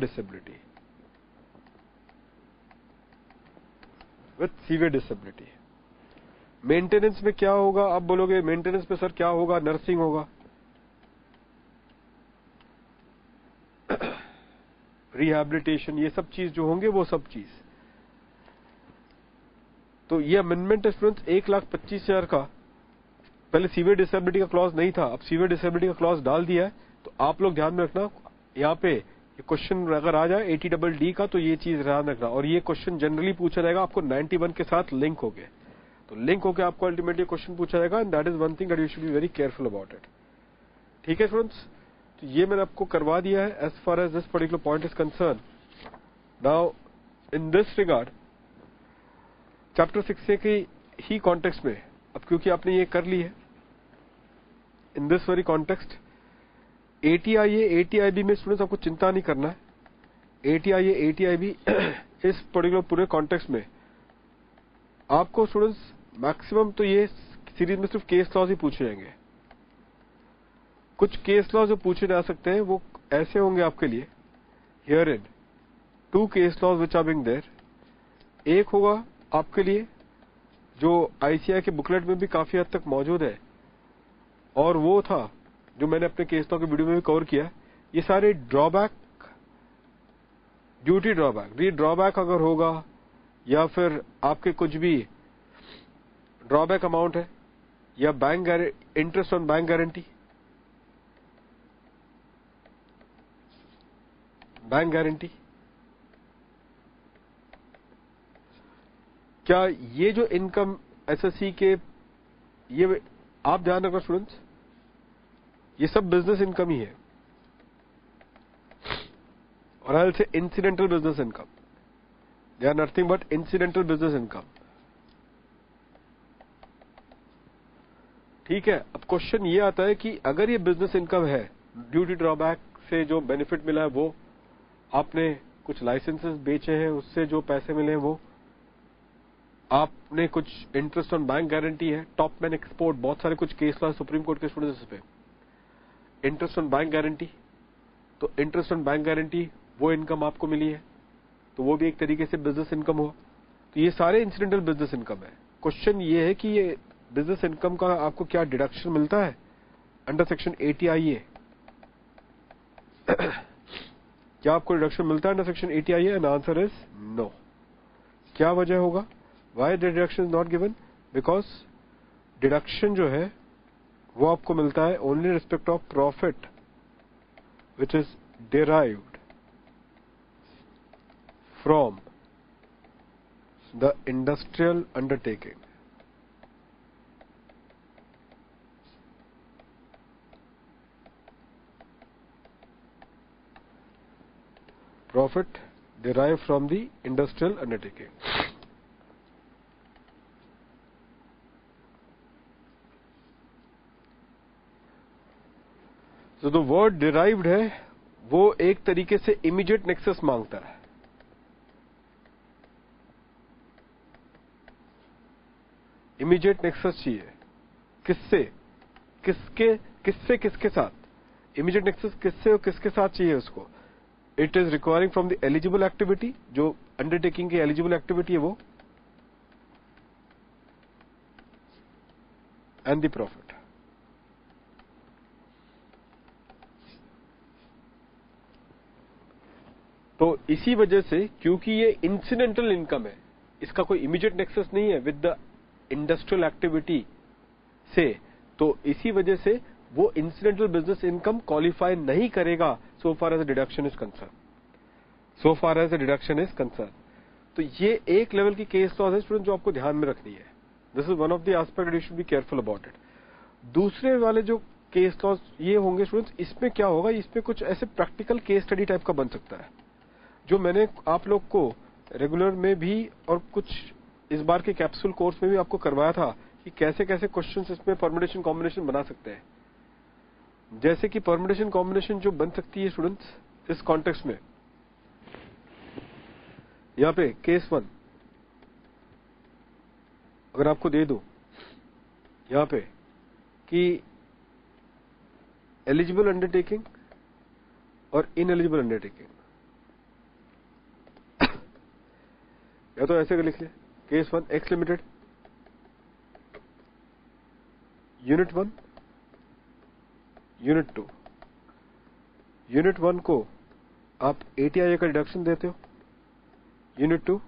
डिसेबिलिटी, मेंटेनेंस में क्या होगा, आप बोलोगे मेंटेनेंस में सर क्या होगा, नर्सिंग होगा, रिहैबिलिटेशन, ये सब चीज जो होंगे वो सब चीज। तो ये अमेंडमेंट है स्टूडेंट्स 1,25,000 का। पहले सीवियर डिसेबिलिटी का क्लॉज नहीं था, अब सीवियर डिसेबिलिटी का क्लॉज डाल दिया है। तो आप लोग ध्यान में रखना, यहाँ पे क्वेश्चन अगर आ जाए 80 डबल डी का, तो ये चीज ध्यान रखना। और ये क्वेश्चन जनरली पूछा जाएगा आपको 91 के साथ लिंक हो गए, तो लिंक होकर आपको अल्टीमेटली क्वेश्चन पूछा जाएगा, and that is one thing that you should be very careful about it. ठीक है स्टूडेंट्स, तो ये मैंने आपको करवा दिया है as far as this particular point is concern. Now in this regard chapter 6 के ही कॉन्टेक्स्ट में, अब क्योंकि आपने ये कर ली है इन दिस वेरी कॉन्टेक्स्ट, एटीआईए एटीआईबी में स्टूडेंट्स आपको चिंता नहीं करना है। एटीआईए एटीआईबी इस पर्टिकुलर पूरे कॉन्टेक्स्ट में आपको स्टूडेंट्स मैक्सिमम तो ये सीरीज में सिर्फ केस लॉज ही पूछे जाएंगे। कुछ केस लॉज जो पूछे जा सकते हैं वो ऐसे होंगे आपके लिए, here in 2 case laws which are being there. एक होगा आपके लिए जो आईसीआई के बुकलेट में भी काफी हद तक मौजूद है, और वो था जो मैंने अपने केस लॉ के वीडियो में भी कवर किया। ये सारे ड्रॉबैक, ड्यूटी ड्रॉबैक, ये ड्रॉबैक अगर होगा या फिर आपके कुछ भी ड्रॉबैक अमाउंट है या bank interest on bank guarantee, क्या ये जो इनकम एसएससी के, ये आप ध्यान रखना स्टूडेंट्स, ये सब बिजनेस इनकम ही है, और I will say incidental business income, they are nothing but incidental business income. ठीक है, अब क्वेश्चन ये आता है कि अगर ये बिजनेस इनकम है, ड्यूटी ड्रॉबैक से जो बेनिफिट मिला है वो, आपने कुछ लाइसेंसेस बेचे हैं उससे जो पैसे मिले हैं वो, आपने कुछ इंटरेस्ट ऑन बैंक गारंटी है, टॉप मैन एक्सपोर्ट, बहुत सारे कुछ केस लॉ सुप्रीम कोर्ट के स्टूडेंट्स इस पे, इंटरेस्ट ऑन बैंक गारंटी, तो इंटरेस्ट ऑन बैंक गारंटी वो इनकम आपको मिली है, तो वो भी एक तरीके से बिजनेस इनकम हुआ। तो ये सारे इंसिडेंटल बिजनेस इनकम है। क्वेश्चन ये है कि ये बिजनेस इनकम का आपको क्या डिडक्शन मिलता है अंडर सेक्शन 80IA? क्या आपको डिडक्शन मिलता है under section 80IA? And answer is no. क्या वजह होगा why the deduction is not given? Because deduction जो है वो आपको मिलता है only respect of profit which is derived from the industrial undertaking. Profit derived from the industrial undertaking. So the word derived है वो एक तरीके से immediate nexus मांगता है। immediate nexus चाहिए, किससे किसके साथ? immediate nexus किससे और किसके साथ चाहिए उसको? It is requiring from the eligible activity, जो undertaking की eligible activity है वो, and the profit. तो इसी वजह से, क्योंकि ये इंसिडेंटल इनकम है, इसका कोई इमीडिएट नेक्सस नहीं है विद द इंडस्ट्रियल एक्टिविटी से, तो इसी वजह से वो इंसिडेंटल बिजनेस इनकम क्वालिफाई नहीं करेगा so far as deduction is concern. तो ये एक लेवल की केस लॉ है स्टूडेंट जो आपको ध्यान में रखनी है। This is one of the aspect you should be careful about it. दूसरे वाले जो केस लॉ ये होंगे स्टूडेंट्स, इसमें क्या होगा, इसमें कुछ ऐसे प्रैक्टिकल केस स्टडी टाइप का बन सकता है जो मैंने आप लोग को रेगुलर में भी और कुछ इस बार के कैप्सूल कोर्स में भी आपको करवाया था कि कैसे कैसे क्वेश्चंस इसमें परम्यूटेशन कॉम्बिनेशन बना सकते हैं। जैसे कि परम्यूटेशन कॉम्बिनेशन जो बन सकती है स्टूडेंट्स इस कॉन्टेक्स्ट में, यहां पे केस 1 अगर आपको दे दो यहां पे कि एलिजिबल अंडरटेकिंग और इनएलिजिबल अंडरटेकिंग, या तो ऐसे लिख ले, case 1 x limited unit 1 unit 2, unit 1 को आप 80IA का डिडक्शन देते हो, यूनिट 2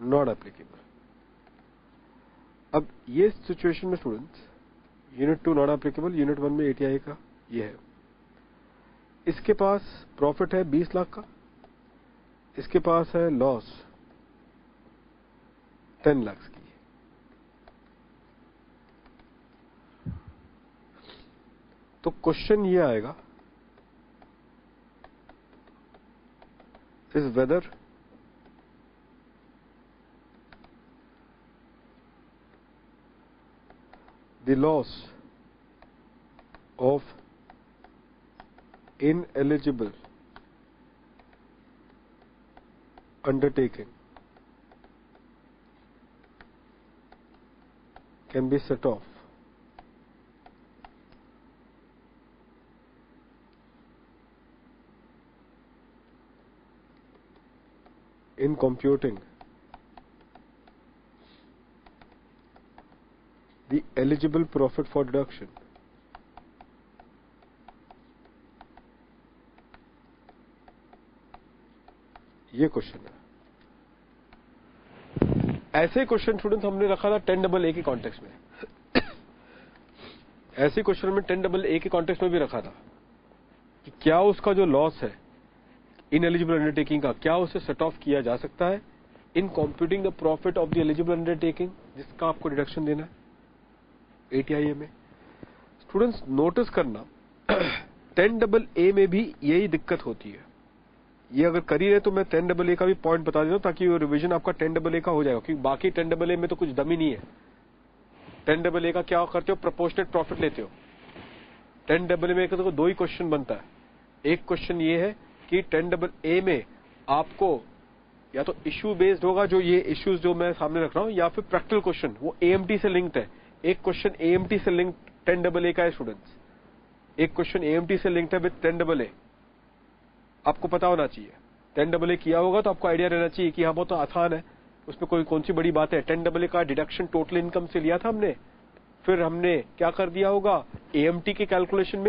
नॉट एप्लीकेबल। अब ये सिचुएशन में students, unit 2 not applicable, unit 1 में 80IA का ये है, इसके पास प्रॉफिट है 20 लाख का, इसके पास है लॉस 10 लाख की। तो क्वेश्चन ये आएगा is whether the loss of ineligible undertaking can be set off in computing the eligible profit for deduction. ये क्वेश्चन है। ऐसे क्वेश्चन स्टूडेंट हमने रखा था 10AA के कॉन्टेक्स्ट में। ऐसे क्वेश्चन में 10AA के कॉन्टेक्स्ट में भी रखा था कि क्या उसका जो लॉस है इन एलिजिबल अंडरटेकिंग का, क्या उसे सेट ऑफ किया जा सकता है in computing the profit of the eligible undertaking, जिसका आपको डिडक्शन देना है ATIA में। स्टूडेंट्स नोटिस करना 10AA में भी यही दिक्कत होती है। ये अगर कर ही रहे तो मैं 10AA का भी पॉइंट बता देता हूं ताकि वो रिवीजन आपका 10AA का हो जाएगा, क्योंकि बाकी 10AA में तो कुछ दम ही नहीं है। 10AA का क्या करते हो, प्रोपोर्शनेट प्रॉफिट लेते हो। 10AA में तो दो ही क्वेश्चन बनता है। एक क्वेश्चन ये है कि 10AA में आपको या तो इश्यू बेस्ड होगा, जो ये इश्यूज जो मैं सामने रख रहा हूं, या फिर प्रैक्टिकल क्वेश्चन, वो AMT से लिंक्ड है। एक क्वेश्चन AMT से लिंक्ड 10AA का है स्टूडेंट्स, एक क्वेश्चन AMT से लिंक्ड है विद 10AA। आपको पता होना चाहिए। 10AA किया होगा तो आपको आइडिया रहना चाहिए कि हाँ बहुत तो आसान है, उसमें कौन सी बड़ी बात है। 10AA का डिडक्शन टोटल इनकम से लिया था हमने, फिर हमने क्या कर दिया होगा, AMT के कैलकुलेशन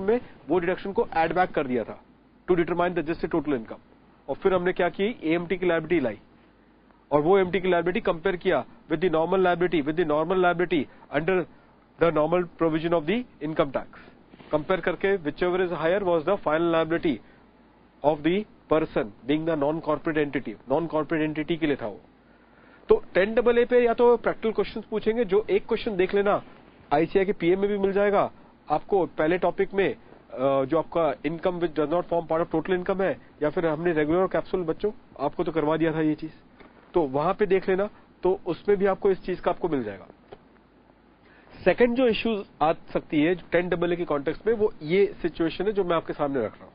में वो डिडक्शन को एड बैक कर दिया था to determine the adjusted total income. और फिर हमने क्या की, AMT की लायबिलिटी लाई और वो AMT की लायबिलिटी कंपेयर किया with the normal liability under the normal provision of the income tax. Compare करके whichever is higher was the final liability of the person being the non corporate entity के लिए था वो। तो 10AA पे या तो प्रैक्टिकल क्वेश्चंस पूछेंगे, जो एक क्वेश्चन देख लेना ICAI के PM में भी मिल जाएगा आपको पहले टॉपिक में, जो आपका income which does not form part of total income है, या फिर हमने रेगुलर कैप्सूल बच्चों आपको तो करवा दिया था ये चीज, तो वहां पे देख लेना, तो उसमें भी आपको इस चीज का आपको मिल जाएगा। सेकंड जो इश्यूज आ सकती है 10AA के कॉन्टेक्स्ट में, वो ये सिचुएशन है जो मैं आपके सामने रख रहा हूं।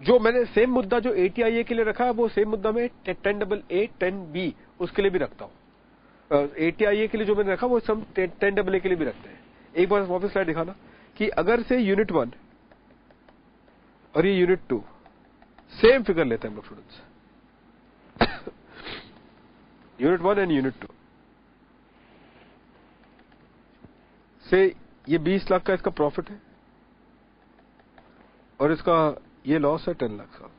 जो मैंने सेम मुद्दा जो ATIA के लिए रखा है, वो सेम मुद्दा मैं 10AA 10B उसके लिए भी रखता हूं। ATIA के लिए जो मैंने रखा वो सब 10AA के लिए भी रखते हैं। एक बार वापस स्लाइड दिखाना कि अगर से यूनिट 1 और ये यूनिट 2 सेम फिगर लेते हैं हम लोग स्टूडेंट्स, यूनिट 1 एंड यूनिट 2 से, ये 20 लाख का इसका प्रॉफिट है और इसका ये लॉस है 10 लाख का।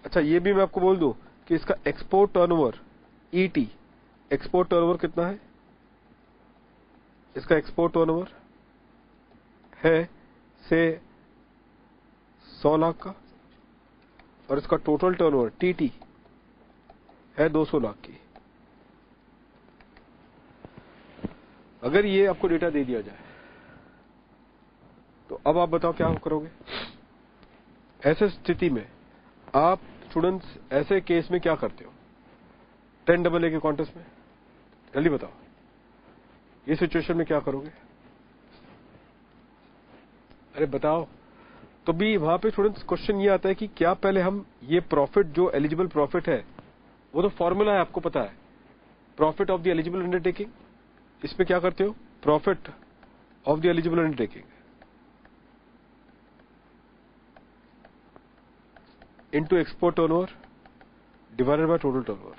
अच्छा ये भी मैं आपको बोल दूं कि इसका export turnover ET, export turnover कितना है, इसका एक्सपोर्ट टर्नओवर है से 100 लाख का, और इसका टोटल टर्नओवर TT है 200 लाख की। अगर ये आपको डेटा दे दिया जाए तो अब आप बताओ क्या करोगे ऐसे स्थिति में। आप स्टूडेंट्स ऐसे केस में क्या करते हो 10AA के कॉन्टेस्ट में, जल्दी बताओ, ये सिचुएशन में क्या करोगे, अरे बताओ। तो भी वहां पे स्टूडेंट्स क्वेश्चन ये आता है कि क्या पहले हम ये प्रॉफिट जो एलिजिबल प्रॉफिट है, वो तो फॉर्मूला है आपको पता है, profit of the eligible undertaking, इसमें क्या करते हो, profit of the eligible undertaking into export turnover divided by total turnover.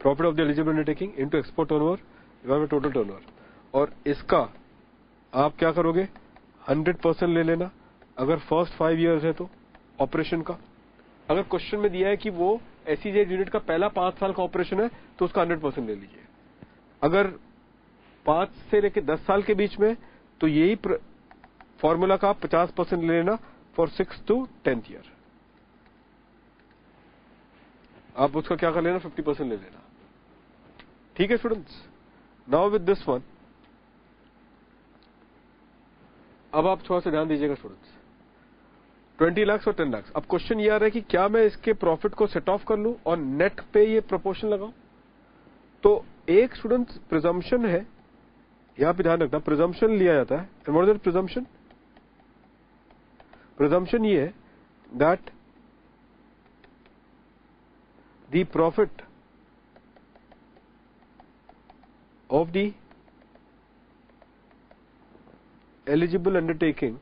Profit of the eligible undertaking into export turnover divided by total turnover. और इसका आप क्या करोगे, 100% ले लेना अगर फर्स्ट 5 years है तो ऑपरेशन का। अगर क्वेश्चन में दिया है कि वो SEZ यूनिट का पहला 5 साल का ऑपरेशन है तो उसका 100% ले लीजिए। अगर 5 से लेकर 10 साल के बीच में तो यही फॉर्मूला का 50% ले लेना फॉर 6 to 10th ईयर। आप उसका क्या कर लेना, 50% ले लेना। ठीक है students, now with this one अब आप थोड़ा सा ध्यान दीजिएगा स्टूडेंट्स, 20 लाख और 10 लाख। अब क्वेश्चन ये आ रहा है कि क्या मैं इसके प्रॉफिट को सेट ऑफ कर लूं और नेट पे ये प्रोपोर्शन लगाऊं। तो एक स्टूडेंट्स प्रिजम्पशन है, यहां पे ध्यान रखना, प्रिजम्पशन लिया जाता है। And what is that presumption, presumption ये है that the profit of the eligible undertaking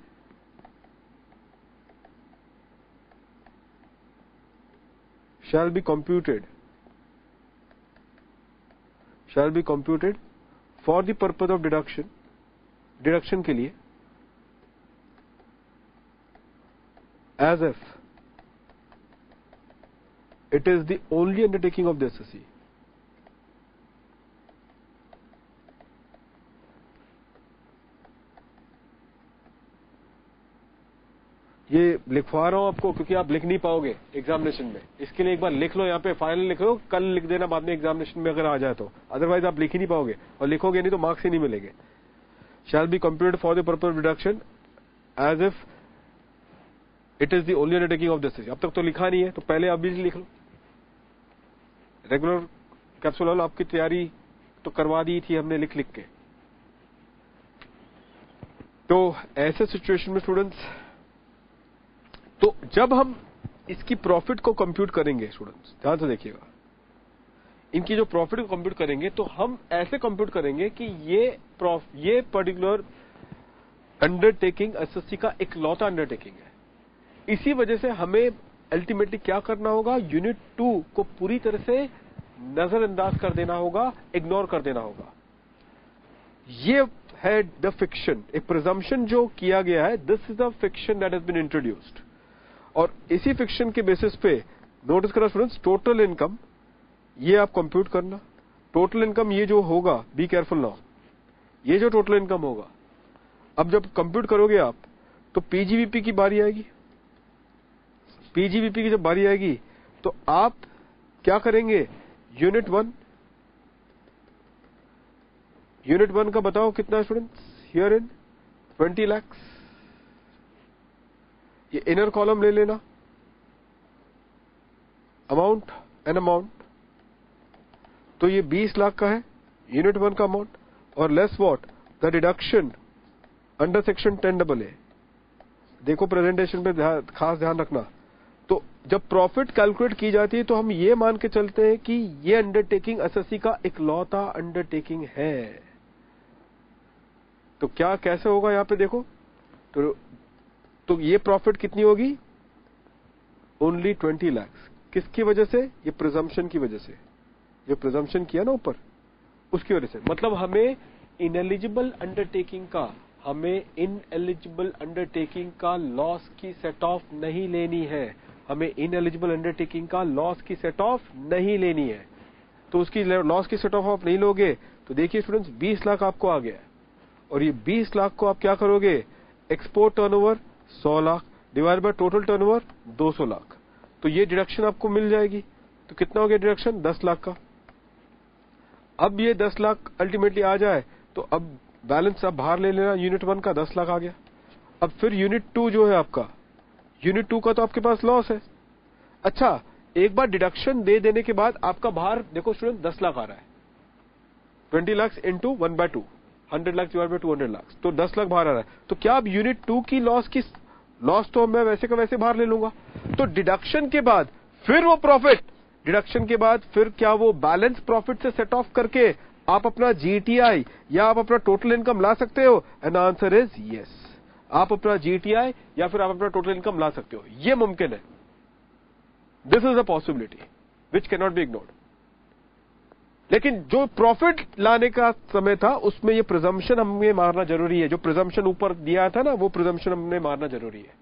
shall be computed for the purpose of deduction के लिए as if it is the only undertaking of the assessee. ये लिखवा रहा हूं आपको क्योंकि आप लिख नहीं पाओगे एग्जामिनेशन में, इसके लिए एक बार लिख लो, यहाँ पे फाइनल लिख लो, कल लिख देना बाद में एग्जामिनेशन में अगर आ जाए तो, अदरवाइज आप लिख ही नहीं पाओगे और लिखोगे नहीं तो मार्क्स ही नहीं मिलेंगे. Shall be computed for the purpose of deduction as if it is the only undertaking of this. अब तक तो लिखा नहीं है तो पहले अभी लिख लो. रेगुलर कैप्सूल आपकी तैयारी तो करवा दी थी हमने लिख के. तो ऐसे सिचुएशन में स्टूडेंट्स, तो जब हम इसकी प्रॉफिट को कंप्यूट करेंगे स्टूडेंट्स, ध्यान से देखिएगा, इनकी जो प्रॉफिट को कंप्यूट करेंगे तो हम ऐसे कंप्यूट करेंगे कि ये पर्टिकुलर अंडरटेकिंग एसएससी का इकलौता अंडरटेकिंग है. इसी वजह से हमें अल्टीमेटली क्या करना होगा, यूनिट 2 को पूरी तरह से नजरअंदाज कर देना होगा, इग्नोर कर देना होगा. ये है द फिक्शन, एक प्रिजम्पशन जो किया गया है, this is the fiction that has been introduced. और इसी फिक्शन के बेसिस पे नोटिस करा स्टूडेंट्स, टोटल इनकम ये आप कंप्यूट करना. टोटल इनकम ये जो होगा, बी केयरफुल नाउ, ये जो टोटल इनकम होगा, अब जब कंप्यूट करोगे आप तो पीजीवीपी की बारी आएगी. पीजीवीपी की जब बारी आएगी तो आप क्या करेंगे, यूनिट 1 का बताओ कितना स्टूडेंट्स, हियर इन 20 लाख. ये इनर कॉलम ले लेना, अमाउंट एन अमाउंट, तो ये 20 लाख का है यूनिट 1 का अमाउंट. और less what, the deduction under section 10AA. देखो प्रेजेंटेशन पे खास ध्यान रखना. तो जब प्रॉफिट कैलकुलेट की जाती है तो हम ये मान के चलते हैं कि ये अंडरटेकिंग एसएससी का इकलौता अंडरटेकिंग है. तो क्या कैसे होगा यहां पे देखो, तो ये प्रॉफिट कितनी होगी, ओनली 20 लाख. किसकी वजह से, ये प्रिजम्पशन की वजह से, ये प्रिजम्पशन किया ना ऊपर, उसकी वजह से. मतलब हमें इनएलिजिबल अंडरटेकिंग का लॉस की सेट ऑफ नहीं लेनी है. हमें इनएलिजिबल अंडरटेकिंग का लॉस की सेट ऑफ नहीं लेनी है. तो उसकी लॉस की सेट ऑफ आप नहीं लोगे तो देखिए स्टूडेंट्स, 20 लाख आपको आ गया और ये 20 लाख को आप क्या करोगे, export turnover 100 lakh divide by total turnover 200 lakh. तो ये डिडक्शन आपको मिल जाएगी. तो कितना हो गया डिडक्शन, 10 लाख का. अब ये 10 लाख अल्टीमेटली आ जाए तो अब बैलेंस आप बाहर ले लेना, यूनिट 1 का 10 लाख आ गया. अब फिर यूनिट 2 जो है आपका, यूनिट 2 का तो आपके पास लॉस है. अच्छा, एक बार डिडक्शन दे देने के बाद आपका बाहर देखो स्टूडेंट 10 लाख आ रहा है. 20 lakh into 1/2, 100 lakh divide by 200 lakh, तो 10 लाख बाहर आ रहा है. तो क्या अब यूनिट 2 की लॉस तो मैं वैसे का वैसे बाहर ले लूंगा. तो डिडक्शन के बाद फिर वो प्रॉफिट, डिडक्शन के बाद फिर क्या वो बैलेंस प्रॉफिट से सेट ऑफ करके आप अपना जीटीआई या आप अपना टोटल इनकम ला सकते हो? And answer is yes. आप अपना जीटीआई या फिर आप अपना टोटल इनकम ला सकते हो, ये मुमकिन है. This is a possibility which can not be ignored. लेकिन जो प्रॉफिट लाने का समय था उसमें ये प्रिजम्पशन हमें मारना जरूरी है. जो प्रिजम्पशन ऊपर दिया था ना, वो प्रिजम्पशन हमने मारना जरूरी है.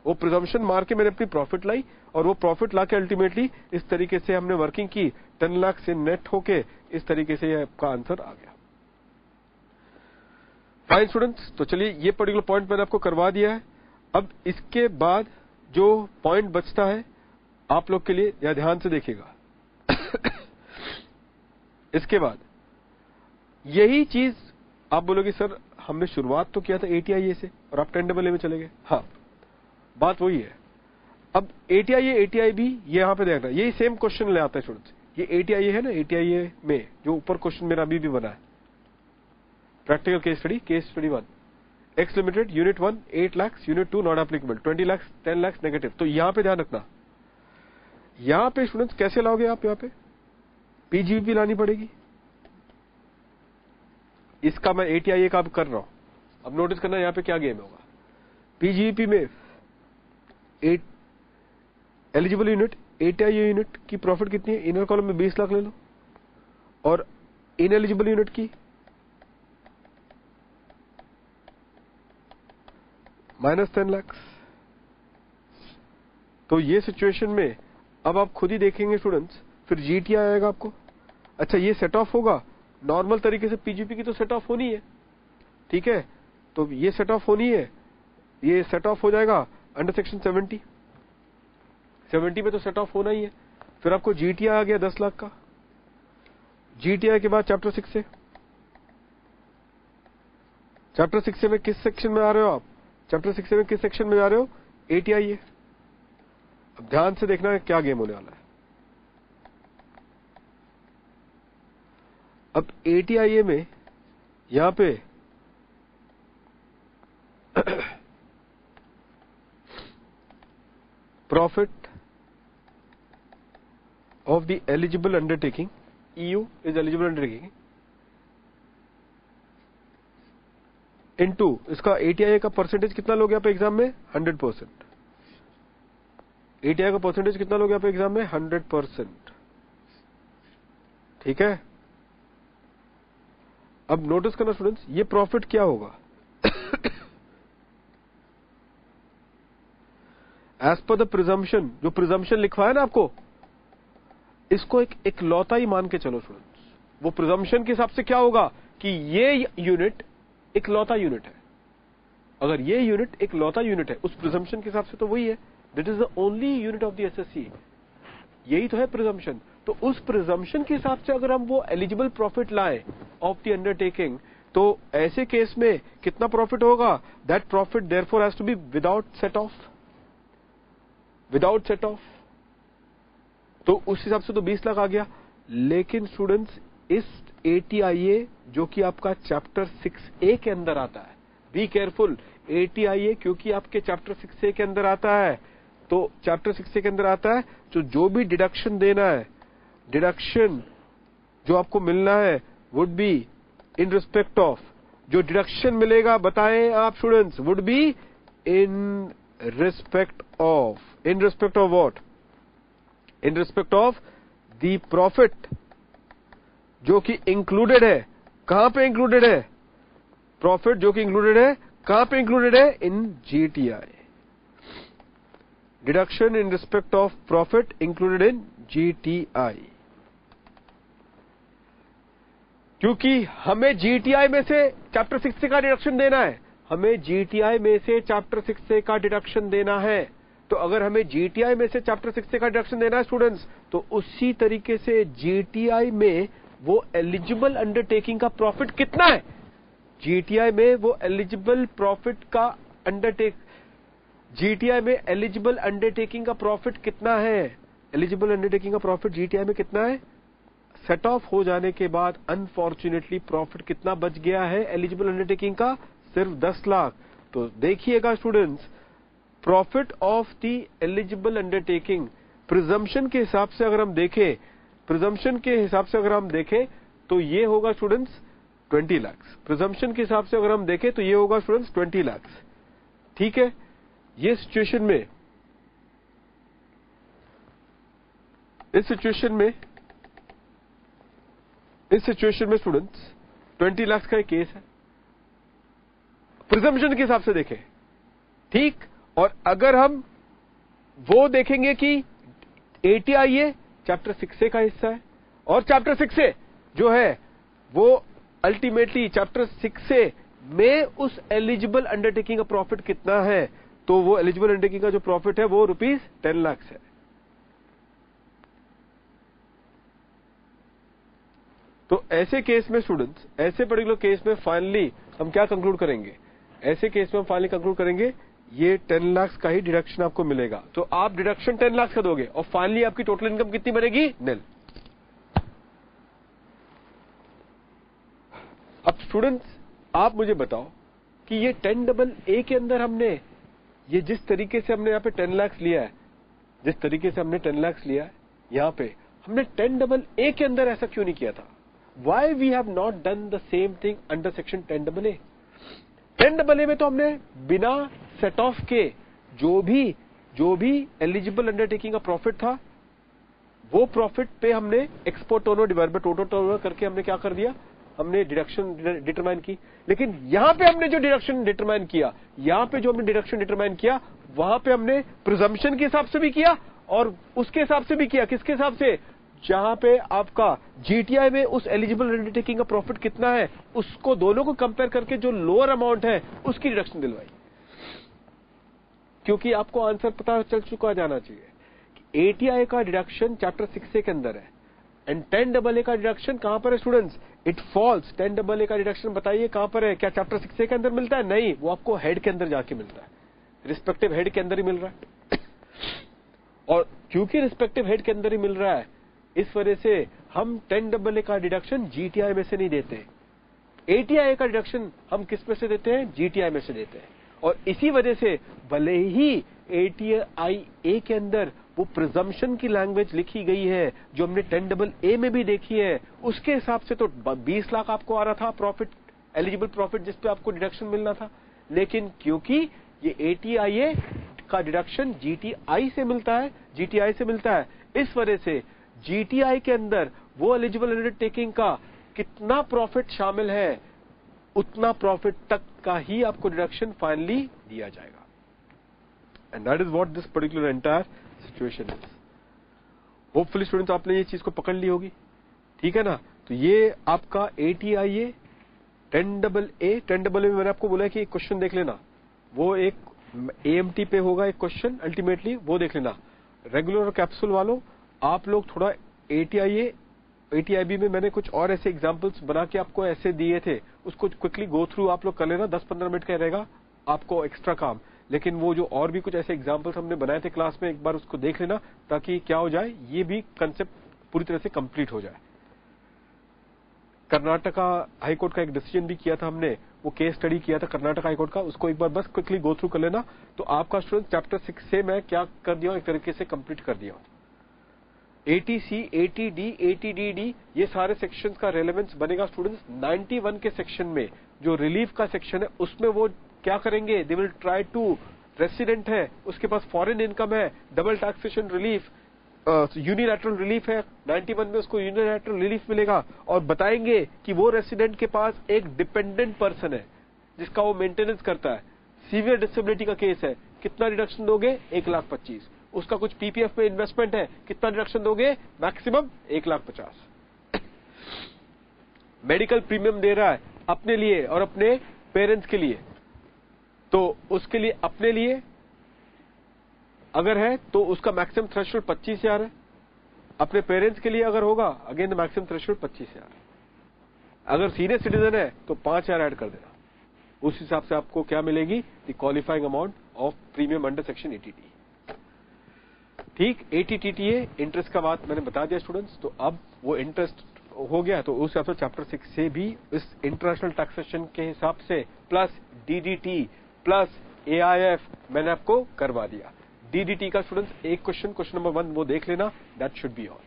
वो प्रिजम्पशन मार के मैंने अपनी प्रॉफिट लाई और वो प्रॉफिट लाके अल्टीमेटली इस तरीके से हमने वर्किंग की, 10 लाख से नेट होके इस तरीके से आपका आंसर आ गया. फाइन स्टूडेंट्स, तो चलिए ये पर्टिकुलर पॉइंट मैंने आपको करवा दिया है. अब इसके बाद जो पॉइंट बचता है आप लोग के लिए, या ध्यान से देखिएगा. इसके बाद यही चीज आप बोलोगे सर हमने शुरुआत तो किया था एटीआईए से और आप 10AA में चले गए. हाँ, बात वही है. अब एटीआईए एटीआईबी ये यहां पे देखना, यही सेम क्वेश्चन ले आता है स्टूडेंट्स. ये एटीआईए है ना, एटीआईए में जो ऊपर क्वेश्चन मेरा अभी भी बना है, practical case study 1, x limited unit 1 8 lakh, unit 2 not applicable 20 lakh 10 lakh negative. तो यहां पे ध्यान रखना, यहां पे स्टूडेंट्स कैसे लाओगे आप, यहां पे पीजीवीपी लानी पड़ेगी. इसका मैं एटीआईए का कर रहा हूं. अब नोटिस करना यहां पे क्या गेम होगा. पीजीवीपी में 8 एलिजिबल यूनिट ATIA यूनिट की प्रॉफिट कितनी है? इनर कॉलम में 20 लाख ले लो, और इनएलिजिबल यूनिट की -10 लाख। तो ये सिचुएशन में अब आप खुद ही देखेंगे स्टूडेंट्स, फिर GTI आएगा आपको। अच्छा, ये सेट ऑफ होगा नॉर्मल तरीके से, PGP की तो सेट ऑफ होनी है, ठीक है, तो ये सेट ऑफ होनी है, ये सेट ऑफ हो जाएगा अंडर सेक्शन 70 में तो सेट ऑफ होना ही है। फिर आपको GTI आ गया 10 लाख का। GTI के बाद चैप्टर 6 से, चैप्टर 6 से में किस सेक्शन में आ रहे हो आप? चैप्टर 6 में किस सेक्शन में जा रहे हो? ATIA। अब ध्यान से देखना है क्या गेम होने वाला है। अब ATIA में यहां पे profit of the eligible undertaking, EU is eligible undertaking, into इसका ATIA का परसेंटेज कितना लोगे आप एग्जाम में? 100%। ATIA का परसेंटेज कितना लोगे आप एग्जाम में? 100%, ठीक है। अब नोटिस करना स्टूडेंट्स, ये प्रॉफिट क्या होगा? एज पर द प्रिजम्पशन, जो प्रिजम्पशन लिखवा है ना आपको, इसको एक इकलौता ही मान के चलो स्टूडेंट्स। वो प्रिजम्पशन के हिसाब से क्या होगा कि ये यूनिट इकलौता यूनिट है। अगर ये यूनिट इकलौता यूनिट है उस प्रिजम्पशन के हिसाब से, तो वही है, that is the only unit of the SSC, यही तो है प्रिजम्पशन। तो उस प्रिजम्पशन के हिसाब से अगर हम वो एलिजिबल प्रॉफिट लाएं ऑफ द अंडरटेकिंग, तो ऐसे केस में कितना प्रॉफिट होगा? That profit therefore has to be without set off, without set off. तो उस हिसाब से तो 20 लाख आ गया। लेकिन स्टूडेंट्स, इस ATIA जो कि आपका चैप्टर 6A के अंदर आता है, बी केयरफुल, ATIA क्योंकि आपके चैप्टर 6A के अंदर आता है, तो चैप्टर 6A के अंदर आता है, तो जो भी डिडक्शन देना है, डिडक्शन जो आपको मिलना है would be in respect of, जो डिडक्शन मिलेगा बताएं आप students, would be in respect of, in respect of what? In respect of the profit जो कि इंक्लूडेड है। कहां पे इंक्लूडेड है? प्रॉफिट जो कि इंक्लूडेड है, कहां पे इंक्लूडेड है? इन GTI। Deduction in respect of profit included in GTI। क्योंकि हमें GTI में से चैप्टर 6 का डिडक्शन देना है, हमें GTI में से चैप्टर 6 का डिडक्शन देना है। तो अगर हमें GTI में से चैप्टर 6 का डिडक्शन देना है स्टूडेंट्स, तो उसी तरीके से GTI में वो एलिजिबल अंडरटेकिंग का प्रॉफिट कितना है? GTI में वो एलिजिबल प्रॉफिट का GTI में एलिजिबल अंडरटेकिंग का प्रॉफिट कितना है? एलिजिबल अंडरटेकिंग का प्रॉफिट GTI में कितना है? सेट ऑफ हो जाने के बाद अनफॉर्चुनेटली प्रॉफिट कितना बच गया है एलिजिबल अंडरटेकिंग का? सिर्फ 10 लाख। तो देखिएगा students, profit of the eligible undertaking presumption के हिसाब से अगर हम देखें, प्रिजम्पशन के हिसाब से अगर हम देखें तो ये होगा स्टूडेंट्स 20 लाख। प्रिजम्पशन के हिसाब से अगर हम देखें तो ये होगा स्टूडेंट्स 20 लाख, ठीक है। ये सिचुएशन में, इस सिचुएशन में स्टूडेंट्स 20 लाख का एक केस है, प्रिजम्पशन के हिसाब से देखें, ठीक। और अगर हम वो देखेंगे कि ATIA चैप्टर 6A का हिस्सा है, और चैप्टर 6A जो है वो अल्टीमेटली चैप्टर 6A में उस एलिजिबल अंडरटेकिंग का प्रॉफिट कितना है, तो वो एलिजिबल अंडरटेकिंग का जो प्रॉफिट है वो ₹10 लाख है। तो ऐसे केस में स्टूडेंट्स, ऐसे पर्टिकुलर केस में फाइनली हम क्या कंक्लूड करेंगे? ऐसे केस में हम फाइनली कंक्लूड करेंगे ये 10 लाख का ही डिडक्शन आपको मिलेगा। तो आप डिडक्शन 10 लाख का दोगे और फाइनली आपकी टोटल इनकम कितनी बनेगी? निल। अब स्टूडेंट्स आप मुझे बताओ कि ये 10AA के अंदर हमने ये जिस तरीके से हमने यहाँ पे 10 लाख लिया है, जिस तरीके से हमने 10 लाख लिया है यहाँ पे, हमने 10AA के अंदर ऐसा क्यों नहीं किया था? Why we have not done the same thing under section 10AA? 10AA में तो हमने बिना सेट ऑफ के जो भी एलिजिबल अंडरटेकिंग का प्रॉफिट था वो प्रॉफिट पे हमने export turnover divide by total turnover करके हमने क्या कर दिया, हमने डिडक्शन डिटरमाइन की। लेकिन यहां पे हमने जो डिडक्शन डिटरमाइन किया, यहां पे जो हमने डिडक्शन डिटरमाइन किया, वहां पे हमने प्रिजम्पशन के हिसाब से भी किया और उसके हिसाब से भी किया। किसके हिसाब से? जहां पे आपका जीटीआई में उस एलिजिबल अंडरटेकिंग का प्रॉफिट कितना है, उसको दोनों को कंपेयर करके जो लोअर अमाउंट है उसकी डिडक्शन दिलवाई। क्योंकि आपको आंसर पता चल चुका जाना चाहिए कि एटीआई का डिडक्शन चैप्टर 6A के अंदर है एंड 10AA का डिडक्शन कहां पर है स्टूडेंट्स? It falls. 10AA का डिडक्शन बताइए कहां पर है? क्या चैप्टर 6A के अंदर मिलता है? नहीं, वो आपको हेड के अंदर जाके मिलता है, रिस्पेक्टिव हेड के अंदर ही मिल रहा है। और क्योंकि रिस्पेक्टिव हेड के अंदर ही मिल रहा है, इस वजह से हम 10AA का डिडक्शन जीटीआई में से नहीं देते। एटीआई का डिडक्शन हम किस में से देते हैं? जीटीआई में से देते हैं। और इसी वजह से भले ही एटीआई के अंदर वो प्रिजम्पशन की लैंग्वेज लिखी गई है जो हमने 10AA में भी देखी है, उसके हिसाब से तो 20 लाख आपको आ रहा था प्रॉफिट, एलिजिबल प्रॉफिट, जिसपे आपको डिडक्शन मिलना था। लेकिन क्योंकि ये एटीआई का डिडक्शन जीटीआई से मिलता है, इस वजह से जीटीआई के अंदर वो एलिजिबल अंडरटेकिंग का कितना प्रॉफिट शामिल है, उतना प्रॉफिट तक का ही आपको डिडक्शन फाइनली दिया जाएगा। And that is what this particular entire situation is. Hopefully students आपने ये चीज को पकड़ ली होगी, ठीक है ना? तो ये आपका एटीआई 10AA में मैंने आपको बोला है कि एक क्वेश्चन देख लेना, वो एक एएमटी पे होगा एक क्वेश्चन, अल्टीमेटली वो देख लेना। रेगुलर और कैप्सूल वालों, आप लोग थोड़ा एटीआईबी में मैंने कुछ और ऐसे एग्जांपल्स बना के आपको ऐसे दिए थे, उसको क्विकली गो थ्रू आप लोग कर लेना। 10-15 मिनट का रहेगा आपको एक्स्ट्रा काम, लेकिन वो जो और भी कुछ ऐसे एग्जांपल्स हमने बनाए थे क्लास में, एक बार उसको देख लेना, ताकि क्या हो जाए, ये भी कंसेप्ट पूरी तरह से कंप्लीट हो जाए। कर्नाटका हाईकोर्ट का एक डिसीजन भी किया था हमने, वो केस स्टडी किया था कर्नाटक हाईकोर्ट का, उसको एक बार बस क्विकली गो थ्रू कर लेना। तो आपका स्टूडेंट चैप्टर 6 से मैं क्या कर दिया हूं, एक तरीके से कंप्लीट कर दिया हूं। एटीसी, एटीडी, एटीडीडी, ये सारे सेक्शंस का रेलेवेंस बनेगा स्टूडेंट्स 91 के सेक्शन में। जो रिलीफ का सेक्शन है उसमें वो क्या करेंगे, they will try to, resident है, उसके पास फॉरेन इनकम है, double taxation relief, unilateral relief है, 91 में उसको यूनिलैटरल रिलीफ मिलेगा। और बताएंगे कि वो रेसिडेंट के पास एक डिपेंडेंट पर्सन है जिसका वो मेंटेनेंस करता है, सीवियर डिसेबिलिटी का केस है, कितना रिडक्शन दोगे? 1,25,000। उसका कुछ पीपीएफ में इन्वेस्टमेंट है, कितना रिडक्शन दोगे? मैक्सिमम 1,50,000। मेडिकल प्रीमियम दे रहा है अपने लिए और अपने पेरेंट्स के लिए, तो उसके लिए अपने लिए अगर है तो उसका मैक्सिमम थ्रेशोल्ड 25,000 है। अपने पेरेंट्स के लिए अगर होगा, अगेन मैक्सिमम थ्रेशोल्ड 25,000। अगर सीनियर सिटीजन है तो 5,000 ऐड कर देना। उस हिसाब से आपको क्या मिलेगी? The qualifying amount of premium under section 80T। ठीक, 80TTA इंटरेस्ट का बात मैंने बता दिया स्टूडेंट्स। तो अब वो इंटरेस्ट हो गया, तो उस हिसाब से चैप्टर 6 से भी इस इंटरनेशनल टैक्सेशन के हिसाब से प्लस डीडीटी प्लस एआईएफ मैंने आपको करवा दिया। डीडीटी का स्टूडेंट्स एक क्वेश्चन नंबर 1 वो देख लेना, that should be all.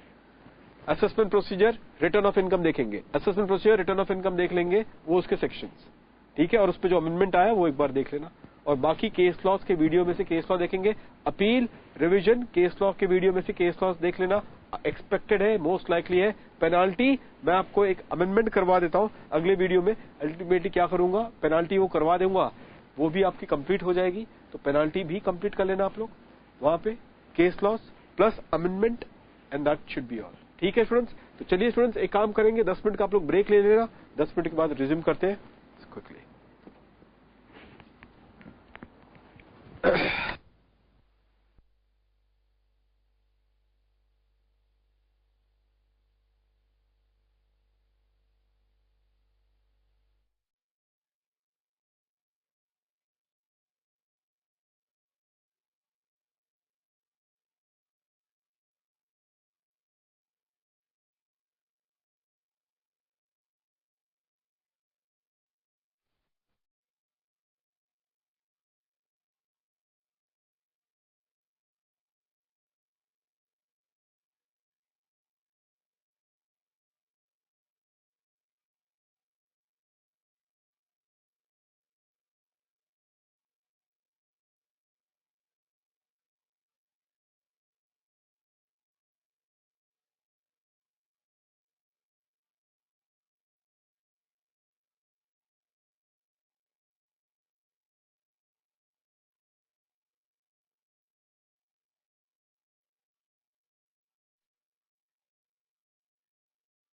Assessment procedure, return of income देखेंगे, assessment procedure, return of income देख लेंगे, वो उसके सेक्शंस, ठीक है। और उस पे जो अमेंडमेंट आया वो एक बार देख लेना। और बाकी केस लॉस के वीडियो में से केस लॉ देखेंगे, अपील, रिवीजन, केस लॉ के वीडियो में से केस लॉस देख लेना। एक्सपेक्टेड है, मोस्ट लाइकली है। पेनाल्टी मैं आपको एक अमेंडमेंट करवा देता हूं अगले वीडियो में। अल्टीमेटली क्या करूंगा, पेनाल्टी वो करवा दूंगा, वो भी आपकी कंप्लीट हो जाएगी। तो पेनाल्टी भी कंप्लीट कर लेना आप लोग वहां पे, case laws plus amendment, and that should be all. ठीक है स्टूडेंट्स, तो चलिए स्टूडेंट्स एक काम करेंगे, 10 मिनट का आप लोग ब्रेक ले लेना, 10 मिनट के बाद रिज्यूम करते हैं क्विकली।